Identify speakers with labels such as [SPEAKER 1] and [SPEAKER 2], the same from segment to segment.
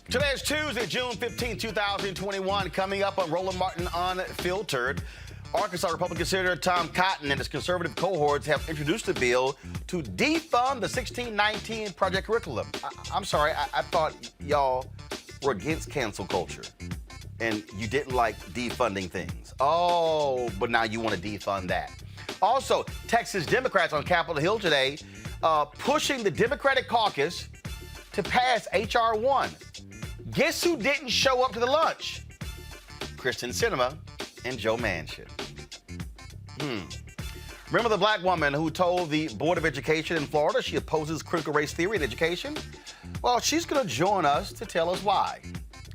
[SPEAKER 1] Today is Tuesday, June 15, 2021. Coming up on Roland Martin Unfiltered, Arkansas Republican Senator Tom Cotton and his conservative cohorts have introduced a bill to defund the 1619 project curriculum. I'm sorry, I thought y'all were against cancel culture and you didn't like defunding things. Oh, but now you want to defund that. Also, Texas Democrats on Capitol Hill today pushing the Democratic caucus to pass H.R. 1. Guess who didn't show up to the lunch? Kyrsten Sinema and Joe Manchin. Remember the black woman who told the Board of Education in Florida she opposes critical race theory in education? Well, she's going to join us to tell us why.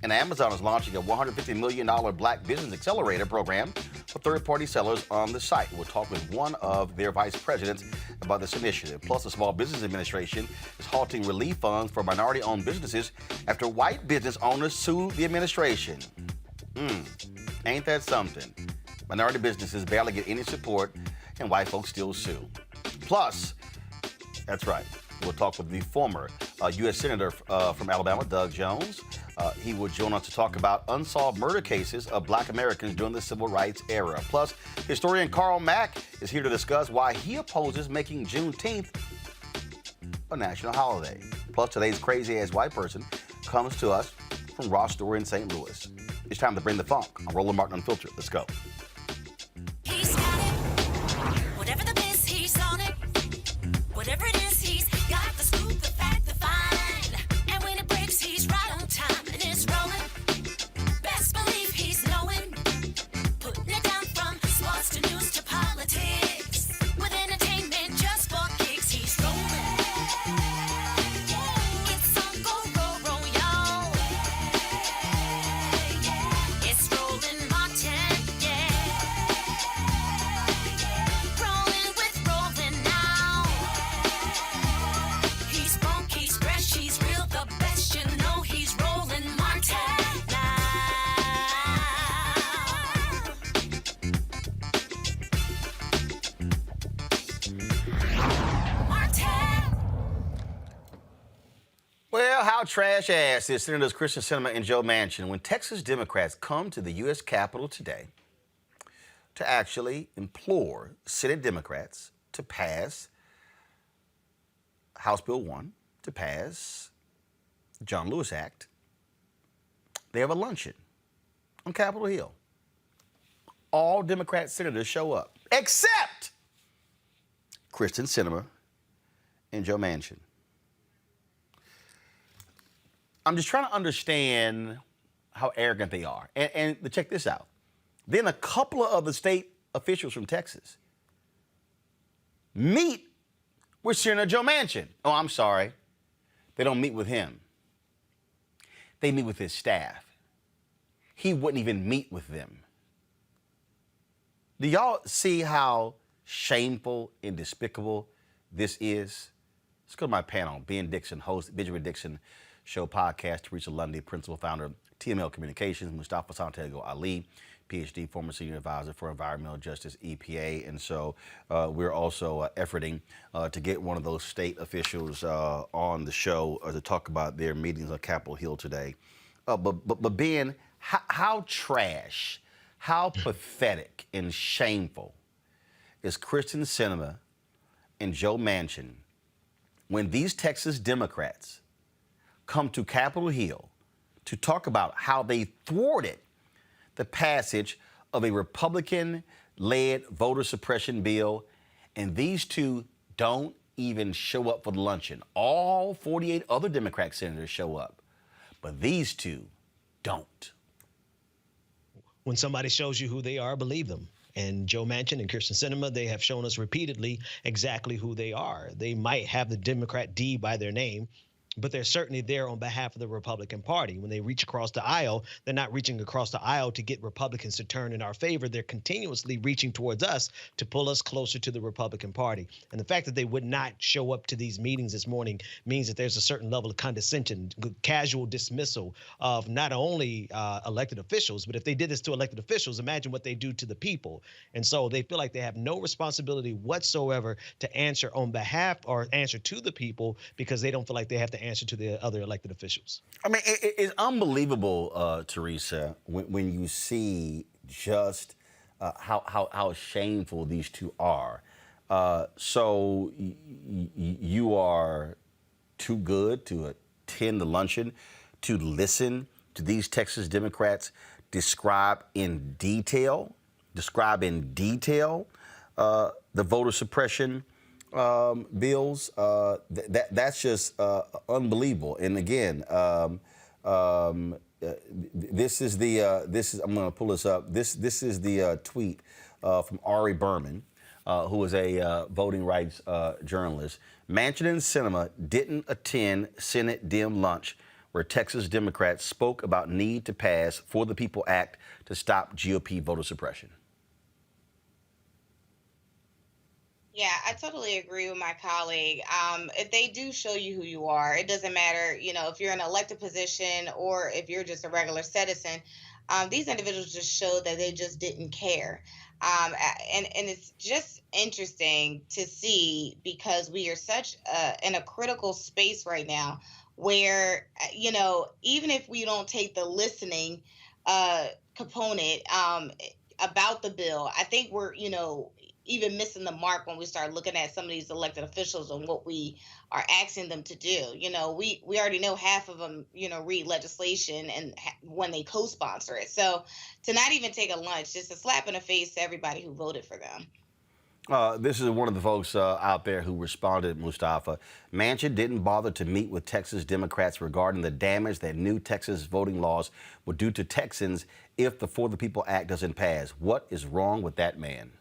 [SPEAKER 1] And Amazon is launching a $150 million Black Business Accelerator program for third-party sellers on the site. We'll talk with one of their vice presidents about this initiative. Plus, the Small Business Administration is halting relief funds for minority-owned businesses after white business owners sued the administration. Ain't that something? Minority businesses barely get any support, and white folks still sue. Plus, that's right, we'll talk with the former U.S. Senator from Alabama, Doug Jones. He will join us to talk about unsolved murder cases of black Americans during the civil rights era. Plus, historian Carl Mack is here to discuss why he opposes making Juneteenth a national holiday. Plus, today's crazy-ass white person comes to us from Ross Story in St. Louis. It's time to bring the funk on Roland Martin Unfiltered. Let's go.
[SPEAKER 2] He's got it. Whatever the biz, he's on it. Whatever it is, he's got the scoop, the fact, the find. And when it breaks, he's right on time and it's rolling. Best believe he's knowing. Putting it down from sports to news to politics. With entertainment just for kicks, he's rolling. It's on go, y'all. It's Roland Martin, Rolling with Roland now. He's funk, he's fresh, he's real, the best, you know he's Roland Martin now. Martin.
[SPEAKER 1] Well, how trash ass is Senators Kyrsten Sinema and Joe Manchin when Texas Democrats come to the U.S. Capitol today to actually implore Senate Democrats to pass House Bill 1, to pass the John Lewis Act. They have a luncheon on Capitol Hill. All Democrat senators show up, except Kyrsten Sinema and Joe Manchin. I'm just trying to understand how arrogant they are. And check this out. Then a couple of the state officials from Texas meet with Senator Joe Manchin. Oh, I'm sorry. They don't meet with him. They meet with his staff. He wouldn't even meet with them. Do y'all see how shameful and despicable this is? Let's go to my panel. Ben Dixon, host, Benjamin Dixon Show podcast, Teresa Lundy, principal founder of TML Communications, Mustafa Santiago Ali, PhD, former senior advisor for environmental justice, EPA. And so we're also efforting to get one of those state officials on the show to talk about their meetings on Capitol Hill today. But Ben, how trash, how pathetic and shameful is Kyrsten Sinema and Joe Manchin when these Texas Democrats come to Capitol Hill to talk about how they thwarted the passage of a Republican-led voter suppression bill, and these two don't even show up for the luncheon. All 48 other Democrat senators show up, but these two don't.
[SPEAKER 3] When somebody shows you who they are, believe them. And Joe Manchin and Kyrsten Sinema, they have shown us repeatedly exactly who they are. They might have the Democrat D by their name, but they're certainly there on behalf of the Republican Party. When they reach across the aisle, they're not reaching across the aisle to get Republicans to turn in our favor. They're continuously reaching towards us to pull us closer to the Republican Party. And the fact that they would not show up to these meetings this morning means that there's a certain level of condescension, casual dismissal of not only elected officials, but if they did this to elected officials, imagine what they do to the people. And so they feel like they have no responsibility whatsoever to answer on behalf or answer to the people because they don't feel like they have to to answer to the other elected officials.
[SPEAKER 1] I mean, it's unbelievable, Teresa, when you see just how shameful these two are. So you are too good to attend the luncheon, to listen to these Texas Democrats describe in detail the voter suppression bills. That's just unbelievable. And again, this is I'm going to pull this up. This is the tweet from Ari Berman, who is a voting rights journalist. Manchin and Sinema didn't attend Senate Dem lunch where Texas Democrats spoke about need to pass For the People Act to stop GOP voter suppression.
[SPEAKER 4] Yeah, I totally agree with my colleague. If they do show you who you are, it doesn't matter, if you're in an elected position or if you're just a regular citizen. These individuals just showed that they just didn't care. And it's just interesting to see because we are such in a critical space right now where, even if we don't take the listening component about the bill, I think we're, even missing the mark when we start looking at some of these elected officials and what we are asking them to do. We already know half of them, read legislation and when they co-sponsor it. So to not even take a lunch, just a slap in the face to everybody who voted for them.
[SPEAKER 1] This is one of the folks out there who responded, Mustafa. Manchin didn't bother to meet with Texas Democrats regarding the damage that new Texas voting laws would do to Texans if the For the People Act doesn't pass. What is wrong with that man?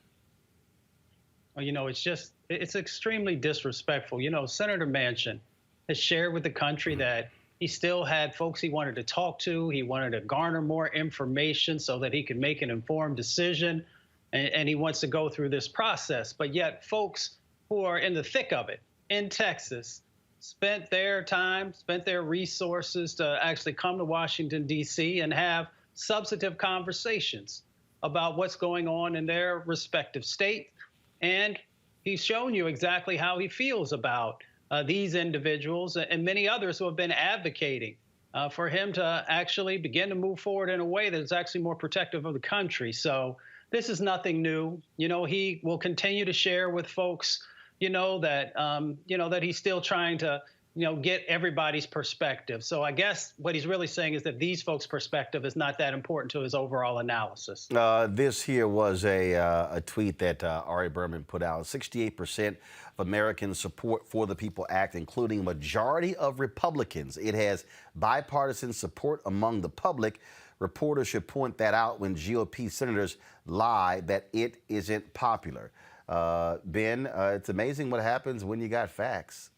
[SPEAKER 5] Well, it's extremely disrespectful. Senator Manchin has shared with the country that he still had folks he wanted to talk to. He wanted to garner more information so that he could make an informed decision. And he wants to go through this process. But yet folks who are in the thick of it in Texas spent their time, spent their resources to actually come to Washington, D.C. and have substantive conversations about what's going on in their respective state. And he's shown you exactly how he feels about these individuals and many others who have been advocating for him to actually begin to move forward in a way that is actually more protective of the country. So this is nothing new. He will continue to share with folks, that he's still trying to, get everybody's perspective. So I guess what he's really saying is that these folks' perspective is not that important to his overall analysis.
[SPEAKER 1] This here was a tweet that Ari Berman put out. 68% of Americans support For the People Act, including a majority of Republicans. It has bipartisan support among the public. Reporters should point that out when GOP senators lie that it isn't popular. Ben, it's amazing what happens when you got facts.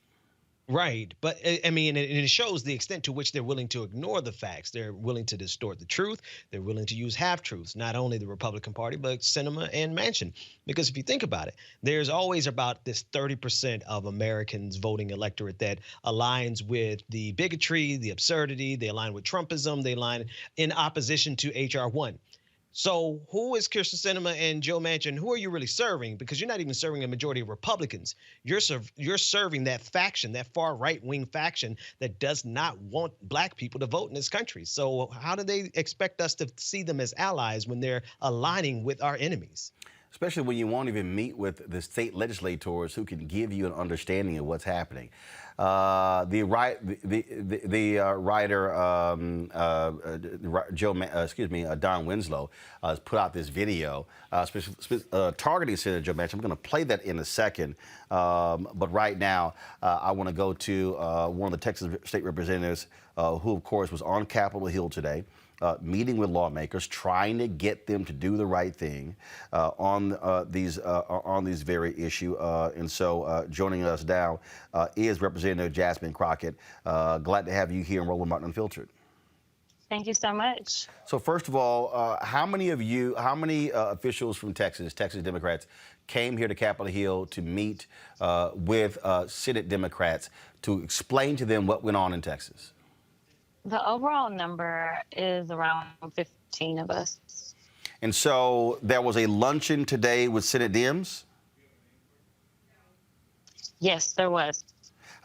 [SPEAKER 3] Right. But I mean, it shows the extent to which they're willing to ignore the facts. They're willing to distort the truth. They're willing to use half-truths, not only the Republican Party, but Sinema and Manchin. Because if you think about it, there's always about this 30% of Americans voting electorate that aligns with the bigotry, the absurdity. They align with Trumpism. They align in opposition to H.R. 1. So who is Kyrsten Sinema and Joe Manchin? Who are you really serving? Because you're not even serving a majority of Republicans. You're serving that faction, that far right-wing faction that does not want black people to vote in this country. So how do they expect us to see them as allies when they're aligning with our enemies?
[SPEAKER 1] Especially when you won't even meet with the state legislators who can give you an understanding of what's happening. The writer Don Winslow has put out this video targeting Senator Joe Manchin. I'm going to play that in a second, but right now I want to go to one of the Texas state representatives who, of course, was on Capitol Hill today. Meeting with lawmakers, trying to get them to do the right thing on these very issue. And so joining us now is Representative Jasmine Crockett. Glad to have you here in Roland Martin Unfiltered.
[SPEAKER 6] Thank you so much.
[SPEAKER 1] So first of all, how many officials from Texas Democrats, came here to Capitol Hill to meet with Senate Democrats to explain to them what went on in Texas?
[SPEAKER 6] The overall number is around 15 of us.
[SPEAKER 1] And so there was a luncheon today with Senate Dems?
[SPEAKER 6] Yes, there was.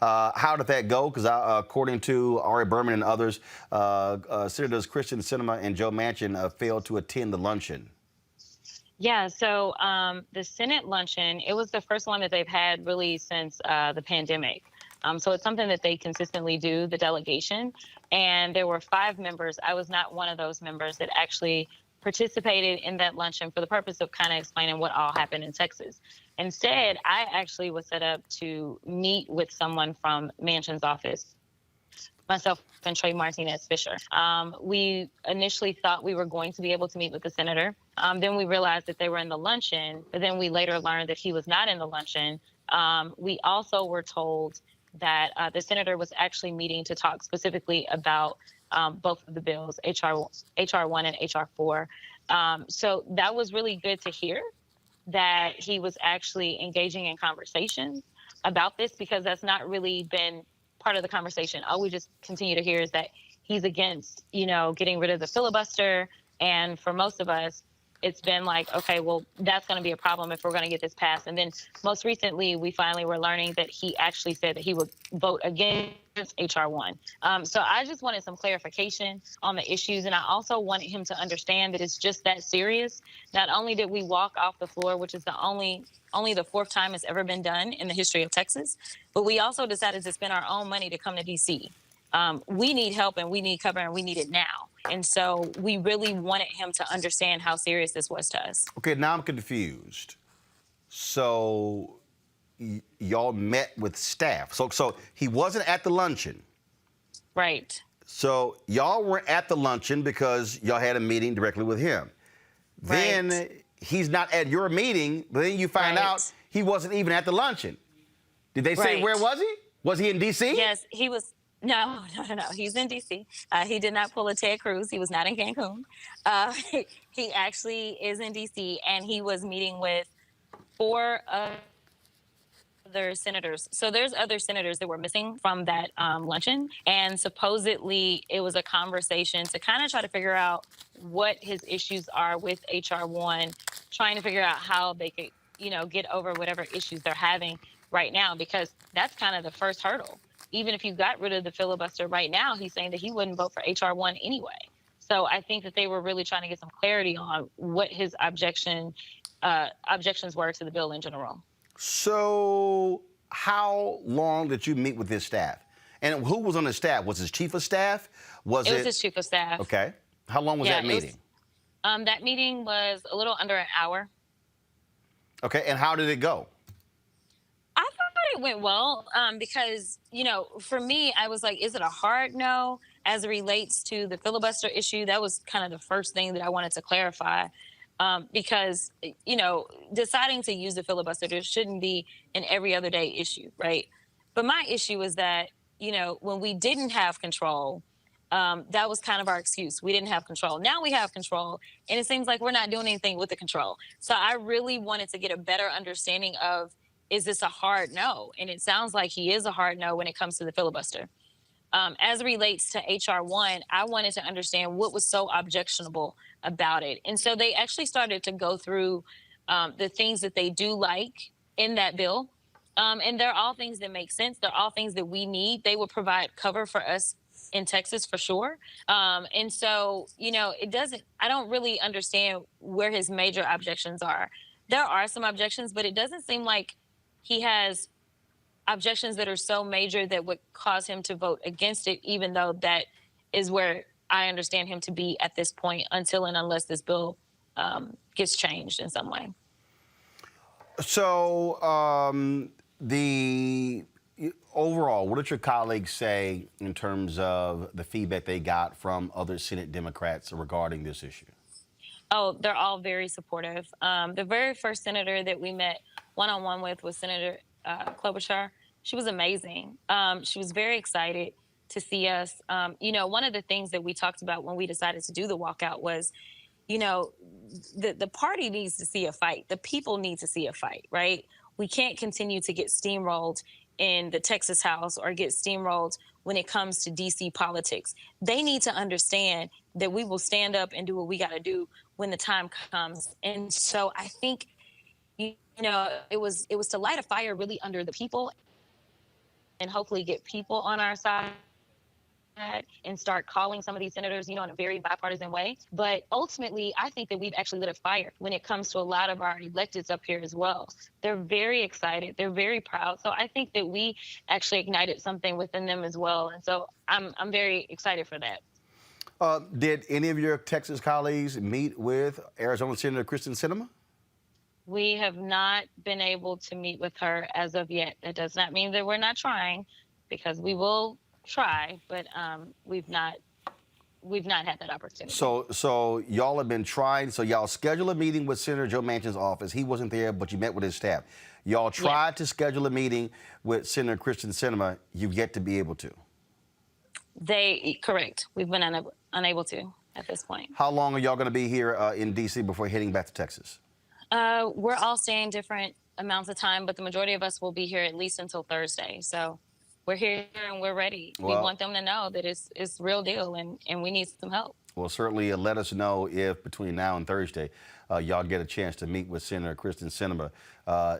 [SPEAKER 1] How did that go? Because according to Ari Berman and others, Senators Kristen Sinema and Joe Manchin failed to attend the luncheon.
[SPEAKER 6] Yeah, so the Senate luncheon, it was the first one that they've had really since the pandemic. So it's something that they consistently do, the delegation. And there were 5 members. I was not one of those members that actually participated in that luncheon for the purpose of kind of explaining what all happened in Texas. Instead, I actually was set up to meet with someone from Manchin's office, myself and Trey Martinez Fisher. We initially thought we were going to be able to meet with the senator. Then we realized that they were in the luncheon, but then we later learned that he was not in the luncheon. We also were told that the senator was actually meeting to talk specifically about both of the bills, HR 1 and HR 4. So that was really good to hear that he was actually engaging in conversations about this, because that's not really been part of the conversation. All we just continue to hear is that he's against, getting rid of the filibuster. And for most of us, it's been like, okay, well, that's going to be a problem if we're going to get this passed. And then most recently, we finally were learning that he actually said that he would vote against HR 1. So I just wanted some clarification on the issues. And I also wanted him to understand that it's just that serious. Not only did we walk off the floor, which is only the 4th time it's ever been done in the history of Texas, but we also decided to spend our own money to come to D.C. We need help and we need cover and we need it now. And so we really wanted him to understand how serious this was to us.
[SPEAKER 1] Okay, now I'm confused. So y'all met with staff. So he wasn't at the luncheon.
[SPEAKER 6] Right.
[SPEAKER 1] So y'all weren't at the luncheon because y'all had a meeting directly with him. Then
[SPEAKER 6] Right.
[SPEAKER 1] he's not at your meeting, but then you find
[SPEAKER 6] Right.
[SPEAKER 1] out he wasn't even at the luncheon. Did they say
[SPEAKER 6] Right.
[SPEAKER 1] where was he? Was he in D.C.?
[SPEAKER 6] Yes, he was. No. He's in D.C. He did not pull a Ted Cruz. He was not in Cancun. He actually is in D.C. and he was meeting with 4 other senators. So there's other senators that were missing from that luncheon. And supposedly it was a conversation to kind of try to figure out what his issues are with HR 1, trying to figure out how they could, get over whatever issues they're having right now, because that's kind of the first hurdle. Even if you got rid of the filibuster right now, he's saying that he wouldn't vote for HR 1 anyway. So I think that they were really trying to get some clarity on what his objections were to the bill in general.
[SPEAKER 1] So how long did you meet with his staff? And who was on his staff? Was his chief of staff?
[SPEAKER 6] It was his chief of staff.
[SPEAKER 1] Okay. How long was that meeting?
[SPEAKER 6] That meeting was a little under an hour.
[SPEAKER 1] Okay, and how did it go?
[SPEAKER 6] I thought it went well because, for me, I was like, is it a hard no as it relates to the filibuster issue? That was kind of the first thing that I wanted to clarify because, deciding to use the filibuster, there shouldn't be an every other day issue, right? But my issue is that, when we didn't have control, that was kind of our excuse. We didn't have control. Now we have control, and it seems like we're not doing anything with the control. So I really wanted to get a better understanding of, is this a hard no? And it sounds like he is a hard no when it comes to the filibuster. As it relates to HR 1, I wanted to understand what was so objectionable about it. And so they actually started to go through the things that they do like in that bill. And they're all things that make sense. They're all things that we need. They would provide cover for us in Texas for sure. And so, I don't really understand where his major objections are. There are some objections, but it doesn't seem like he has objections that are so major that would cause him to vote against it, even though that is where I understand him to be at this point, until and unless this bill gets changed in some way.
[SPEAKER 1] So the overall, what did your colleagues say in terms of the feedback they got from other Senate Democrats regarding this issue?
[SPEAKER 6] Oh, they're all very supportive. The very first senator that we met one-on-one with was Senator Klobuchar. She was amazing. She was very excited to see us. One of the things that we talked about when we decided to do the walkout was, the party needs to see a fight. The people need to see a fight, right? We can't continue to get steamrolled in the Texas House or get steamrolled when it comes to D.C. politics. They need to understand that we will stand up and do what we got to do when the time comes. And so I think, it was to light a fire really under the people and hopefully get people on our side and start calling some of these senators, in a very bipartisan way. But ultimately, I think that we've actually lit a fire when it comes to a lot of our electeds up here as well. They're very excited. They're very proud. So I think that we actually ignited something within them as well. And so I'm very excited for that.
[SPEAKER 1] Did any of your Texas colleagues meet with Arizona Senator Kristen Sinema?
[SPEAKER 6] We have not been able to meet with her as of yet. That does not mean that we're not trying, because we will try, but we've not had that opportunity.
[SPEAKER 1] So y'all have been trying. So y'all scheduled a meeting with Senator Joe Manchin's office. He wasn't there, but you met with his staff. Y'all tried to schedule a meeting with Senator Kristen Sinema. You've yet to be able to.
[SPEAKER 6] Correct. We've been unable to at this point.
[SPEAKER 1] How long are y'all going to be here in D.C. before heading back to Texas?
[SPEAKER 6] We're all staying different amounts of time, but the majority of us will be here at least until Thursday. So we're here and we're ready.
[SPEAKER 1] Well,
[SPEAKER 6] we want them to know that it's real deal, and we need some help.
[SPEAKER 1] Well, certainly let us know if between now and Thursday y'all get a chance to meet with Senator Kristen Sinema.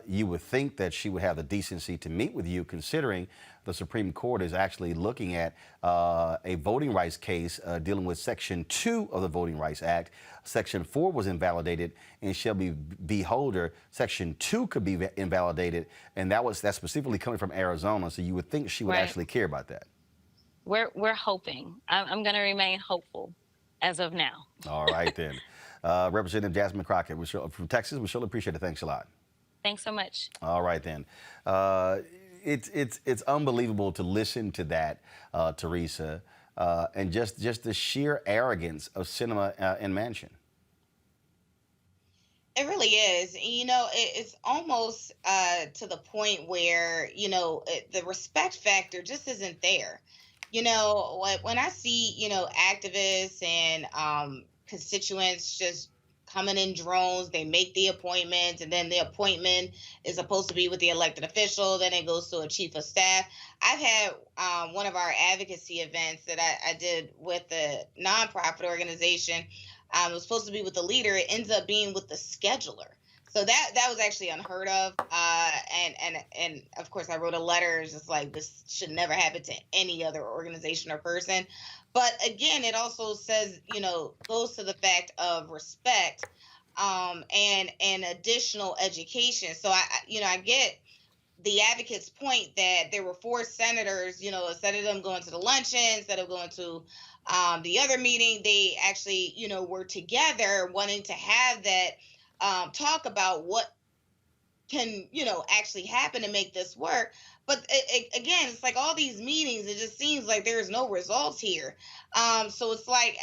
[SPEAKER 1] You would think that she would have the decency to meet with you, considering the Supreme Court is actually looking at a voting rights case dealing with Section 2 of the Voting Rights Act. Section 4 was invalidated in Shelby v. Holder. Section 2 could be invalidated, and that's specifically coming from Arizona. So you would think she would actually care about that.
[SPEAKER 6] We're hoping. I'm going to remain hopeful as of now.
[SPEAKER 1] All right, then. Representative Jasmine Crockett from Texas, we surely appreciate it. Thanks a lot.
[SPEAKER 6] Thanks so much.
[SPEAKER 1] All right, then. It's unbelievable to listen to that, Teresa, and just the sheer arrogance of Sinema and Manchin.
[SPEAKER 4] It really is. It's almost to the point where, the respect factor just isn't there. When I see, activists and constituents just coming in drones, they make the appointment, and then the appointment is supposed to be with the elected official, then it goes to a chief of staff. I've had one of our advocacy events that I did with a nonprofit organization. It was supposed to be with the leader. It ends up being with the scheduler. So that was actually unheard of. And of course, I wrote a letter just like, this should never happen to any other organization or person. But again, it also says, goes to the fact of respect and additional education. So I get the advocate's point that there were 4 senators, instead of them going to the luncheon, instead of going to the other meeting, they actually, were together wanting to have that talk about what can, actually happen to make this work. But again, it's like all these meetings, it just seems like there's no results here. So it's like,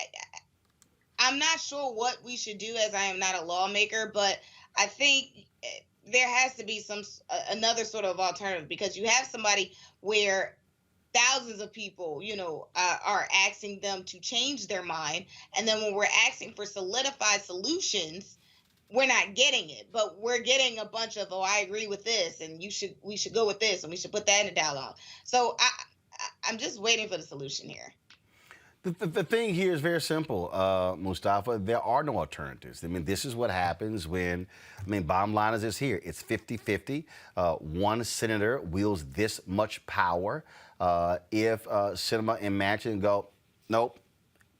[SPEAKER 4] I'm not sure what we should do, as I am not a lawmaker, but I think there has to be another sort of alternative, because you have somebody where thousands of people, are asking them to change their mind. And then when we're asking for solidified solutions, we're not getting it, but we're getting a bunch of, I agree with this, and we should go with this, and we should put that in the dialogue. So I'm just waiting for the solution here.
[SPEAKER 1] The thing here is very simple, Mustafa. There are no alternatives. I mean, this is what happens when, bottom line is this here. It's 50-50. One senator wields this much power. If Sinema and Manchin go, nope,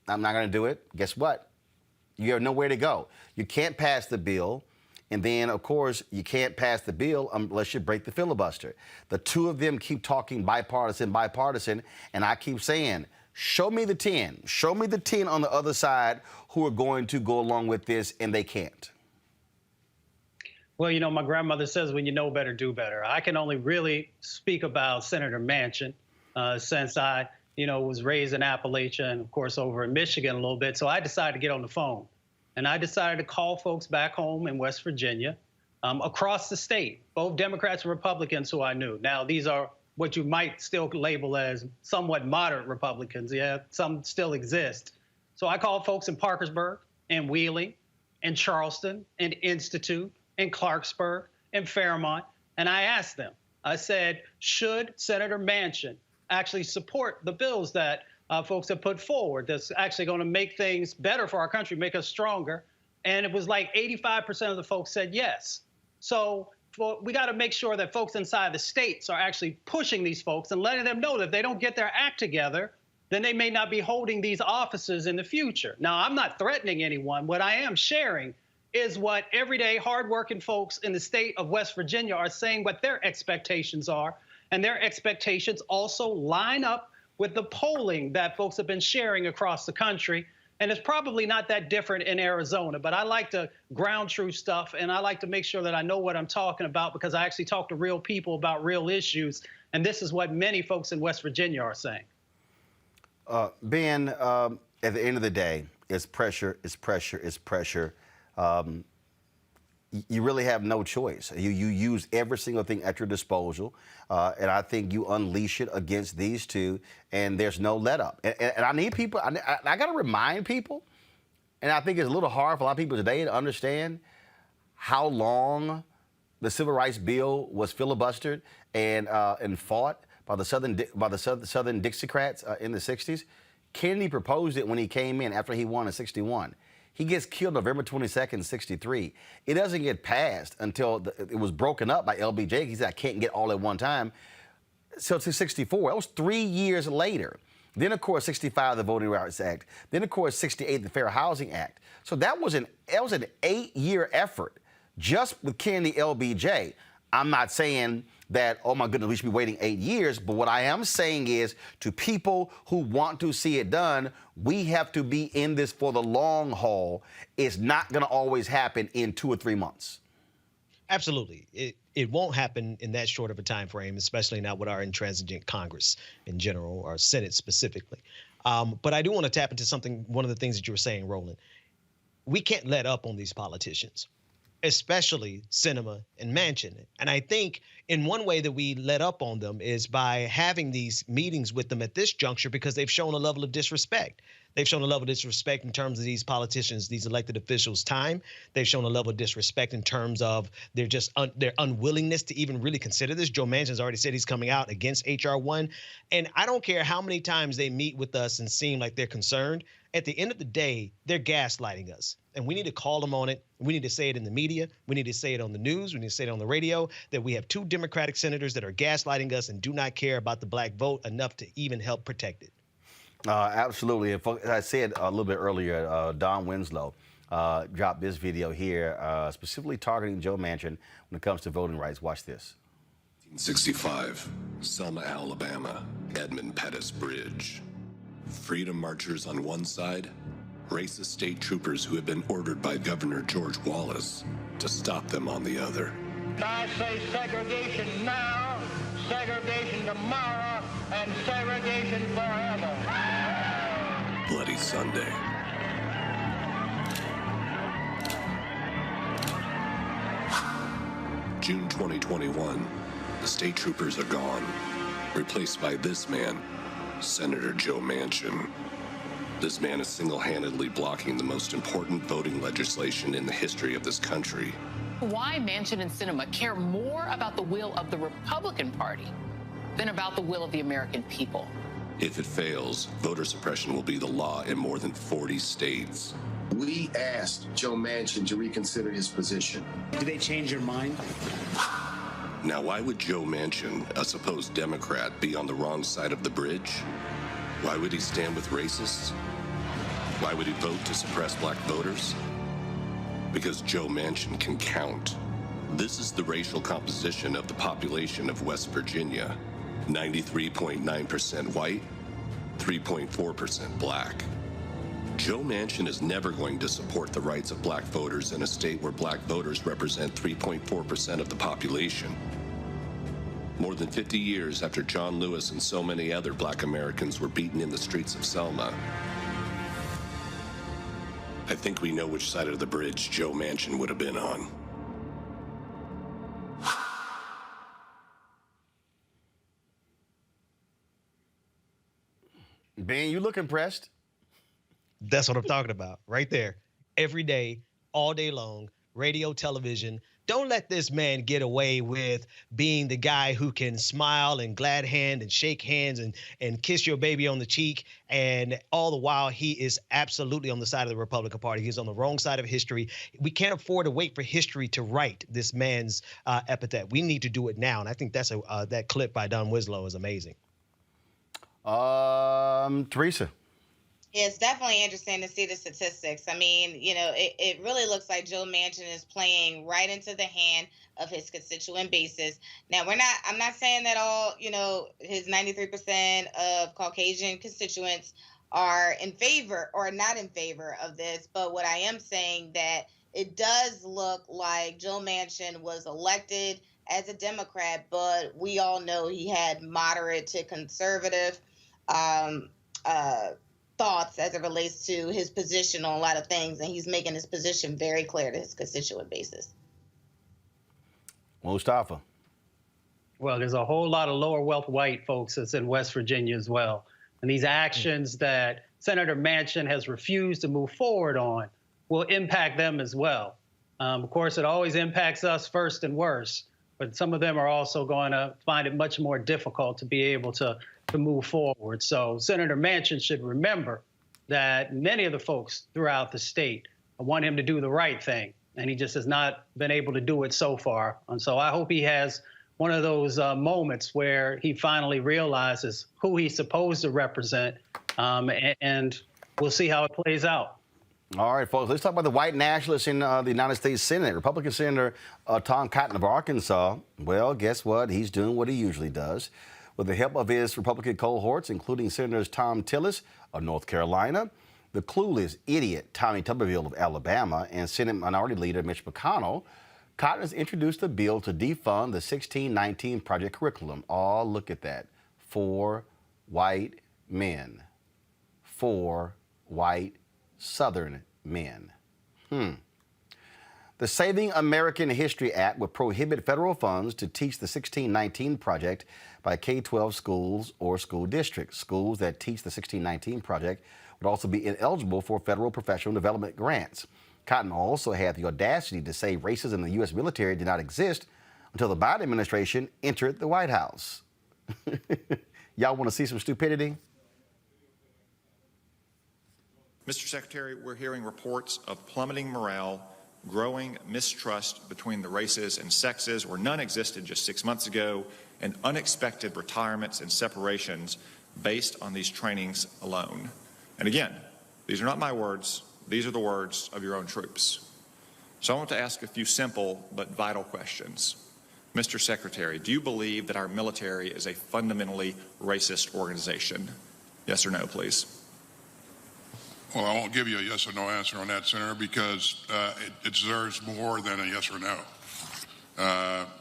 [SPEAKER 1] I'm not going to do it, guess what? You have nowhere to go. You can't pass the bill. And then, of course, you can't pass the bill unless you break the filibuster. The two of them keep talking bipartisan, and I keep saying, show me the 10. Show me the 10 on the other side who are going to go along with this, and they can't.
[SPEAKER 5] Well, my grandmother says, when you know better, do better. I can only really speak about Senator Manchin since I, was raised in Appalachia and, of course, over in Michigan a little bit. So I decided to get on the phone. And I decided to call folks back home in West Virginia, across the state, both Democrats and Republicans who I knew. Now, these are what you might still label as somewhat moderate Republicans. Yeah, some still exist. So I called folks in Parkersburg and Wheeling and Charleston and Institute and Clarksburg and Fairmont. And I asked them, I said, should Senator Manchin actually support the bills that folks have put forward that's actually going to make things better for our country, make us stronger? And it was like 85% of the folks said yes. So we got to make sure that folks inside the states are actually pushing these folks and letting them know that if they don't get their act together, then they may not be holding these offices in the future. Now, I'm not threatening anyone. What I am sharing is what everyday hardworking folks in the state of West Virginia are saying what their expectations are. And their expectations also line up with the polling that folks have been sharing across the country. And it's probably not that different in Arizona, but I like to ground truth stuff, and I like to make sure that I know what I'm talking about because I actually talk to real people about real issues. And this is what many folks in West Virginia are saying.
[SPEAKER 1] Ben, at the end of the day, it's pressure, it's pressure, it's pressure. You really have no choice. You use every single thing at your disposal, and I think you unleash it against these two, and there's no let up. And I need people, I got to remind people, and I think it's a little hard for a lot of people today to understand how long the Civil Rights Bill was filibustered and fought by the Southern Dixiecrats in the 60s. Kennedy proposed it when he came in after he won in 61. He gets killed November 22nd, 63. It doesn't get passed until it was broken up by LBJ. He said, I can't get all at one time. So to 64, that was 3 years later. Then, of course, 65, the Voting Rights Act. Then, of course, 68, the Fair Housing Act. So that was an 8-year effort just with Kennedy, LBJ. I'm not saying that, oh my goodness, we should be waiting 8 years. But what I am saying is to people who want to see it done, we have to be in this for the long haul. It's not going to always happen in 2 or 3 months.
[SPEAKER 3] Absolutely. It won't happen in that short of a time frame, especially not with our intransigent Congress in general, or Senate specifically. But I do want to tap into one of the things that you were saying, Roland. We can't let up on these politicians, especially Sinema and Manchin. And I think in one way that we let up on them is by having these meetings with them at this juncture, because they've shown a level of disrespect. They've shown a level of disrespect in terms of these politicians, these elected officials' time. They've shown a level of disrespect in terms of their unwillingness to even really consider this. Joe Manchin's already said he's coming out against H.R. 1. And I don't care how many times they meet with us and seem like they're concerned. At the end of the day, they're gaslighting us. And we need to call them on it. We need to say it in the media. We need to say it on the news. We need to say it on the radio, that we have 2 Democratic senators that are gaslighting us and do not care about the black vote enough to even help protect it.
[SPEAKER 1] Absolutely. As I said a little bit earlier, Don Winslow dropped this video here specifically targeting Joe Manchin when it comes to voting rights. Watch this.
[SPEAKER 7] 1965, Selma, Alabama, Edmund Pettus Bridge. Freedom marchers on one side, racist state troopers who had been ordered by Governor George Wallace to stop them on the other.
[SPEAKER 8] I say segregation now, segregation tomorrow, and segregation forever.
[SPEAKER 7] Bloody Sunday. June 2021, the state troopers are gone, replaced by this man, Senator Joe Manchin. This man is single-handedly blocking the most important voting legislation in the history of this country.
[SPEAKER 9] Why Manchin and Sinema care more about the will of the Republican Party than about the will of the American people.
[SPEAKER 7] If it fails, voter suppression will be the law in more than 40 states.
[SPEAKER 10] We asked Joe Manchin to reconsider his position.
[SPEAKER 11] Do they change your mind?
[SPEAKER 7] Now, why would Joe Manchin, a supposed Democrat, be on the wrong side of the bridge? Why would he stand with racists? Why would he vote to suppress black voters? Because Joe Manchin can count. This is the racial composition of the population of West Virginia. 93.9% white, 3.4% black. Joe Manchin is never going to support the rights of black voters in a state where black voters represent 3.4% of the population. More than 50 years after John Lewis and so many other black Americans were beaten in the streets of Selma, I think we know which side of the bridge Joe Manchin would have been on.
[SPEAKER 1] Ben, you look impressed.
[SPEAKER 3] That's what I'm talking about right there. Every day, all day long, radio, television, Don't let this man get away with being the guy who can smile and glad hand and shake hands and kiss your baby on the cheek. And all the while, he is absolutely on the side of the Republican Party. He's on the wrong side of history. We can't afford to wait for history to write this man's epithet. We need to do it now. And I think that's that clip by Don Winslow is amazing.
[SPEAKER 1] Teresa.
[SPEAKER 4] Yeah, it's definitely interesting to see the statistics. I mean, you know, it really looks like Joe Manchin is playing right into the hand of his constituent bases. Now, I'm not saying that all, you know, his 93% of Caucasian constituents are in favor or not in favor of this. But what I am saying that it does look like Joe Manchin was elected as a Democrat, but we all know he had moderate to conservative thoughts as it relates to his position on a lot of things, and he's making his position very clear to his constituent bases.
[SPEAKER 1] Mustafa.
[SPEAKER 5] Well, there's a whole lot of lower wealth white folks that's in West Virginia as well. And these actions that Senator Manchin has refused to move forward on will impact them as well. Of course, it always impacts us first and worst, but some of them are also going to find it much more difficult to be able to move forward. So Senator Manchin should remember that many of the folks throughout the state want him to do the right thing, and he just has not been able to do it so far. And so I hope he has one of those moments where he finally realizes who he's supposed to represent, and we'll see how it plays out.
[SPEAKER 1] All right, folks, let's talk about the white nationalists in the United States Senate. Republican Senator Tom Cotton of Arkansas, well, guess what? He's doing what he usually does. With the help of his Republican cohorts, including Senators Tom Tillis of North Carolina, the clueless idiot Tommy Tuberville of Alabama, and Senate Minority Leader Mitch McConnell, Cotton has introduced a bill to defund the 1619 Project curriculum. Oh, look at that. 4 white men. 4 white Southern men. The Saving American History Act would prohibit federal funds to teach the 1619 Project by K-12 schools or school districts. Schools that teach the 1619 Project would also be ineligible for federal professional development grants. Cotton also had the audacity to say racism in the U.S. military did not exist until the Biden administration entered the White House. Y'all want to see some stupidity?
[SPEAKER 11] Mr. Secretary, we're hearing reports of plummeting morale, growing mistrust between the races and sexes where none existed just 6 months ago, and unexpected retirements and separations based on these trainings alone. And again, these are not my words. These are the words of your own troops. So I want to ask a few simple but vital questions. Mr. Secretary, do you believe that our military is a fundamentally racist organization? Yes or no, please.
[SPEAKER 12] Well, I won't give you a yes or no answer on that, Senator, because it deserves more than a yes or no.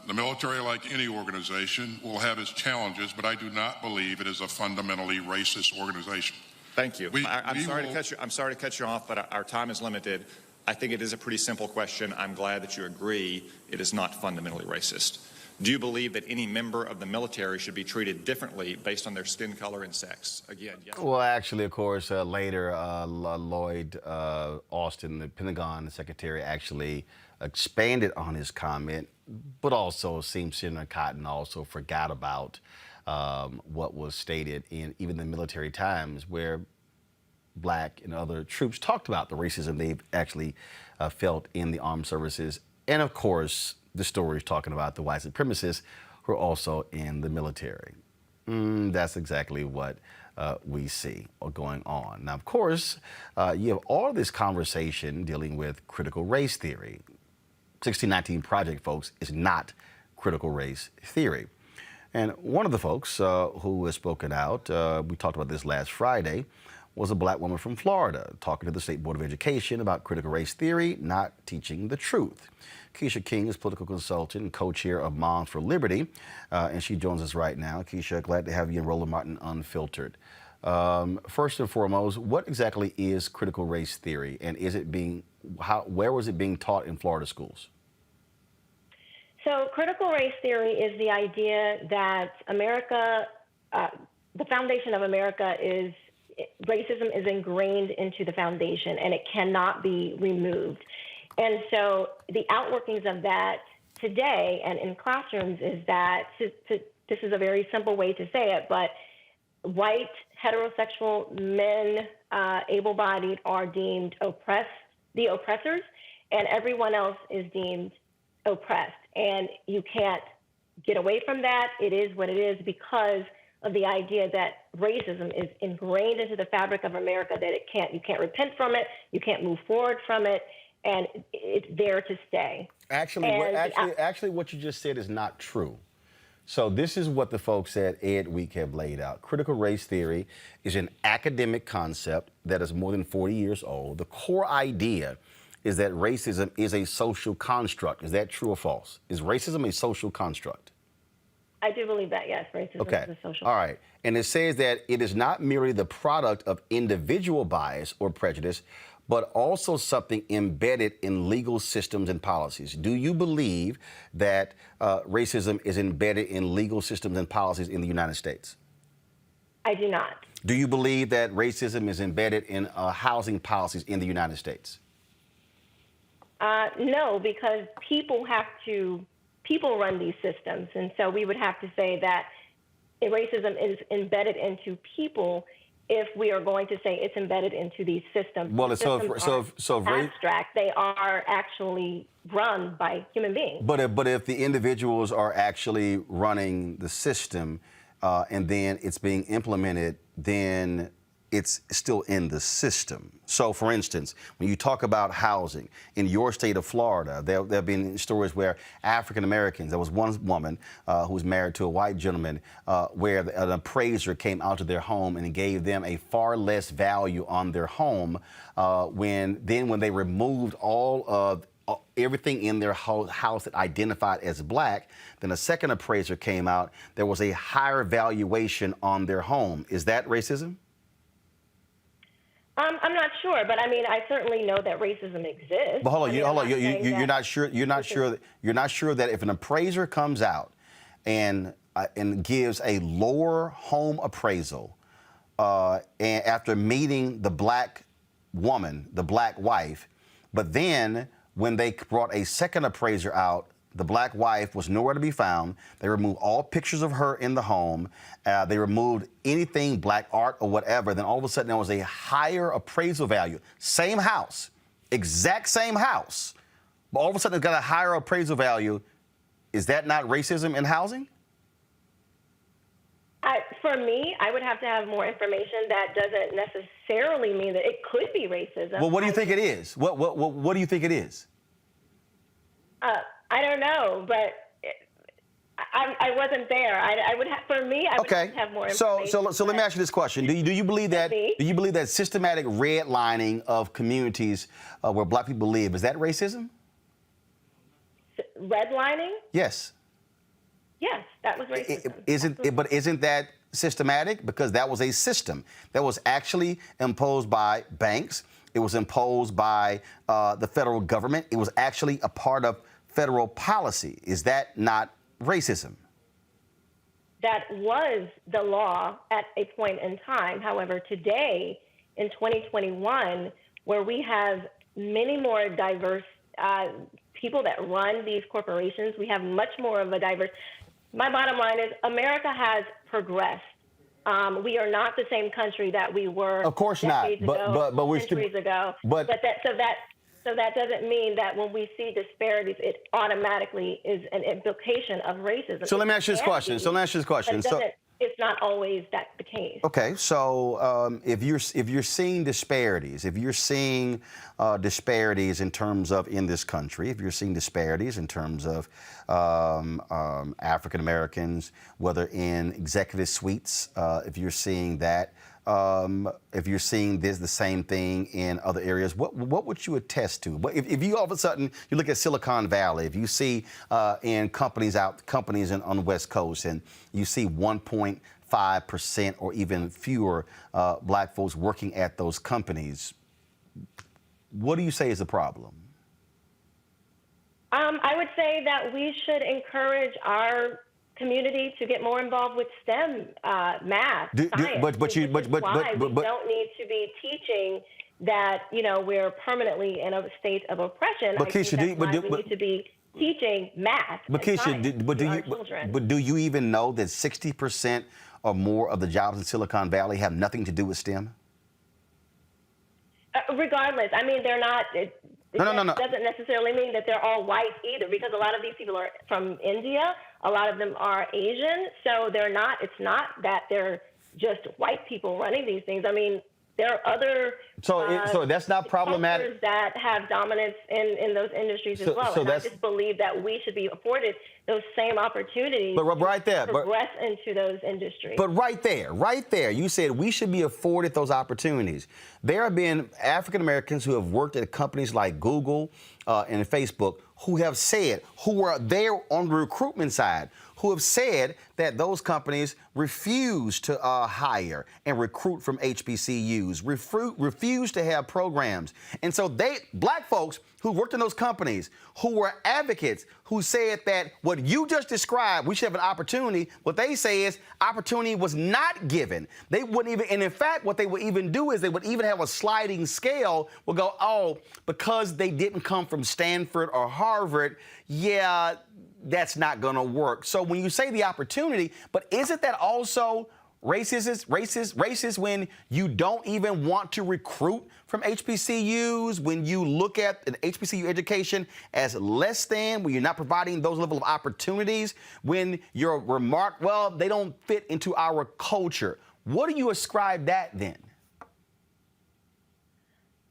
[SPEAKER 12] The military, like any organization, will have its challenges, but I do not believe it is a fundamentally racist organization.
[SPEAKER 11] Thank you. I'm sorry to cut you off, but our time is limited. I think it is a pretty simple question. I'm glad that you agree it is not fundamentally racist. Do you believe that any member of the military should be treated differently based on their skin color and sex? Again, yes.
[SPEAKER 1] Well, actually, of course, later, Lloyd Austin, the Pentagon Secretary, actually expanded on his comment, but also seems Senator Cotton also forgot about what was stated in even the Military Times, where Black and other troops talked about the racism they've actually felt in the armed services. And of course, the story is talking about the white supremacists who are also in the military. That's exactly what we see going on. Now, of course, you have all this conversation dealing with critical race theory. 1619 Project, folks, is not critical race theory. And one of the folks who has spoken out, we talked about this last Friday, was a Black woman from Florida talking to the State Board of Education about critical race theory not teaching the truth. Keisha King is political consultant and co-chair of Moms for Liberty, and she joins us right now. Keisha, glad to have you in Roland Martin Unfiltered. First and foremost, what exactly is critical race theory, and is it where was it being taught in Florida schools?
[SPEAKER 13] So critical race theory is the idea that America, the foundation of America is racism is ingrained into the foundation and it cannot be removed. And so the outworkings of that today and in classrooms is that, this is a very simple way to say it, but white heterosexual men, able-bodied, are deemed the oppressors, and everyone else is deemed oppressed. And you can't get away from that. It is what it is because of the idea that racism is ingrained into the fabric of America, that you can't repent from it, you can't move forward from it, and it's there to stay.
[SPEAKER 1] Actually, what you just said is not true. So this is what the folks at Ed Week have laid out. Critical race theory is an academic concept that is more than 40 years old. The core idea is that racism is a social construct. Is that true or false? Is racism a social construct?
[SPEAKER 13] I do believe that, yes, racism is a social.
[SPEAKER 1] All right. And it says that it is not merely the product of individual bias or prejudice, but also something embedded in legal systems and policies. Do you believe that racism is embedded in legal systems and policies in the United States?
[SPEAKER 13] I do not.
[SPEAKER 1] Do you believe that racism is embedded in housing policies in the United States?
[SPEAKER 13] No, because people run these systems. And so we would have to say that racism is embedded into people if we are going to say it's embedded into these systems.
[SPEAKER 1] Well, so
[SPEAKER 13] abstract. They are actually run by human beings.
[SPEAKER 1] But if the individuals are actually running the system and then it's being implemented, then it's still in the system. So, for instance, when you talk about housing in your state of Florida, there have been stories where African Americans, there was one woman who was married to a white gentleman where an appraiser came out to their home and gave them a far less value on their home when they removed all of everything in their house that identified as black, then a second appraiser came out, there was a higher valuation on their home. Is that racism?
[SPEAKER 13] I'm not sure, but I mean, I certainly know that racism exists.
[SPEAKER 1] But hold on, you're not sure. You're not sure that if an appraiser comes out and gives a lower home appraisal, and after meeting the black woman, the black wife, but then when they brought a second appraiser out, the black wife was nowhere to be found. They removed all pictures of her in the home. They removed anything black art or whatever. Then all of a sudden there was a higher appraisal value. Same house, exact same house. But all of a sudden it's got a higher appraisal value. Is that not racism in housing?
[SPEAKER 13] For me, I would have to have more information. That doesn't necessarily mean that it could be racism.
[SPEAKER 1] Well, what do you think it is? What do you think it is?
[SPEAKER 13] I don't know, but I wasn't there. I would have, for me, I would have to have more information.
[SPEAKER 1] So let me ask you this question: Do you believe that systematic redlining of communities where black people live, is that racism?
[SPEAKER 13] Redlining?
[SPEAKER 1] Yes.
[SPEAKER 13] Yes, that was racism.
[SPEAKER 1] But isn't that systematic? Because that was a system that was actually imposed by banks. It was imposed by the federal government. It was actually a part of federal policy. Is that not racism?
[SPEAKER 13] That was the law at a point in time. However, today, in 2021, where we have many more diverse people that run these corporations, we have much more of a diverse. My bottom line is America has progressed. We are not the same country that we were.
[SPEAKER 1] Of course not. But we're
[SPEAKER 13] centuries ago. So that doesn't mean that when we see disparities, it automatically is an implication of racism.
[SPEAKER 1] So let me ask you this question.
[SPEAKER 13] It's not always that the case.
[SPEAKER 1] Okay, so if you're seeing disparities, in terms of in this country, if you're seeing disparities in terms of African Americans, whether in executive suites, if you're seeing that. If you're seeing the same thing in other areas, what would you attest to? If you all of a sudden you look at Silicon Valley, if you see in companies on the West Coast, and you see 1.5% or even fewer black folks working at those companies, what do you say is the problem?
[SPEAKER 13] I would say that we should encourage our community to get more involved with STEM, math, science.
[SPEAKER 1] But
[SPEAKER 13] we don't need to be teaching that we're permanently in a state of oppression.
[SPEAKER 1] But Keisha,
[SPEAKER 13] we need to be teaching math.
[SPEAKER 1] But Keisha, but do you even know that 60% or more of the jobs in Silicon Valley have nothing to do with STEM?
[SPEAKER 13] Regardless, I mean, they're not.
[SPEAKER 1] No.
[SPEAKER 13] Doesn't necessarily mean that they're all white either, because a lot of these people are from India. A lot of them are Asian, so they're not. It's not that they're just white people running these things. I mean, there are other
[SPEAKER 1] so that's not problematic
[SPEAKER 13] cultures that have dominance in those industries as well. And I just believe that we should be afforded those same opportunities.
[SPEAKER 1] But right there,
[SPEAKER 13] to progress into those industries.
[SPEAKER 1] But right there, you said we should be afforded those opportunities. There have been African Americans who have worked at companies like Google and Facebook who have said, who are there on the recruitment side, who have said that those companies refuse to hire and recruit from HBCUs, refuse to have programs. And so black folks who worked in those companies, who were advocates, who said that what you just described, we should have an opportunity, what they say is opportunity was not given. They wouldn't even, and in fact, what they would even do is they would even have a sliding scale, would go, oh, because they didn't come from Stanford or Harvard, yeah, that's not going to work. So when you say the opportunity, but isn't that also racist when you don't even want to recruit from HBCUs, when you look at an HBCU education as less than, when you're not providing those level of opportunities, when your remark, well, they don't fit into our culture. What do you ascribe that then?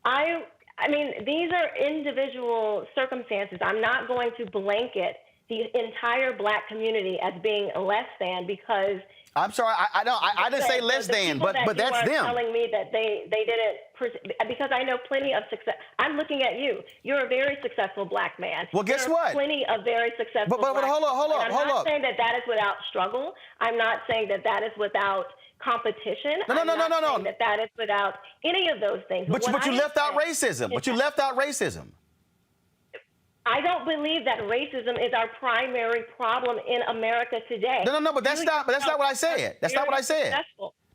[SPEAKER 13] I mean, these are individual circumstances. I'm not going to blanket the entire black community as being less than, because
[SPEAKER 1] I'm sorry, I didn't say less than, but that's them.
[SPEAKER 13] Telling me that they didn't, because I know plenty of success. I'm looking at you. You're a very successful black man.
[SPEAKER 1] Well, guess what?
[SPEAKER 13] Plenty of very successful. But
[SPEAKER 1] hold up.
[SPEAKER 13] I'm not saying that is without struggle. I'm not saying that is without competition.
[SPEAKER 1] No.
[SPEAKER 13] That is without any of those things.
[SPEAKER 1] But you left out racism. But you left out racism.
[SPEAKER 13] I don't believe that racism is our primary problem in America today.
[SPEAKER 1] No, but that's not what I said. That's not what I said.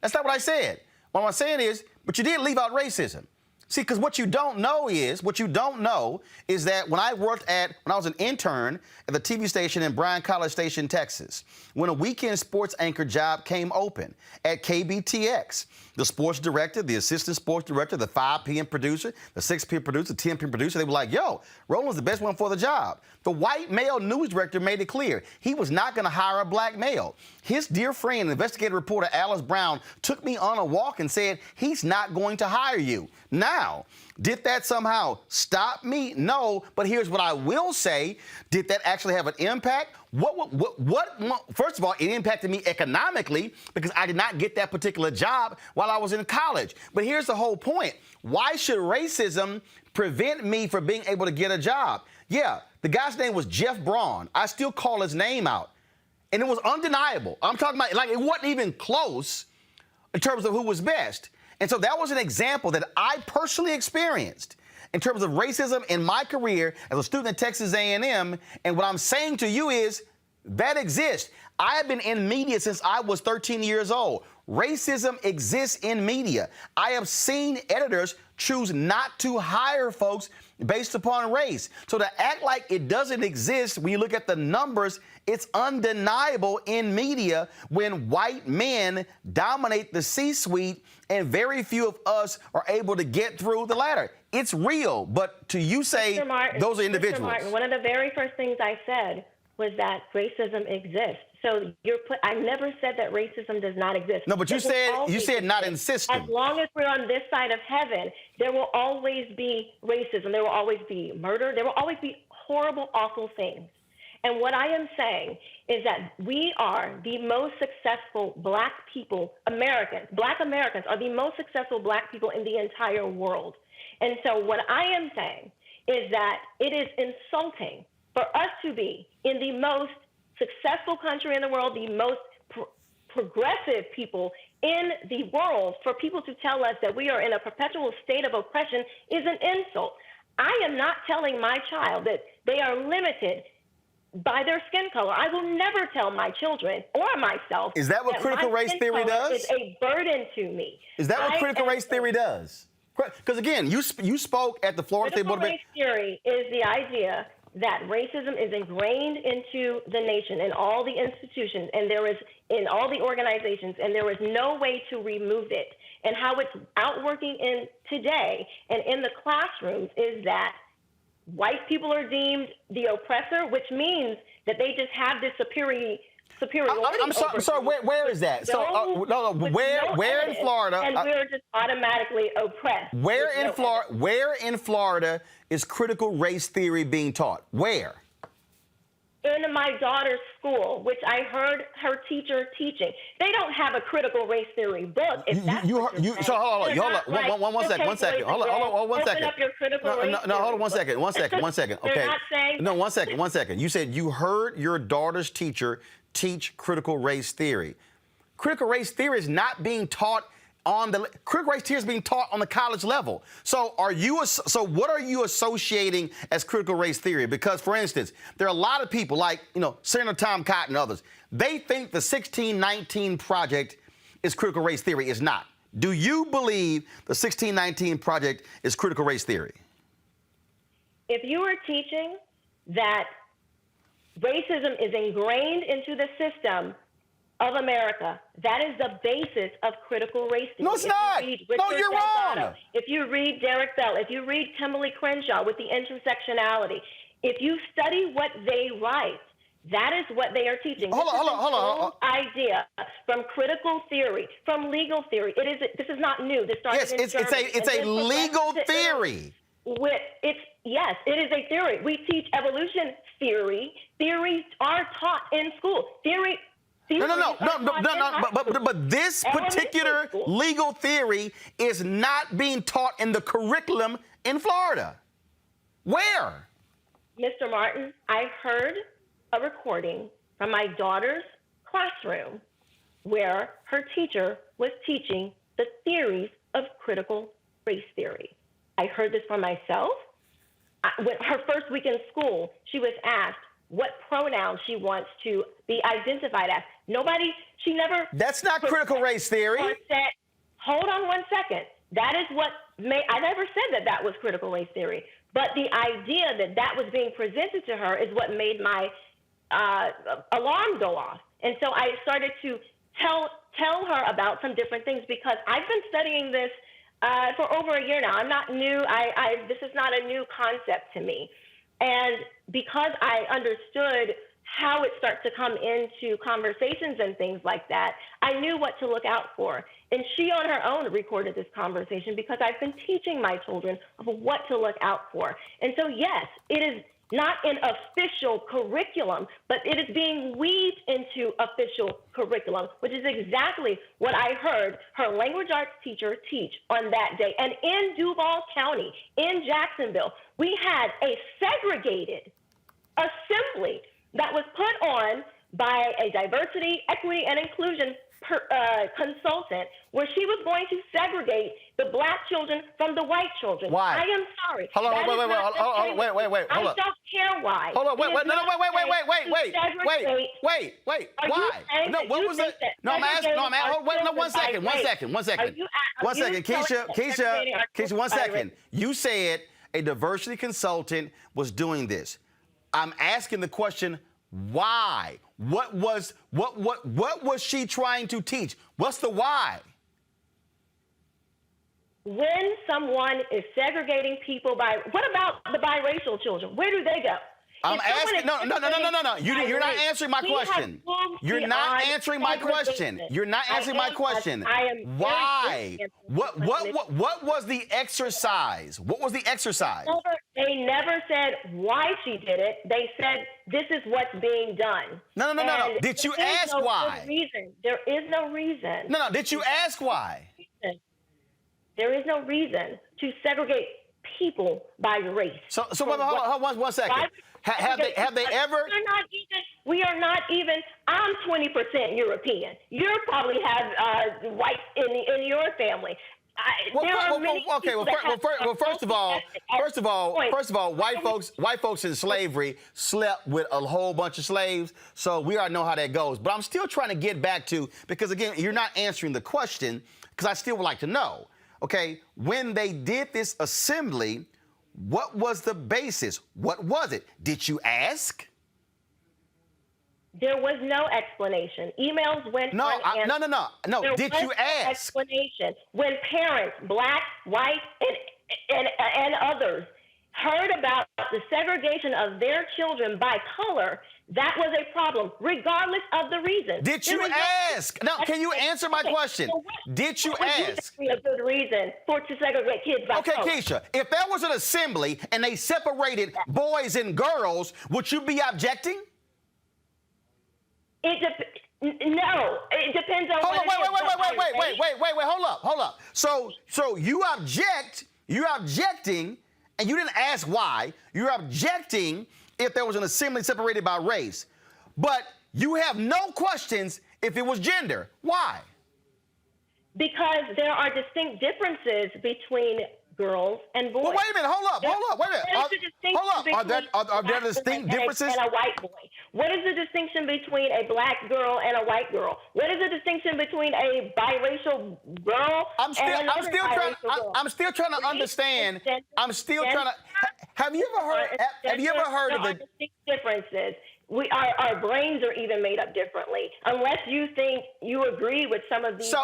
[SPEAKER 1] That's not what I said. What I'm saying is, but you did leave out racism. See, because what you don't know is that when I was an intern at the TV station in Bryan College Station, Texas, when a weekend sports anchor job came open at KBTX, the sports director, the assistant sports director, the 5 p.m. producer, the 6 p.m. producer, 10 p.m. producer, they were like, yo, Roland's the best one for the job. The white male news director made it clear he was not going to hire a black male. His dear friend, investigative reporter Alice Brown, took me on a walk and said he's not going to hire you. Now, did that somehow stop me? No, but here's what I will say. Did that actually have an impact? First of all, it impacted me economically because I did not get that particular job while I was in college. But here's the whole point. Why should racism prevent me from being able to get a job? Yeah, the guy's name was Jeff Braun. I still call his name out. And it was undeniable. I'm talking about, like, it wasn't even close in terms of who was best. And so that was an example that I personally experienced in terms of racism in my career as a student at Texas A&M. And what I'm saying to you is that exists. I have been in media since I was 13 years old. Racism exists in media. I have seen editors choose not to hire folks based upon race. So to act like it doesn't exist, when you look at the numbers, it's undeniable in media when white men dominate the C-suite and very few of us are able to get through the ladder. It's real, but to you say those are individuals.
[SPEAKER 13] Mr. Martin, one of the very first things I said was that racism exists. So I never said that racism does not exist.
[SPEAKER 1] No, but you said not in system.
[SPEAKER 13] As long as we're on this side of heaven, there will always be racism. There will always be murder. There will always be horrible, awful things. And what I am saying is that we are the most successful black people, Black Americans are the most successful black people in the entire world. And so what I am saying is that it is insulting for us to be in the most successful country in the world, the most progressive people in the world, for people to tell us that we are in a perpetual state of oppression is an insult. I am not telling my child that they are limited by their skin color. I will never tell my children or myself.
[SPEAKER 1] Is that what critical race theory does?
[SPEAKER 13] Is a burden to me.
[SPEAKER 1] Is that what critical race theory does? Because again, you spoke at the Florida State Board of
[SPEAKER 13] Critical race theory is the idea that racism is ingrained into the nation and all the institutions, and there is in all the organizations, and there is no way to remove it. And how it's outworking in today and in the classrooms is that white people are deemed the oppressor, which means that they just have this superiority.
[SPEAKER 1] I'm sorry. Where is that? Where in Florida?
[SPEAKER 13] And we're just automatically oppressed.
[SPEAKER 1] Where in Florida is critical race theory being taught? Where?
[SPEAKER 13] In my daughter's school, which I heard her teacher teaching. They don't have a critical race theory book.
[SPEAKER 1] So hold on. One second. Hold on. One second.
[SPEAKER 13] Open up your critical race
[SPEAKER 1] No, hold on. One second. Okay.
[SPEAKER 13] They're not saying
[SPEAKER 1] No, one second. You said you heard your daughter's teacher teach critical race theory. Critical race theory is not being taught critical race theory is being taught on the college level. So what are you associating as critical race theory? Because, for instance, there are a lot of people like, Senator Tom Cotton and others. They think the 1619 Project is critical race theory. It's not. Do you believe the 1619 Project is critical race theory?
[SPEAKER 13] If you are teaching that racism is ingrained into the system of America, that is the basis of critical race theory.
[SPEAKER 1] No, it's not. No, you're wrong.
[SPEAKER 13] If you read Derek Bell, if you read Kimberly Crenshaw with the intersectionality, if you study what they write, that is what they are teaching.
[SPEAKER 1] Hold on.
[SPEAKER 13] Idea from critical theory, from legal theory. This is not new. This started in Germany.
[SPEAKER 1] It's a legal theory.
[SPEAKER 13] Yes, it is a theory. We teach evolution theory. Theories are taught in school.
[SPEAKER 1] No. But this particular legal theory is not being taught in the curriculum in Florida. Where?
[SPEAKER 13] Mr. Martin, I heard a recording from my daughter's classroom where her teacher was teaching the theories of critical race theory. I heard this for myself. With her first week in school, she was asked what pronoun she wants to be identified as. She never...
[SPEAKER 1] That's not critical race theory.
[SPEAKER 13] Hold on one second. That is what I never said that was critical race theory. But the idea that was being presented to her is what made my alarm go off. And so I started to tell her about some different things because I've been studying this for over a year now. I'm not new. This is not a new concept to me. And because I understood how it starts to come into conversations and things like that, I knew what to look out for. And she on her own recorded this conversation because I've been teaching my children of what to look out for. And so, yes, it is not an official curriculum, but it is being weaved into official curriculum, which is exactly what I heard her language arts teacher teach on that day. And in Duval County, in Jacksonville, we had a segregated assembly that was put on by a diversity, equity, and inclusion consultant, where she was going to segregate the black children from the white children.
[SPEAKER 1] Why?
[SPEAKER 13] I am sorry.
[SPEAKER 1] Hold on, wait.
[SPEAKER 13] I don't care why.
[SPEAKER 1] Hold on, wait. Why? No, what was it? No, I'm asking. No, wait. No, one second. Keisha, 1 second. You said a diversity consultant was doing this. I'm asking the question, why? What was she trying to teach? What's the why?
[SPEAKER 13] When someone is segregating people what about the biracial children? Where do they go?
[SPEAKER 1] I'm asking. No. You're not answering my question. You're not answering my question. You're not answering my question. Why? What was the exercise? What was the exercise?
[SPEAKER 13] They never said why she did it. They said this is what's being done.
[SPEAKER 1] No. Did you ask why?
[SPEAKER 13] There is no reason.
[SPEAKER 1] No. Did you ask why?
[SPEAKER 13] There is no reason to segregate people by race.
[SPEAKER 1] So hold on 1 second. Have they ever?
[SPEAKER 13] We are not even. I'm 20% European. You probably have whites in your family.
[SPEAKER 1] First of all, white folks in slavery slept with a whole bunch of slaves, so we already know how that goes. But I'm still trying to get back to, because again, you're not answering the question, because I still would like to know. Okay, when they did this assembly, What was the basis? What was it? Did you ask?
[SPEAKER 13] There was no explanation. Emails went unanswered.
[SPEAKER 1] No.
[SPEAKER 13] There
[SPEAKER 1] Did
[SPEAKER 13] was
[SPEAKER 1] you
[SPEAKER 13] no
[SPEAKER 1] ask?
[SPEAKER 13] explanation. When parents, black, white, and others, heard about the segregation of their children by color, that was a problem, regardless of the reason.
[SPEAKER 1] Did you ask? Now, can you answer my question? Did you ask?
[SPEAKER 13] A good reason to segregate kids by color.
[SPEAKER 1] Okay, Keisha, if there was an assembly and they separated boys and girls, would you be objecting?
[SPEAKER 13] No, it depends on.
[SPEAKER 1] Wait, hold up. So you're objecting, and you didn't ask why. You're objecting if there was an assembly separated by race, but you have no questions if it was gender. Why?
[SPEAKER 13] Because there are distinct differences between girls and boys.
[SPEAKER 1] Well, wait a minute. Hold up. Wait a minute. Are there distinct differences?
[SPEAKER 13] And a white boy. What is the distinction between a black girl and a white girl? What is the distinction between a biracial girl and another biracial girl?
[SPEAKER 1] I'm still trying to understand. I'm still trying to. Have you ever heard of the
[SPEAKER 13] distinct differences? Our brains are even made up differently. Unless you think you agree with some of these.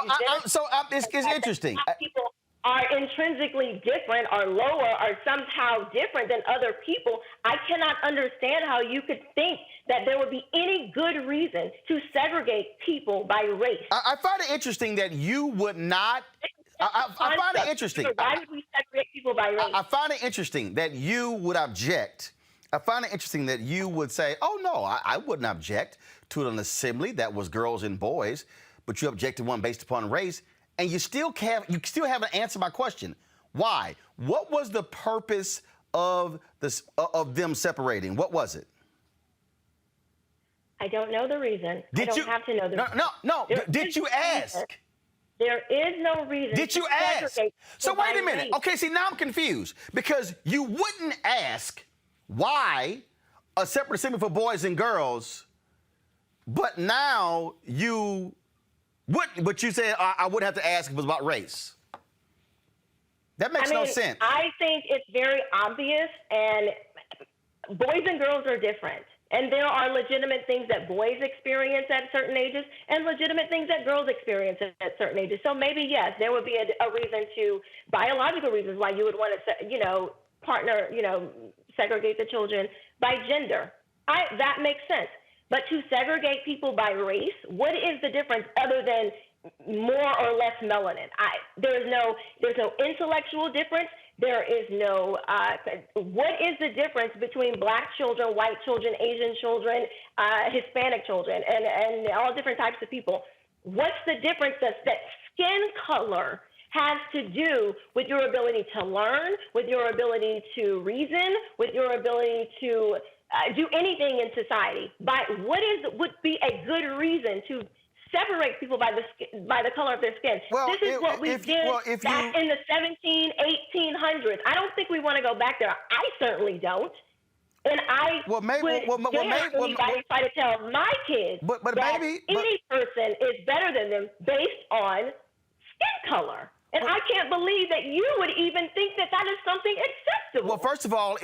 [SPEAKER 1] It's interesting.
[SPEAKER 13] People are intrinsically different, are lower, are somehow different than other people. I cannot understand how you could think that there would be any good reason to segregate people by race.
[SPEAKER 1] I find it interesting that you would not. I find it interesting.
[SPEAKER 13] Why would we segregate people by race?
[SPEAKER 1] I find it interesting that you would object. I find it interesting that you would say, oh, no, I wouldn't object to an assembly that was girls and boys, but you objected one based upon race. And you still haven't answered my question. Why? What was the purpose of them separating? What was it?
[SPEAKER 13] I don't know the reason. I don't have to know the reason.
[SPEAKER 1] No. Did you ask?
[SPEAKER 13] There is no reason.
[SPEAKER 1] Did you ask? So wait a minute. Okay, see, now I'm confused because you wouldn't ask why a separate assembly for boys and girls, but now you wouldn't. But you said I would have to ask if it was about race. That makes no sense.
[SPEAKER 13] I think it's very obvious, and boys and girls are different. And there are legitimate things that boys experience at certain ages and legitimate things that girls experience at certain ages. So maybe, yes, there would be a reason to, biological reasons why you would want to, segregate the children by gender. That makes sense. But to segregate people by race, what is the difference other than more or less melanin? There's no intellectual difference. There is no, what is the difference between black children, white children, Asian children, Hispanic children, and all different types of people? What's the difference that skin color has to do with your ability to learn, with your ability to reason, with your ability to do anything in society? Would be a good reason to separate people by the color of their skin? This is what we did back in the 1800s. I don't think we want to go back there. I certainly don't. And I would try to tell my kids that any person is better than them based on skin color. And I can't believe that you would even think that is something acceptable.
[SPEAKER 1] Well, first of all,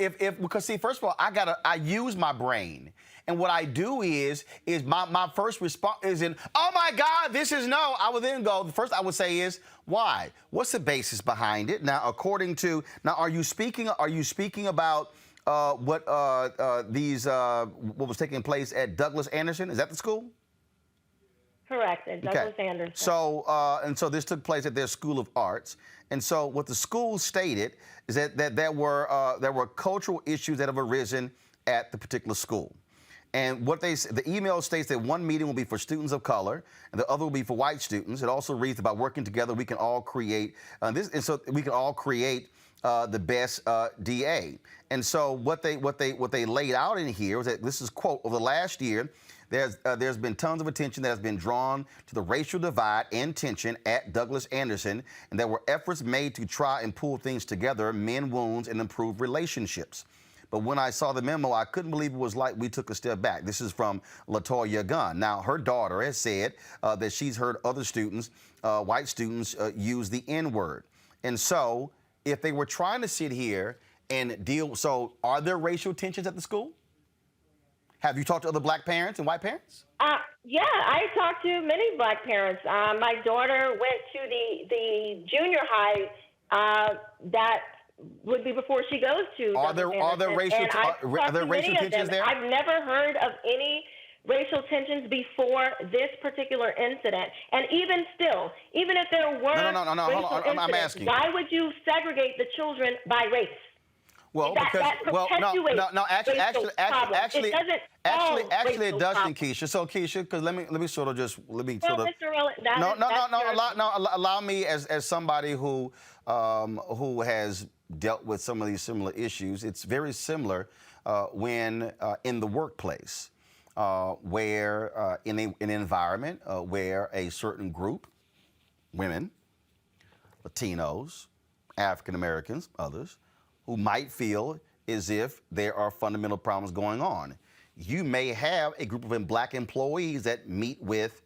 [SPEAKER 1] I use my brain. And what I do is my first response isn't, oh my God, this is no. I would then go, the first I would say is, why? What's the basis behind it? Now, are you speaking about what was taking place at Douglas Anderson? Is that the school?
[SPEAKER 13] Correct, at Douglas Anderson.
[SPEAKER 1] So this took place at their School of Arts. And so what the school stated is that there were cultural issues that have arisen at the particular school. And the email states that one meeting will be for students of color, and the other will be for white students. It also reads about working together, we can all create the best DA. And so what they laid out in here was that this is, quote, over the last year, there's been tons of attention that has been drawn to the racial divide and tension at Douglas Anderson, and there were efforts made to try and pull things together, mend wounds, and improve relationships. But when I saw the memo, I couldn't believe it was like we took a step back. This is from LaToya Gunn. Now, her daughter has said that she's heard other students, white students, use the N-word. And so if they were trying to sit here and deal. So are there racial tensions at the school? Have you talked to other black parents and white parents?
[SPEAKER 13] Yeah, I talked to many black parents. My daughter went to the junior high that would be before she goes to.
[SPEAKER 1] Are there racial tensions there?
[SPEAKER 13] I've never heard of any racial tensions before this particular incident. And even still, even if there were
[SPEAKER 1] No,
[SPEAKER 13] racial
[SPEAKER 1] hold on. I'm asking.
[SPEAKER 13] Why would you segregate the children by race?
[SPEAKER 1] Well, actually, it doesn't, Keisha. So, Keisha, because let me
[SPEAKER 13] Mr. Roland,
[SPEAKER 1] allow me as somebody who has dealt with some of these similar issues. It's very similar when in the workplace, where in an environment where a certain group, women, Latinos, African Americans, others, who might feel as if there are fundamental problems going on. You may have a group of black employees that meet with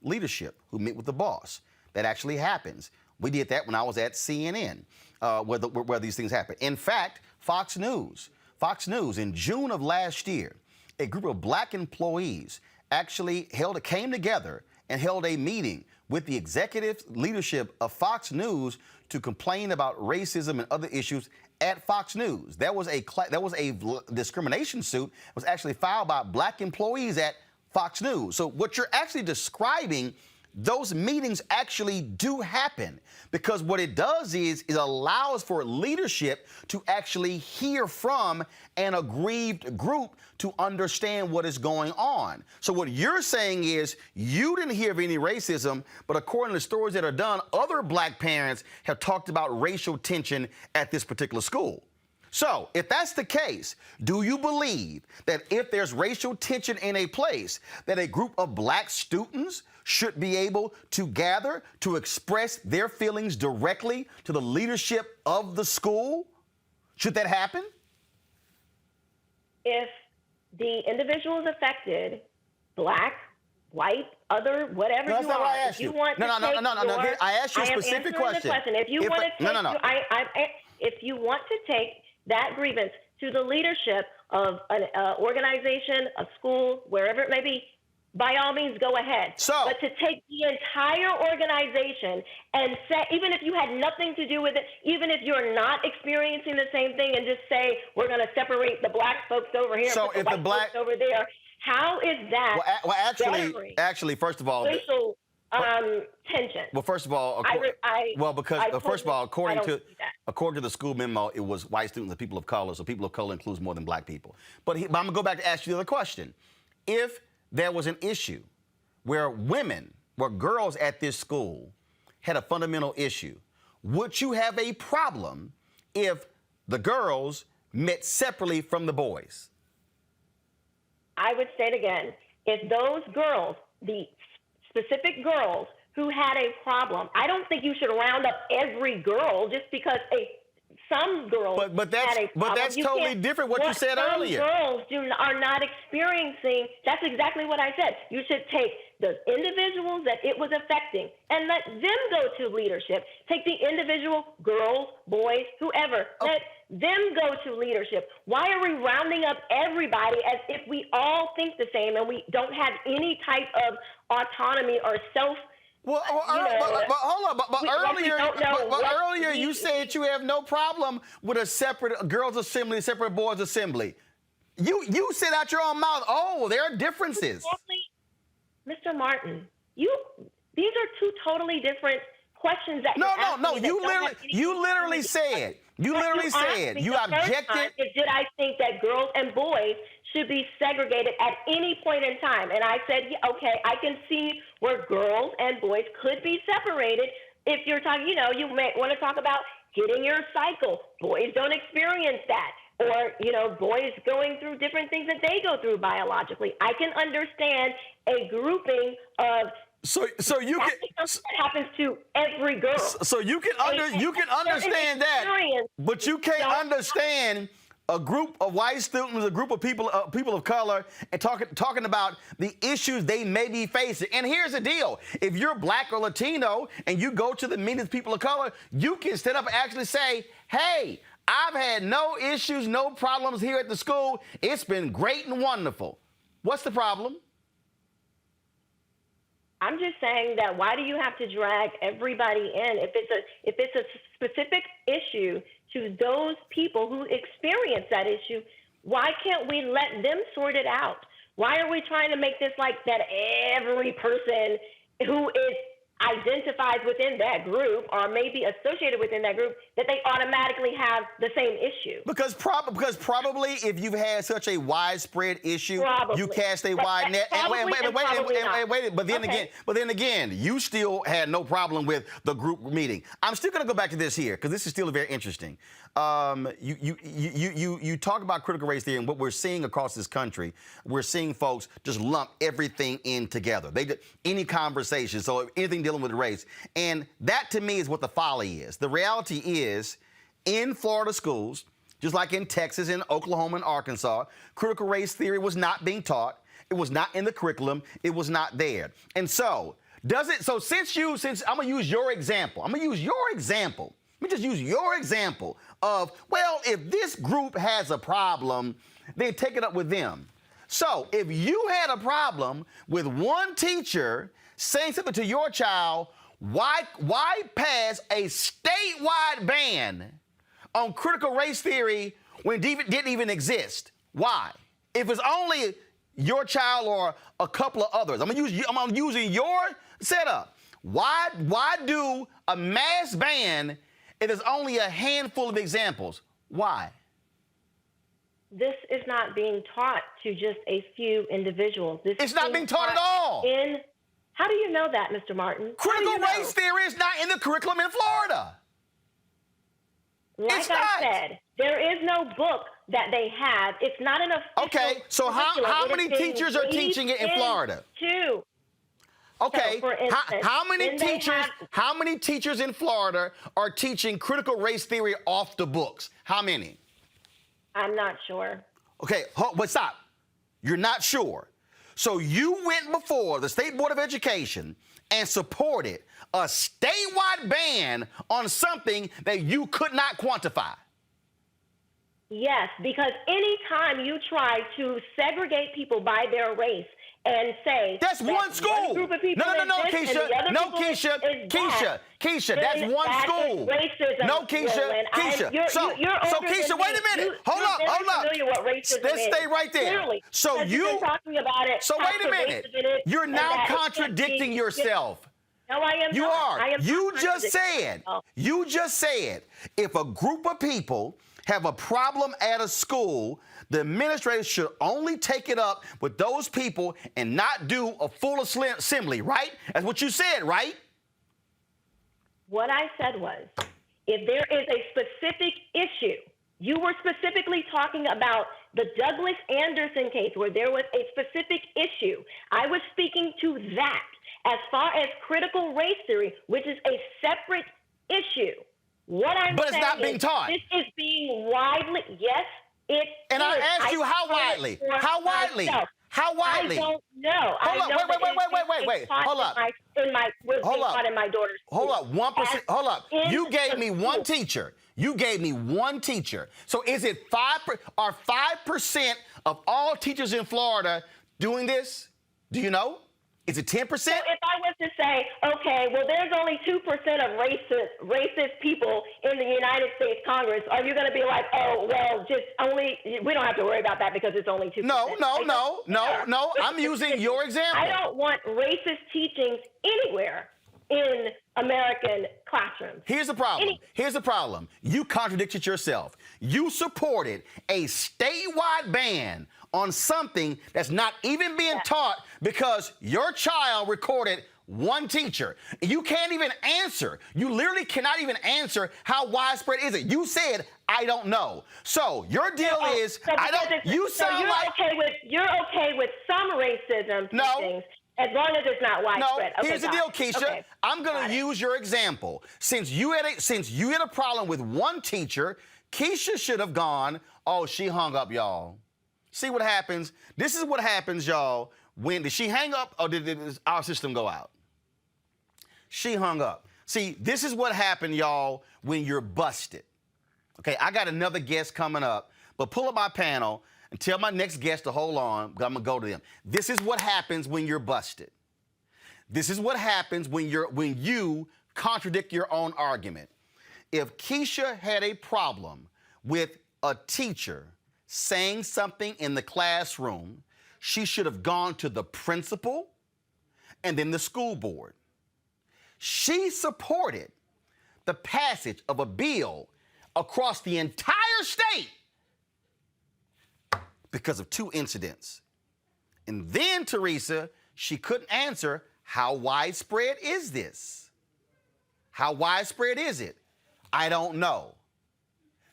[SPEAKER 1] leadership, who meet with the boss. That actually happens. We did that when I was at CNN, where these things happen. In fact, Fox News, in June of last year, a group of black employees actually came together and held a meeting with the executive leadership of Fox News to complain about racism and other issues at Fox News. There was a discrimination suit that was actually filed by black employees at Fox News. So what you're actually describing, those meetings actually do happen, because what it does is it allows for leadership to actually hear from an aggrieved group to understand what is going on. So what you're saying is you didn't hear of any racism, but according to stories that are done, other black parents have talked about racial tension at this particular school. So if that's the case, do you believe that if there's racial tension in a place, that a group of black students should be able to gather to express their feelings directly to the leadership of the school? Should that happen?
[SPEAKER 13] If the individual is affected, black, white, other, whatever
[SPEAKER 1] no, that's
[SPEAKER 13] you
[SPEAKER 1] not
[SPEAKER 13] are,
[SPEAKER 1] what I asked
[SPEAKER 13] if you
[SPEAKER 1] you.
[SPEAKER 13] want
[SPEAKER 1] No. I asked you a
[SPEAKER 13] I am
[SPEAKER 1] specific
[SPEAKER 13] answering
[SPEAKER 1] question.
[SPEAKER 13] The question. If you want to take, if you want to take that grievance to the leadership of an organization, a school, wherever it may be, by all means, go ahead. But to take the entire organization and say, even if you had nothing to do with it, even if you're not experiencing the same thing, and just say, we're going to separate the black folks over here,
[SPEAKER 1] so
[SPEAKER 13] and put the white folks over there, how is that?
[SPEAKER 1] Actually, first of all,
[SPEAKER 13] racial tension.
[SPEAKER 1] Well, first of all, according to the school memo, it was white students and people of color. So people of color includes more than black people. But I'm going to go back to ask you the other question. If there was an issue where girls at this school had a fundamental issue, would you have a problem if the girls met separately from the boys?
[SPEAKER 13] I would say it again. If those girls, the specific girls who had a problem, I don't think you should round up every girl just because some girls had a problem.
[SPEAKER 1] But that's totally different what you said earlier.
[SPEAKER 13] Some girls are not experiencing. That's exactly what I said. You should take the individuals that it was affecting and let them go to leadership. Take the individual girls, boys, whoever. Let them go to leadership. Why are we rounding up everybody as if we all think the same and we don't have any type of autonomy or self?
[SPEAKER 1] Earlier you said you have no problem with a separate girls' assembly, separate boys' assembly. You said out your own mouth, there are differences.
[SPEAKER 13] Mr. Martin, these are two totally different questions that
[SPEAKER 1] you literally said. You objected.
[SPEAKER 13] Did I think that girls and boys should be segregated at any point in time? And I said, okay, I can see where girls and boys could be separated. If you're talking, you may want to talk about getting your cycle. Boys don't experience that. Or, boys going through different things that they go through biologically. I can understand a grouping of
[SPEAKER 1] So you can
[SPEAKER 13] that happens to every girl.
[SPEAKER 1] So you can understand that, but you can't understand a group of white students, a group of people of color, and talking about the issues they may be facing. And here's the deal: if you're black or Latino and you go to the meetings of people of color, you can stand up and actually say, "Hey, I've had no issues, no problems here at the school. It's been great and wonderful. What's the problem?
[SPEAKER 13] I'm just saying that why do you have to drag everybody in? If it's a specific issue to those people who experience that issue, why can't we let them sort it out? Why are we trying to make this like that every person who is identifies within that group or maybe associated within that group, that they automatically have the same issue?
[SPEAKER 1] Because probably if you've had such a widespread issue, you cast a wide net. Wait. But then again, you still had no problem with the group meeting. I'm still going to go back to this here because this is still very interesting. You talk about critical race theory and what we're seeing across this country. We're seeing folks just lump everything in together. Any conversation, so anything dealing with race. And that to me is what the folly is. The reality is in Florida schools, just like in Texas and Oklahoma and Arkansas, critical race theory was not being taught. It was not in the curriculum. It was not there. And so since I'm going to use your example, Let me just use your example of, well, if this group has a problem, then take it up with them. So if you had a problem with one teacher saying something to your child, why pass a statewide ban on critical race theory when it didn't even exist? Why? If it's only your child or a couple of others, I'm using your setup. Why do a mass ban if there's only a handful of examples? Why?
[SPEAKER 13] This is not being taught to just a few individuals.
[SPEAKER 1] It's not being taught at all.
[SPEAKER 13] How do you know that, Mr. Martin?
[SPEAKER 1] Critical race theory is not in the curriculum in Florida.
[SPEAKER 13] Like I said, there is no book that they have. It's not an official.
[SPEAKER 1] Okay, so how many teachers are teaching it in Florida?
[SPEAKER 13] Two.
[SPEAKER 1] Okay,
[SPEAKER 13] so for instance,
[SPEAKER 1] how many teachers in Florida are teaching critical race theory off the books? How many?
[SPEAKER 13] I'm not sure.
[SPEAKER 1] Okay, but stop. You're not sure. So you went before the State Board of Education and supported a statewide ban on something that you could not quantify.
[SPEAKER 13] Yes, because anytime you try to segregate people by their race and say
[SPEAKER 1] that's one school.
[SPEAKER 13] Group of people
[SPEAKER 1] No, Keisha. No, Keisha. That's one school.
[SPEAKER 13] Racism,
[SPEAKER 1] no, Keisha. So Keisha, wait a minute. Hold up. Let's stay right there.
[SPEAKER 13] Clearly,
[SPEAKER 1] so
[SPEAKER 13] you've been talking about it.
[SPEAKER 1] So wait a minute. You're now contradicting yourself.
[SPEAKER 13] No, I am
[SPEAKER 1] you
[SPEAKER 13] not.
[SPEAKER 1] are. You just said if a group of people have a problem at a school, the administrators should only take it up with those people and not do a full assembly, right? That's what you said, right?
[SPEAKER 13] What I said was, if there is a specific issue, you were specifically talking about the Douglas Anderson case where there was a specific issue. I was speaking to that. As far as critical race theory, which is a separate issue, what I'm
[SPEAKER 1] but
[SPEAKER 13] saying
[SPEAKER 1] it's not being taught.
[SPEAKER 13] This is being widely, yes, it
[SPEAKER 1] and
[SPEAKER 13] is.
[SPEAKER 1] I asked you how widely? How widely? How widely?
[SPEAKER 13] I don't know.
[SPEAKER 1] Wait. Hold up.
[SPEAKER 13] In my daughter's school.
[SPEAKER 1] Hold up. 1%. Hold up. You gave me one teacher. So is it 5%? Are 5% of all teachers in Florida doing this? Do you know? Is it 10%?
[SPEAKER 13] So if I was to say, okay, well, there's only 2% of racist people in the United States Congress, are you going to be like, oh, well, we don't have to worry about that because it's only 2%?
[SPEAKER 1] No. I'm using your example.
[SPEAKER 13] I don't want racist teachings anywhere in American classrooms.
[SPEAKER 1] Here's the problem. You contradicted yourself. You supported a statewide ban on something that's not even being taught because your child recorded one teacher. You can't even answer. You literally cannot even answer how widespread is it. You said, I don't know. So your deal is, I don't, you sound like...
[SPEAKER 13] You're okay with some racism teachings, as long as it's not widespread.
[SPEAKER 1] No, here's the deal, Keisha. Okay. I'm going to use your example. Since you had a problem with one teacher, Keisha should have gone, oh, she hung up, y'all. See what happens? This is what happens, y'all. Did she hang up or did our system go out? She hung up. See, this is what happened, y'all, when you're busted. Okay, I got another guest coming up, but pull up my panel and tell my next guest to hold on. I'm gonna go to them. This is what happens when you're busted. This is what happens when you contradict your own argument. If Keisha had a problem with a teacher saying something in the classroom, she should have gone to the principal and then the school board. She supported the passage of a bill across the entire state because of 2 incidents. And then, Teresa, she couldn't answer, how widespread is this? How widespread is it? I don't know.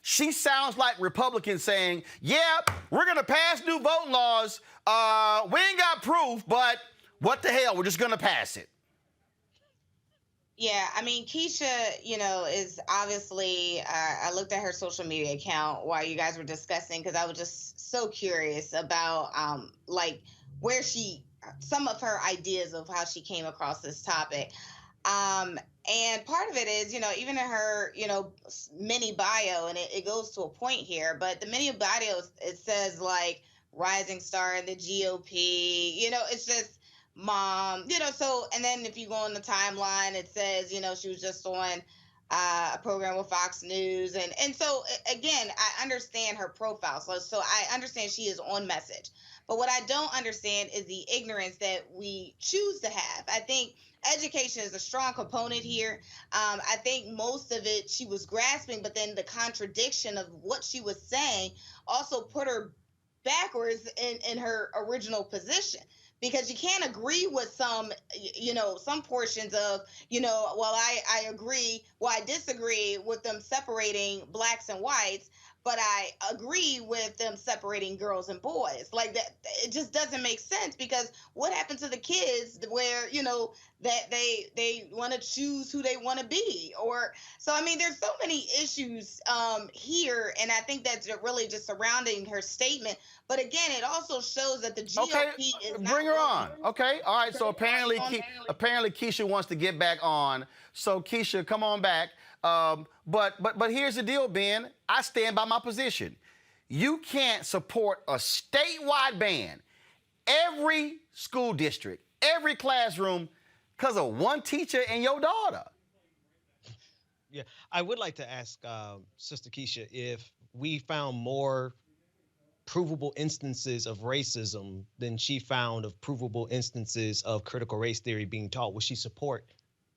[SPEAKER 1] She sounds like Republicans saying, yeah, we're going to pass new voting laws. We ain't got proof, but what the hell? We're just going to pass it.
[SPEAKER 4] Yeah, I mean, Keisha, is obviously, I looked at her social media account while you guys were discussing, because I was just so curious about, where some of her ideas of how she came across this topic. And part of it is, even in her, mini bio, and it goes to a point here, but the mini bio, it says like rising star in the GOP, it's just mom, so, and then if you go on the timeline, it says, she was just on a program with Fox News. And so, again, I understand her profile. So I understand she is on message. But what I don't understand is the ignorance that we choose to have. I think education is a strong component here. I think most of it she was grasping, but then the contradiction of what she was saying also put her backwards in her original position. Because you can't agree with some portions of, I agree, I disagree with them separating blacks and whites, but I agree with them separating girls and boys. Like that, it just doesn't make sense, because what happened to the kids where, that they want to choose who they want to be? So, I mean, there's so many issues here, and I think that's really just surrounding her statement. But again, it also shows that the GOP is not.
[SPEAKER 1] Bring her on. Okay, all right. So apparently Keisha wants to get back on. So Keisha, come on back. But here's the deal, Ben. I stand by my position. You can't support a statewide ban, every school district, every classroom, because of one teacher and your daughter.
[SPEAKER 3] Yeah, I would like to ask Sister Keisha if we found more provable instances of racism than she found of provable instances of critical race theory being taught. Would she support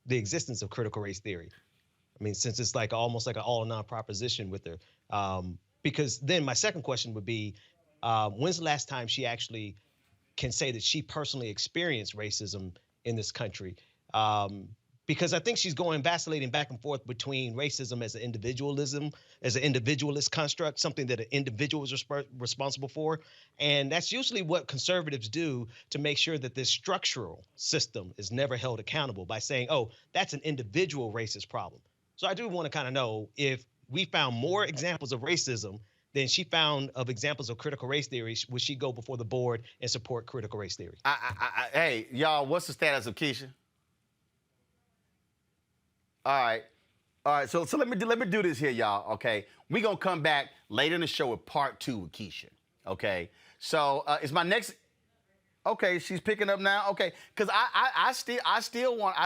[SPEAKER 3] the existence of critical race theory? I mean, since it's almost like an all or none proposition with her. Because then my second question would be, when's the last time she actually can say that she personally experienced racism in this country? Because I think she's vacillating back and forth between racism as an individualist construct, something that an individual is responsible for. And that's usually what conservatives do to make sure that this structural system is never held accountable by saying, oh, that's an individual racist problem. So I do want to kind of know if we found more examples of racism than she found of examples of critical race theory, would she go before the board and support critical race theory?
[SPEAKER 1] Hey, y'all, what's the status of Keisha? All right. So let me do this here, y'all. Okay, we gonna come back later in the show with part 2 with Keisha. Okay, so is my next? Okay, she's picking up now. Okay, because I still want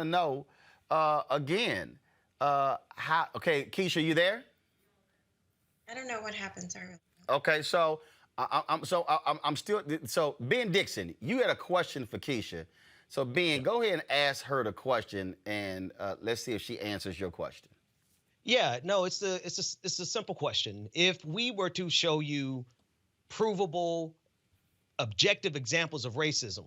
[SPEAKER 1] to know again how. Okay, Keisha, you there?
[SPEAKER 14] I don't know what happened, sir.
[SPEAKER 1] Okay, so I'm still. So Ben Dixon, you had a question for Keisha. So, Ben, go ahead and ask her the question, and let's see if she answers your question.
[SPEAKER 3] Yeah, no, it's a simple question. If we were to show you provable, objective examples of racism,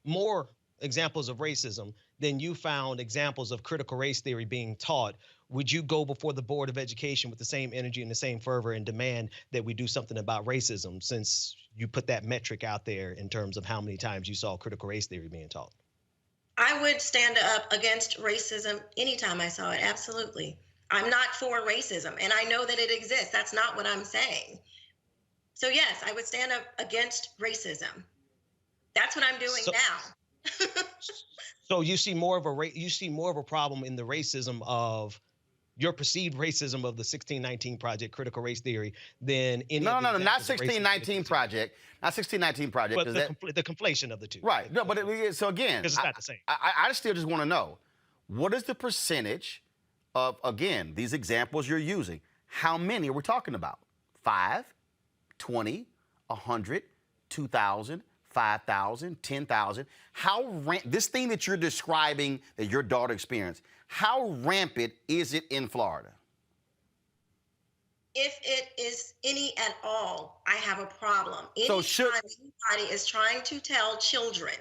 [SPEAKER 3] more examples of racism than you found examples of critical race theory being taught, would you go before the Board of Education with the same energy and the same fervor and demand that we do something about racism, since you put that metric out there in terms of how many times you saw critical race theory being taught?
[SPEAKER 14] I would stand up against racism anytime I saw it, absolutely. I'm not for racism, and I know that it exists. That's not what I'm saying. So yes, I would stand up against racism. That's what I'm doing now.
[SPEAKER 3] So you see more of a problem in the racism of your perceived racism of the 1619 Project, critical race theory, than any
[SPEAKER 1] No,
[SPEAKER 3] of the
[SPEAKER 1] no, no, not
[SPEAKER 3] examples of racism
[SPEAKER 1] 1619 Project. Not 1619 Project.
[SPEAKER 3] But
[SPEAKER 1] 'cause
[SPEAKER 3] the conflation of the two.
[SPEAKER 1] Right. No, but so again,
[SPEAKER 3] Because it's not the same.
[SPEAKER 1] I still just want to know, what is the percentage of, again, these examples you're using? How many are we talking about? 5, 20, 100, 2,000, 5,000, 10,000? This thing that you're describing that your daughter experienced, how rampant is it in Florida?
[SPEAKER 14] If it is any at all, I have a problem.
[SPEAKER 1] So
[SPEAKER 14] Anytime anybody is trying to tell children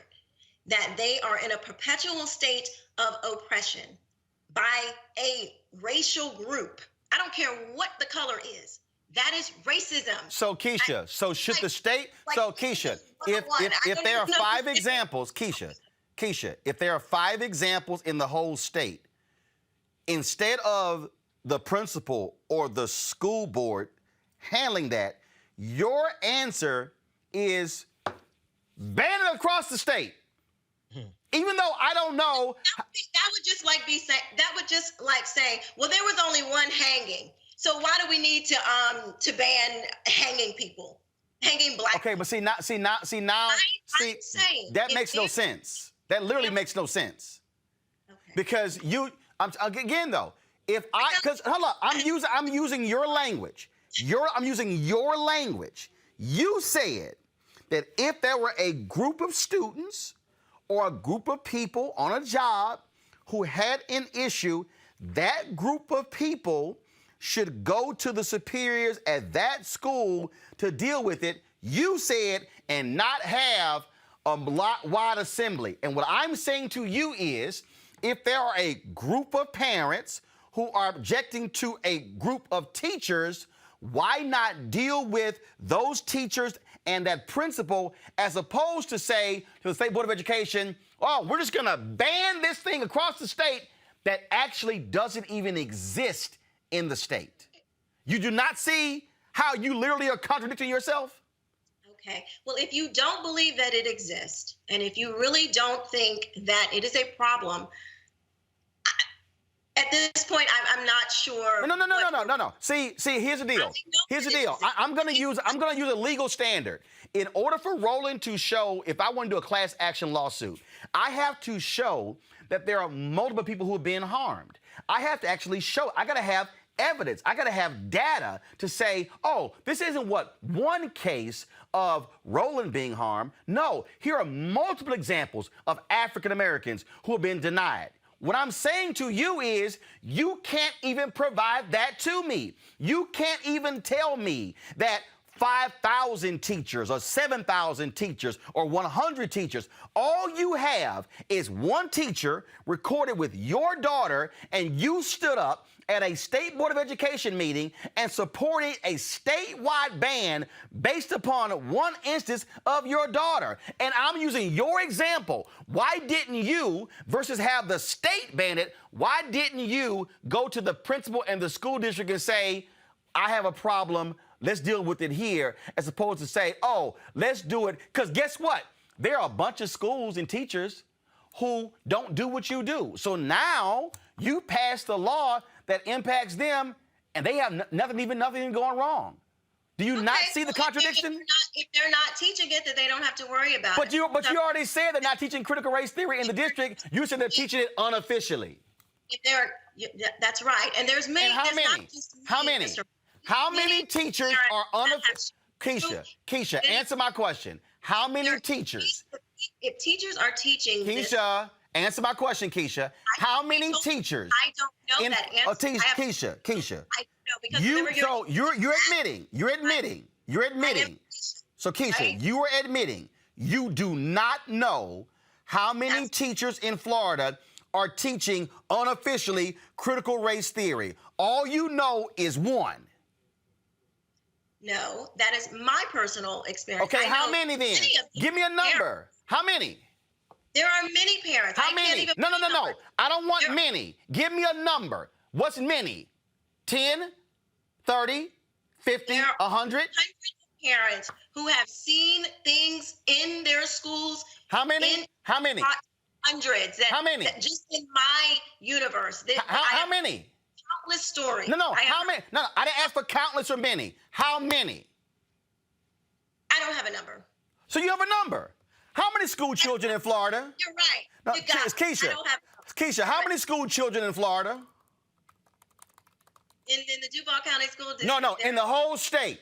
[SPEAKER 14] that they are in a perpetual state of oppression by a racial group, I don't care what the color is, that is racism.
[SPEAKER 1] So Keisha, so should the state, so Keisha, if there are 5 examples, Keisha, if there are 5 examples in the whole state, instead of the principal or the school board handling that, your answer is ban it across the state. Even though I don't know.
[SPEAKER 14] That would just like be saying, that would just like say, well, there was only one hanging, so why do we need to ban hanging people, hanging black?
[SPEAKER 1] Okay, but see now, that makes no sense. That literally makes no sense. Okay. Because again though, because hold up, I'm using your language. I'm using your language. You said that if there were a group of students or a group of people on a job who had an issue, that group of people should go to the superiors at that school to deal with it. You said, and not have a block-wide assembly. And what I'm saying to you is, if there are a group of parents who are objecting to a group of teachers, why not deal with those teachers and that principal, as opposed to say to the State Board of Education, oh, we're just gonna ban this thing across the state that actually doesn't even exist in the state? You do not see how you literally are contradicting yourself?
[SPEAKER 14] Okay, well, if you don't believe that it exists, and if you really don't think that it is a problem, at this point, I'm not sure.
[SPEAKER 1] No. See, here's the deal. Here's the deal. I'm gonna use a legal standard. In order for Roland to show, if I want to do a class action lawsuit, I have to show that there are multiple people who are being harmed. I have to actually show, I gotta have evidence. I gotta have data to say, oh, this isn't one case of Roland being harmed. No, here are multiple examples of African Americans who have been denied. What I'm saying to you is, you can't even provide that to me. You can't even tell me that 5,000 teachers or 7,000 teachers or 100 teachers. All you have is one teacher recorded with your daughter, and you stood up at a State Board of Education meeting and supported a statewide ban based upon one instance of your daughter. And I'm using your example. Why didn't you, versus have the state ban it, why didn't you go to the principal and the school district and say, I have a problem, let's deal with it here, as opposed to say, oh, let's do it? Because guess what? There are a bunch of schools and teachers who don't do what you do. So now you pass the law that impacts them, and they have nothing going wrong. Do you not see the contradiction?
[SPEAKER 14] If they're not teaching it, then they don't have to worry about it.
[SPEAKER 1] You already said they're not teaching critical race theory in the district. You said they're teaching it unofficially.
[SPEAKER 14] That's right. And there's many.
[SPEAKER 1] And how many teachers are unofficial? Keisha, answer my question. How many teachers?
[SPEAKER 14] If teachers are teaching
[SPEAKER 1] Keisha, answer my question, Keisha. How many teachers?
[SPEAKER 14] I don't know that answer.
[SPEAKER 1] Keisha.
[SPEAKER 14] I don't know, because
[SPEAKER 1] you're admitting. So Keisha, right? You are admitting you do not know how many teachers in Florida are teaching unofficially critical race theory. All you know is one.
[SPEAKER 14] No, that is my personal experience.
[SPEAKER 1] Okay, how many then? Give me a number. How many?
[SPEAKER 14] There are many parents.
[SPEAKER 1] How many? No. I don't want many. Give me a number. What's many? 10, 30, 50, 100?
[SPEAKER 14] Parents who have seen things in their schools.
[SPEAKER 1] How many?
[SPEAKER 14] Hundreds.
[SPEAKER 1] How many?
[SPEAKER 14] Just in my universe.
[SPEAKER 1] How many?
[SPEAKER 14] story.
[SPEAKER 1] No. How many? No, I didn't ask for countless or many. How many?
[SPEAKER 14] I don't have a number.
[SPEAKER 1] So you have a number. How many school children in Florida?
[SPEAKER 14] You're right.
[SPEAKER 1] No,
[SPEAKER 14] You got it.
[SPEAKER 1] Keisha.
[SPEAKER 14] I don't have
[SPEAKER 1] Keisha, how many school children in Florida?
[SPEAKER 14] in the Duval County School District.
[SPEAKER 1] No, in the whole state.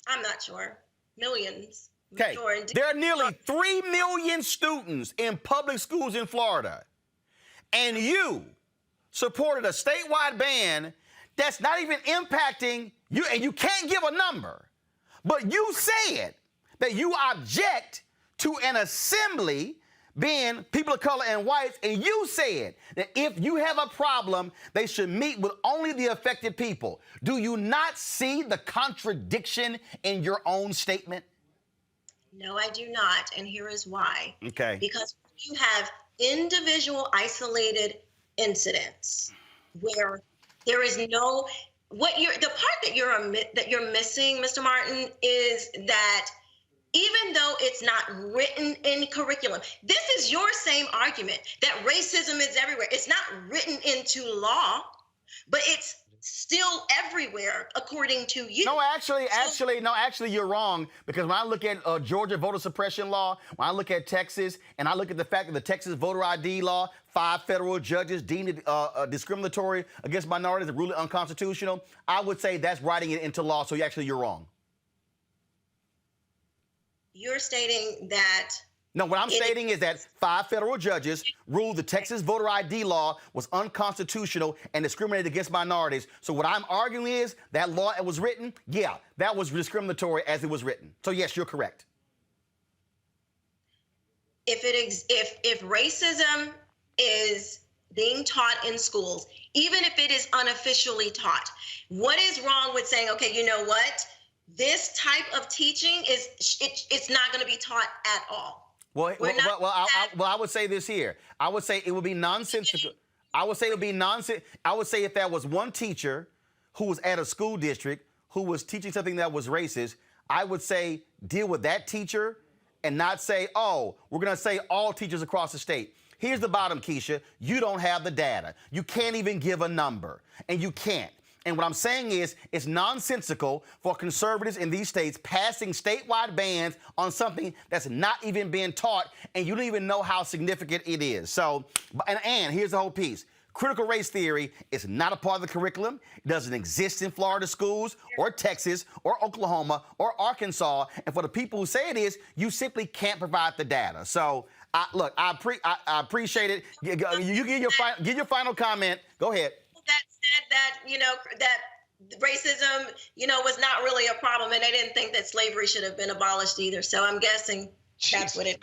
[SPEAKER 14] I'm not sure. Millions.
[SPEAKER 1] Okay.
[SPEAKER 14] Sure.
[SPEAKER 1] There are nearly 3 million students in public schools in Florida. And you supported a statewide ban that's not even impacting you, and you can't give a number. But you said that you object to an assembly being people of color and whites, and you said that if you have a problem, they should meet with only the affected people. Do you not see the contradiction in your own statement?
[SPEAKER 14] No, I do not, and here is why.
[SPEAKER 1] Okay.
[SPEAKER 14] Because you have individual isolated incidents where there is no the part that you're missing, Mr. Martin, is that even though it's not written in curriculum, this is your same argument that racism is everywhere. It's not written into law, but it's still everywhere, according to you.
[SPEAKER 1] No, actually, you're wrong. Because when I look at Georgia voter suppression law, when I look at Texas, and I look at the fact that the Texas voter ID law, 5 federal judges deemed it discriminatory against minorities and ruled it unconstitutional, I would say that's writing it into law. So you're wrong.
[SPEAKER 14] You're stating that.
[SPEAKER 1] No, what I'm stating is that 5 federal judges ruled the Texas voter ID law was unconstitutional and discriminated against minorities. So what I'm arguing is that law that was written, that was discriminatory as it was written. So yes, you're correct.
[SPEAKER 14] If racism is being taught in schools, even if it is unofficially taught, what is wrong with saying, okay, you know what? This type of teaching it's not going to be taught at all.
[SPEAKER 1] I would say this here. I would say it would be nonsensical. I would say if there was one teacher who was at a school district who was teaching something that was racist, I would say deal with that teacher and not say, oh, we're going to say all teachers across the state. Here's the bottom, Keisha. You don't have the data. You can't even give a number, and you can't. And what I'm saying is it's nonsensical for conservatives in these states passing statewide bans on something that's not even being taught, and you don't even know how significant it is. So, and here's the whole piece. Critical race theory is not a part of the curriculum. It doesn't exist in Florida schools or Texas or Oklahoma or Arkansas. And for the people who say it is, you simply can't provide the data. So, I appreciate it. You give your final comment. Go ahead.
[SPEAKER 14] That said that racism, was not really a problem, and they didn't think that slavery should have been abolished either. So I'm guessing that's what it.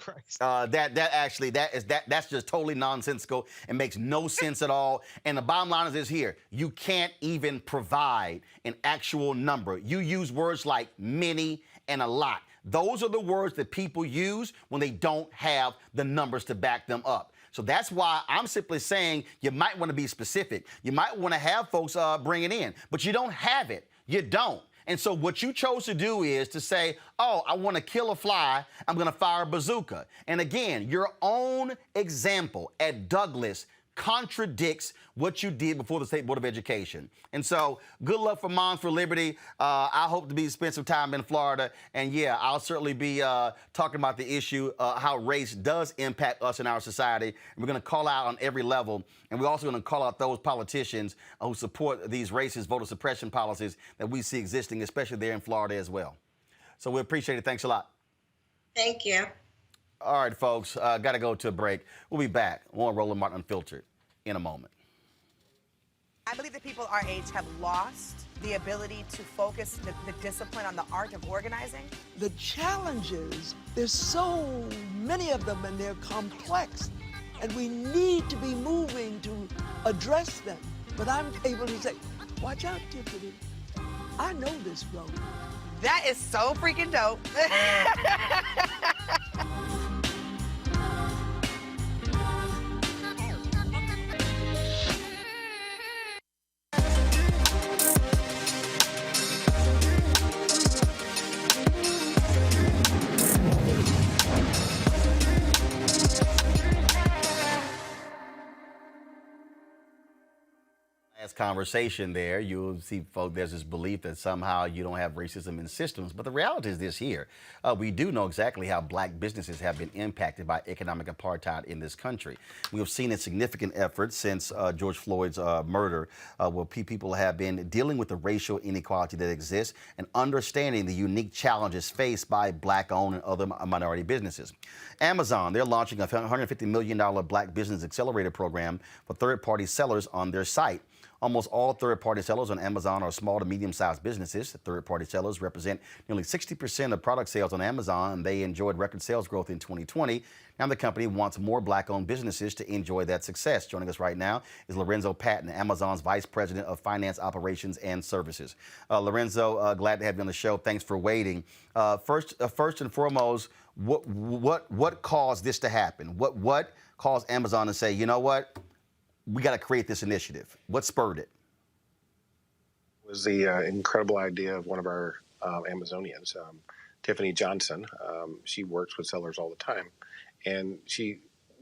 [SPEAKER 1] That's just totally nonsensical and makes no sense at all. And the bottom line is this here: you can't even provide an actual number. You use words like many and a lot. Those are the words that people use when they don't have the numbers to back them up. So that's why I'm simply saying you might want to be specific. You might want to have folks bring it in, but you don't have it. You don't. And so what you chose to do is to say, oh, I want to kill a fly, I'm going to fire a bazooka. And again, your own example at Douglas contradicts what you did before the State Board of Education. And so good luck for Moms for Liberty. I hope to spend some time in Florida. And yeah, I'll certainly be talking about the issue, how race does impact us in our society. And we're going to call out on every level. And we're also going to call out those politicians who support these racist voter suppression policies that we see existing, especially there in Florida as well. So we appreciate it. Thanks a lot.
[SPEAKER 14] Thank you.
[SPEAKER 1] All right, folks, got to go to a break. We'll be back. More Roland Martin Unfiltered in a moment.
[SPEAKER 15] I believe that people our age have lost the ability to focus the discipline on the art of organizing.
[SPEAKER 16] The challenges, there's so many of them and they're complex, and we need to be moving to address them. But I'm able to say, watch out, Tiffany. I know this road.
[SPEAKER 15] That is so freaking dope.
[SPEAKER 1] Last conversation there, you'll see, folks, there's this belief that somehow you don't have racism in systems. But the reality is this here. We do know exactly how black businesses have been impacted by economic apartheid in this country. We have seen a significant effort since George Floyd's murder, where people have been dealing with the racial inequality that exists and understanding the unique challenges faced by black-owned and other minority businesses. Amazon, they're launching a $150 million Black Business Accelerator program for third-party sellers on their site. Almost all third-party sellers on Amazon are small to medium-sized businesses. Third-party sellers represent nearly 60% of product sales on Amazon, and they enjoyed record sales growth in 2020. Now the company wants more black-owned businesses to enjoy that success. Joining us right now is Lorenzo Patton, Amazon's Vice President of Finance, Operations, and Services. Lorenzo, glad to have you on the show. Thanks for waiting. First and foremost, what caused this to happen? What caused Amazon to say, you know what? We got to create this initiative. What spurred it?
[SPEAKER 17] It was the incredible idea of one of our Amazonians, Tiffany Johnson. She works with sellers all the time. And as she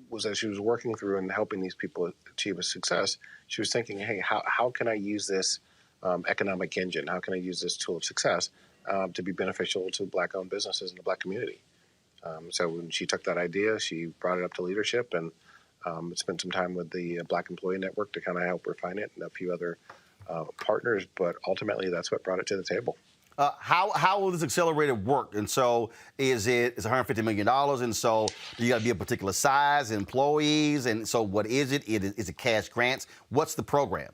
[SPEAKER 17] was working through and helping these people achieve a success, she was thinking, hey, how can I use this economic engine? How can I use this tool of success to be beneficial to black-owned businesses in the black community? So when she took that idea, she brought it up to leadership and spent some time with the Black Employee Network to kind of help refine it and a few other partners. But ultimately, that's what brought it to the table.
[SPEAKER 1] How will this accelerator work? And so it's $150 million. And so you got to be a particular size, employees. And so what is it? Is it cash grants? What's the program?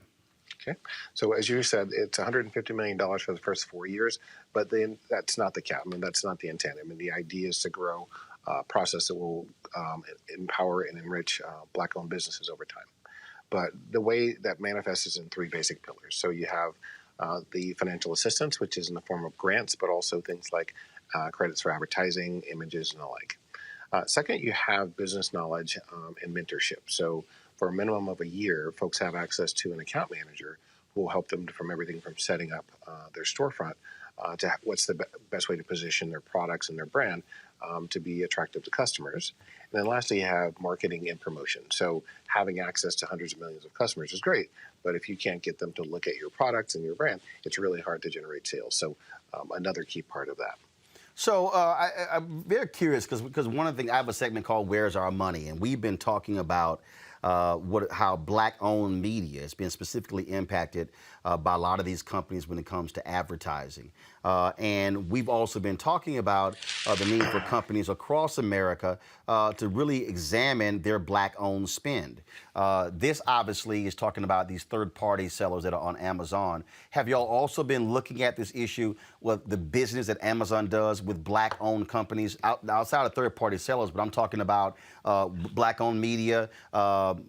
[SPEAKER 17] Okay. So as you said, it's $150 million for the first 4 years. But then that's not the cap. I mean, that's not the intent. I mean, the idea is to grow a process that will empower and enrich black-owned businesses over time. But the way that manifests is in three basic pillars. So you have the financial assistance, which is in the form of grants, but also things like credits for advertising, images, and the like. Second, you have business knowledge and mentorship. So for a minimum of a year, folks have access to an account manager who will help them from everything from setting up their storefront to what's the best way to position their products and their brand to be attractive to customers. And then lastly, you have marketing and promotion. So having access to hundreds of millions of customers is great, but if you can't get them to look at your products and your brand, it's really hard to generate sales. So another key part of that.
[SPEAKER 1] So I'm very curious because one of the things, I have a segment called Where's Our Money? And we've been talking about how black-owned media has been specifically impacted by a lot of these companies when it comes to advertising. And we've also been talking about the need for companies across America to really examine their black-owned spend. This obviously is talking about these third-party sellers that are on Amazon. Have y'all also been looking at this issue with the business that Amazon does with black-owned companies outside of third-party sellers? But I'm talking about black-owned media,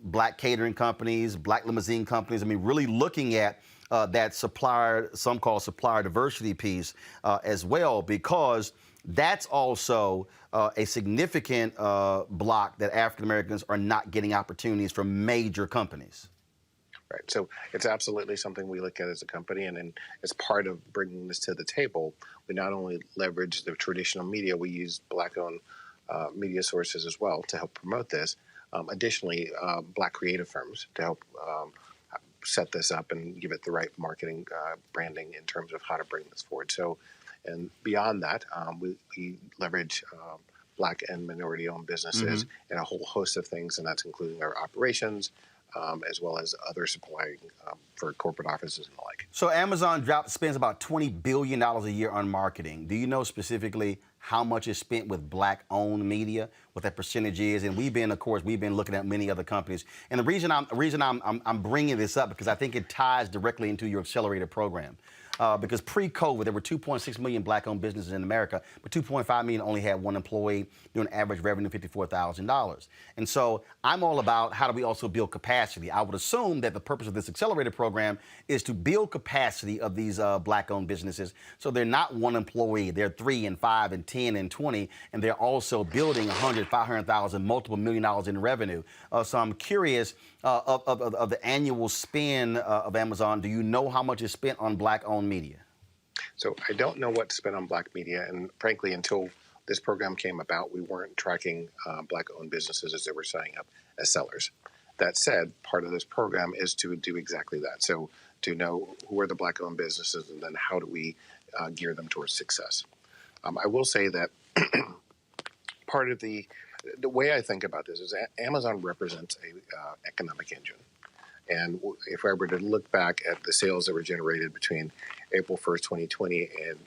[SPEAKER 1] black catering companies, black limousine companies. I mean, really looking at that supplier, some call supplier diversity piece as well, because that's also a significant block that African Americans are not getting opportunities from major companies.
[SPEAKER 17] Right. So it's absolutely something we look at as a company. And then as part of bringing this to the table, we not only leverage the traditional media, we use black-owned media sources as well to help promote this. Additionally, black creative firms to help set this up and give it the right marketing branding in terms of how to bring this forward. So, and beyond that, we leverage black and minority-owned businesses and a whole host of things, and that's including our operations, as well as other supplying for corporate offices and the like.
[SPEAKER 1] So Amazon spends about $20 billion a year on marketing. Do you know specifically how much is spent with black-owned media, what that percentage is? And we've been looking at many other companies. And the reason I'm bringing this up because I think it ties directly into your accelerator program. Because pre-COVID, there were 2.6 million black-owned businesses in America, but 2.5 million only had one employee doing average revenue of $54,000. And so I'm all about how do we also build capacity. I would assume that the purpose of this accelerator program is to build capacity of these black-owned businesses so they're not one employee, they're 3 and 5 and 10 and 20, and they're also building 100, 500,000, multiple $1 million in revenue. So I'm curious of the annual spend of Amazon. Do you know how much is spent on black-owned media?
[SPEAKER 17] So I don't know what's spent on black media, and frankly, until this program came about, we weren't tracking black-owned businesses as they were signing up as sellers. That said, part of this program is to do exactly that. So to know who are the Black-owned businesses, and then how do we gear them towards success. I will say that part of the way I think about this is Amazon represents a economic engine. And if I were to look back at the sales that were generated between April 1st, 2020 and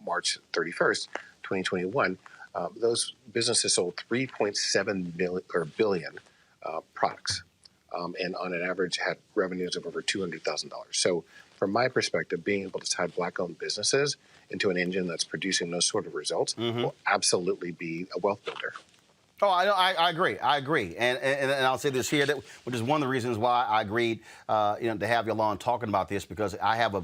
[SPEAKER 17] March 31st, 2021, those businesses sold 3.7 billion products, and on an average had revenues of over $200,000. So from my perspective, being able to tie Black-owned businesses into an engine that's producing those sort of results will absolutely be a wealth builder.
[SPEAKER 1] Oh, I agree. I agree. And I'll say this here, which is one of the reasons why I agreed, to have you on talking about this, because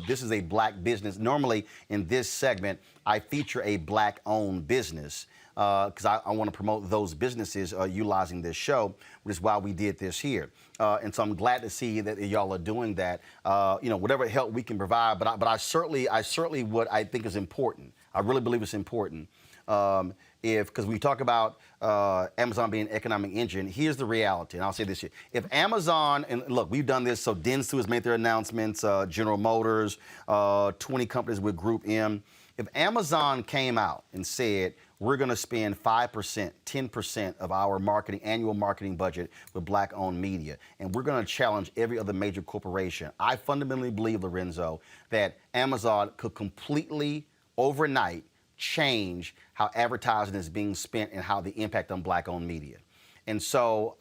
[SPEAKER 1] this is a Black business. Normally in this segment, I feature a Black-owned business because I want to promote those businesses utilizing this show, which is why we did this here. And so I'm glad to see that y'all are doing that. Whatever help we can provide. But I certainly what I think is important. I really believe it's important. Because we talk about Amazon being an economic engine, here's the reality, and I'll say this here. If Amazon, and look, we've done this, so Dentsu has made their announcements, General Motors, 20 companies with Group M. If Amazon came out and said, we're going to spend 5%, 10% of our annual marketing budget with Black-owned media, and we're going to challenge every other major corporation, I fundamentally believe, Lorenzo, that Amazon could completely, overnight, change how advertising is being spent and how the impact on Black-owned media. And so,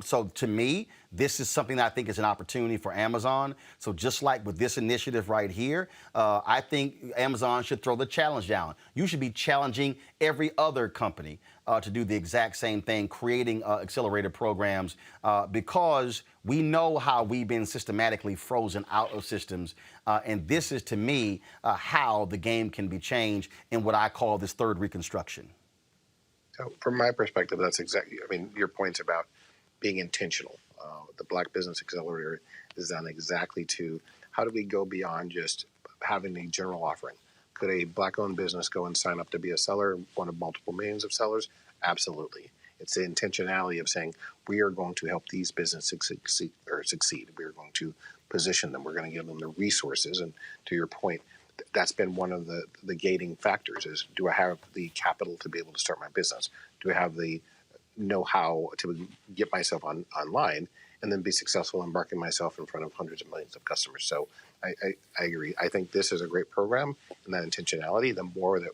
[SPEAKER 1] so to me, this is something that I think is an opportunity for Amazon. So just like with this initiative right here, I think Amazon should throw the challenge down. You should be challenging every other company to do the exact same thing, creating accelerated programs, because we know how we've been systematically frozen out of systems. And this is, to me, how the game can be changed in what I call this third reconstruction.
[SPEAKER 17] So from my perspective, that's exactly, your points about being intentional. The Black Business Accelerator is done exactly to how do we go beyond just having a general offering. Could a Black-owned business go and sign up to be a seller, one of multiple millions of sellers? Absolutely. It's the intentionality of saying, we are going to help these businesses succeed. We are going to position them. We're going to give them the resources. And to your point, that's been one of the gating factors is, do I have the capital to be able to start my business? Do I have the know-how to get myself online and then be successful in marketing myself in front of hundreds of millions of customers? So I agree. I think this is a great program, and that intentionality, the more that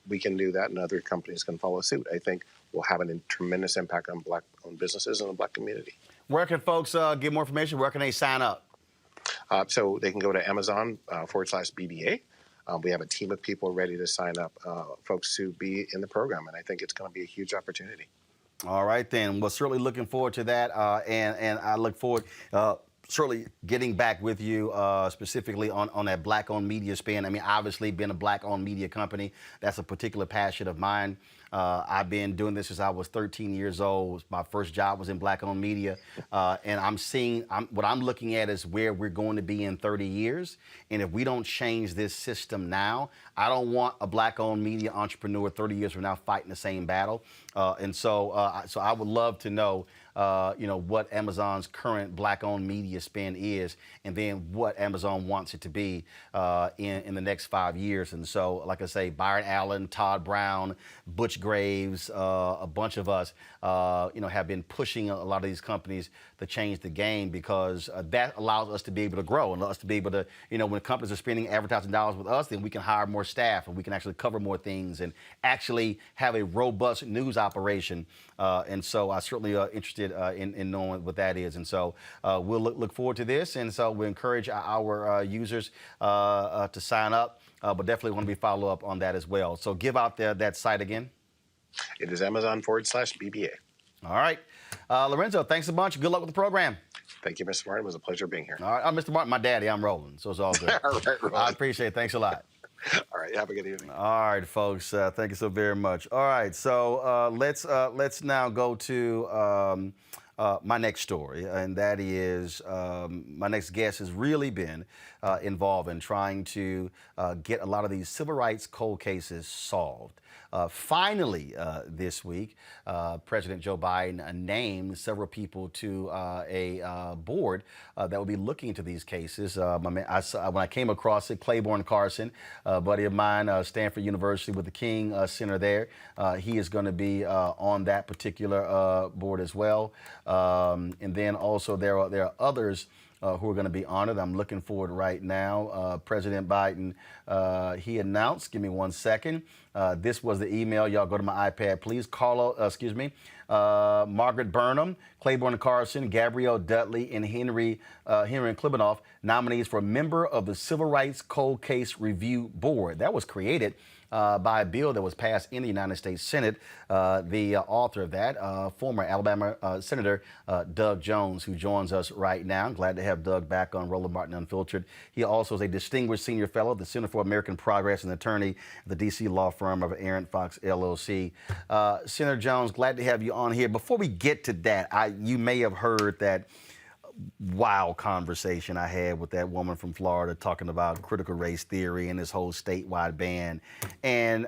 [SPEAKER 17] we can do that and other companies can follow suit, I think will have a tremendous impact on Black-owned businesses and the Black community.
[SPEAKER 1] Where can folks get more information? Where can they sign up?
[SPEAKER 17] So they can go to Amazon /BBA. We have a team of people ready to sign up folks to be in the program, and I think it's going to be a huge opportunity.
[SPEAKER 1] All right, then. Well, certainly looking forward to that, and I look forward certainly getting back with you specifically on that Black-owned media spin. Obviously, being a Black-owned media company, that's a particular passion of mine. I've been doing this since I was 13 years old. My first job was in Black-owned media, and what I'm looking at is where we're going to be in 30 years. And if we don't change this system now, I don't want a Black-owned media entrepreneur 30 years from now fighting the same battle. So I would love to know, what Amazon's current Black-owned media spend is, and then what Amazon wants it to be in the next 5 years. And so, like I say, Byron Allen, Todd Brown, Butch Graves, a bunch of us, have been pushing a lot of these companies to change the game, because that allows us to be able to grow and us to be able to, when companies are spending advertising dollars with us, then we can hire more staff and we can actually cover more things and actually have a robust news operation. And so I certainly are interested in knowing what that is. And so we'll look forward to this. And so we encourage our users to sign up, but definitely want to be follow up on that as well. So give out that site again.
[SPEAKER 17] It is Amazon /BBA.
[SPEAKER 1] All right. Lorenzo, thanks a bunch. Good luck with the program.
[SPEAKER 17] Thank you, Mr. Martin. It was a pleasure being here.
[SPEAKER 1] All right. I'm Mr. Martin, my daddy. I'm Roland, so it's all good.
[SPEAKER 17] All right, Roland.
[SPEAKER 1] I appreciate it. Thanks a lot.
[SPEAKER 17] All right. Have a good evening.
[SPEAKER 1] All right, folks. Thank you so very much. All right. So let's now go to my next story, and that is my next guest has really been involved in trying to get a lot of these civil rights cold cases solved. Finally, this week, President Joe Biden named several people to a board that will be looking into these cases. When I came across it, Claiborne Carson, a buddy of mine, Stanford University with the King Center there, he is going to be on that particular board as well. And then also there are others who are going to be honored. I'm looking forward right now. President Biden, he announced, give me 1 second. This was the email. Y'all go to my iPad, please. Margaret Burnham, Claiborne Carson, Gabrielle Dudley, and Henry Klibanoff, nominees for a member of the Civil Rights Cold Case Review Board. That was created by a bill that was passed in the United States Senate. The author of that, former Alabama Senator Doug Jones, who joins us right now. I'm glad to have Doug back on Roland Martin Unfiltered. He also is a distinguished senior fellow at the Center for American Progress and attorney at the D.C. law firm of Aaron Fox, LLC. Senator Jones, glad to have you on here. Before we get to that, you may have heard that wild conversation I had with that woman from Florida talking about critical race theory and this whole statewide ban. And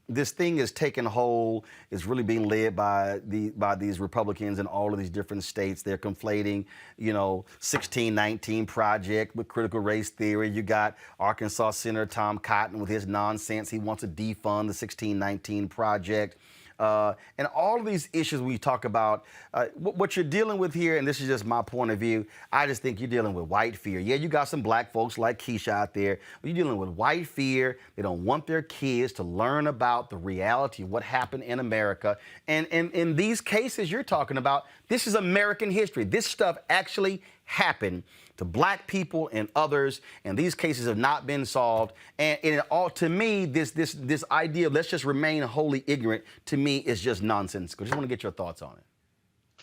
[SPEAKER 1] this thing is taking hold. It's really being led by these Republicans in all of these different states. They're conflating, 1619 Project with critical race theory. You got Arkansas Senator Tom Cotton with his nonsense. He wants to defund the 1619 Project. And all of these issues we talk about, what you're dealing with here, and this is just my point of view, I just think you're dealing with white fear. Yeah, you got some black folks like Keisha out there, but you're dealing with white fear. They don't want their kids to learn about the reality of what happened in America. And in these cases you're talking about, this is American history. This stuff actually happened to black people and others, and these cases have not been solved. And to me, this idea of let's just remain wholly ignorant, to me, is just nonsensical. Just want to get your thoughts on it.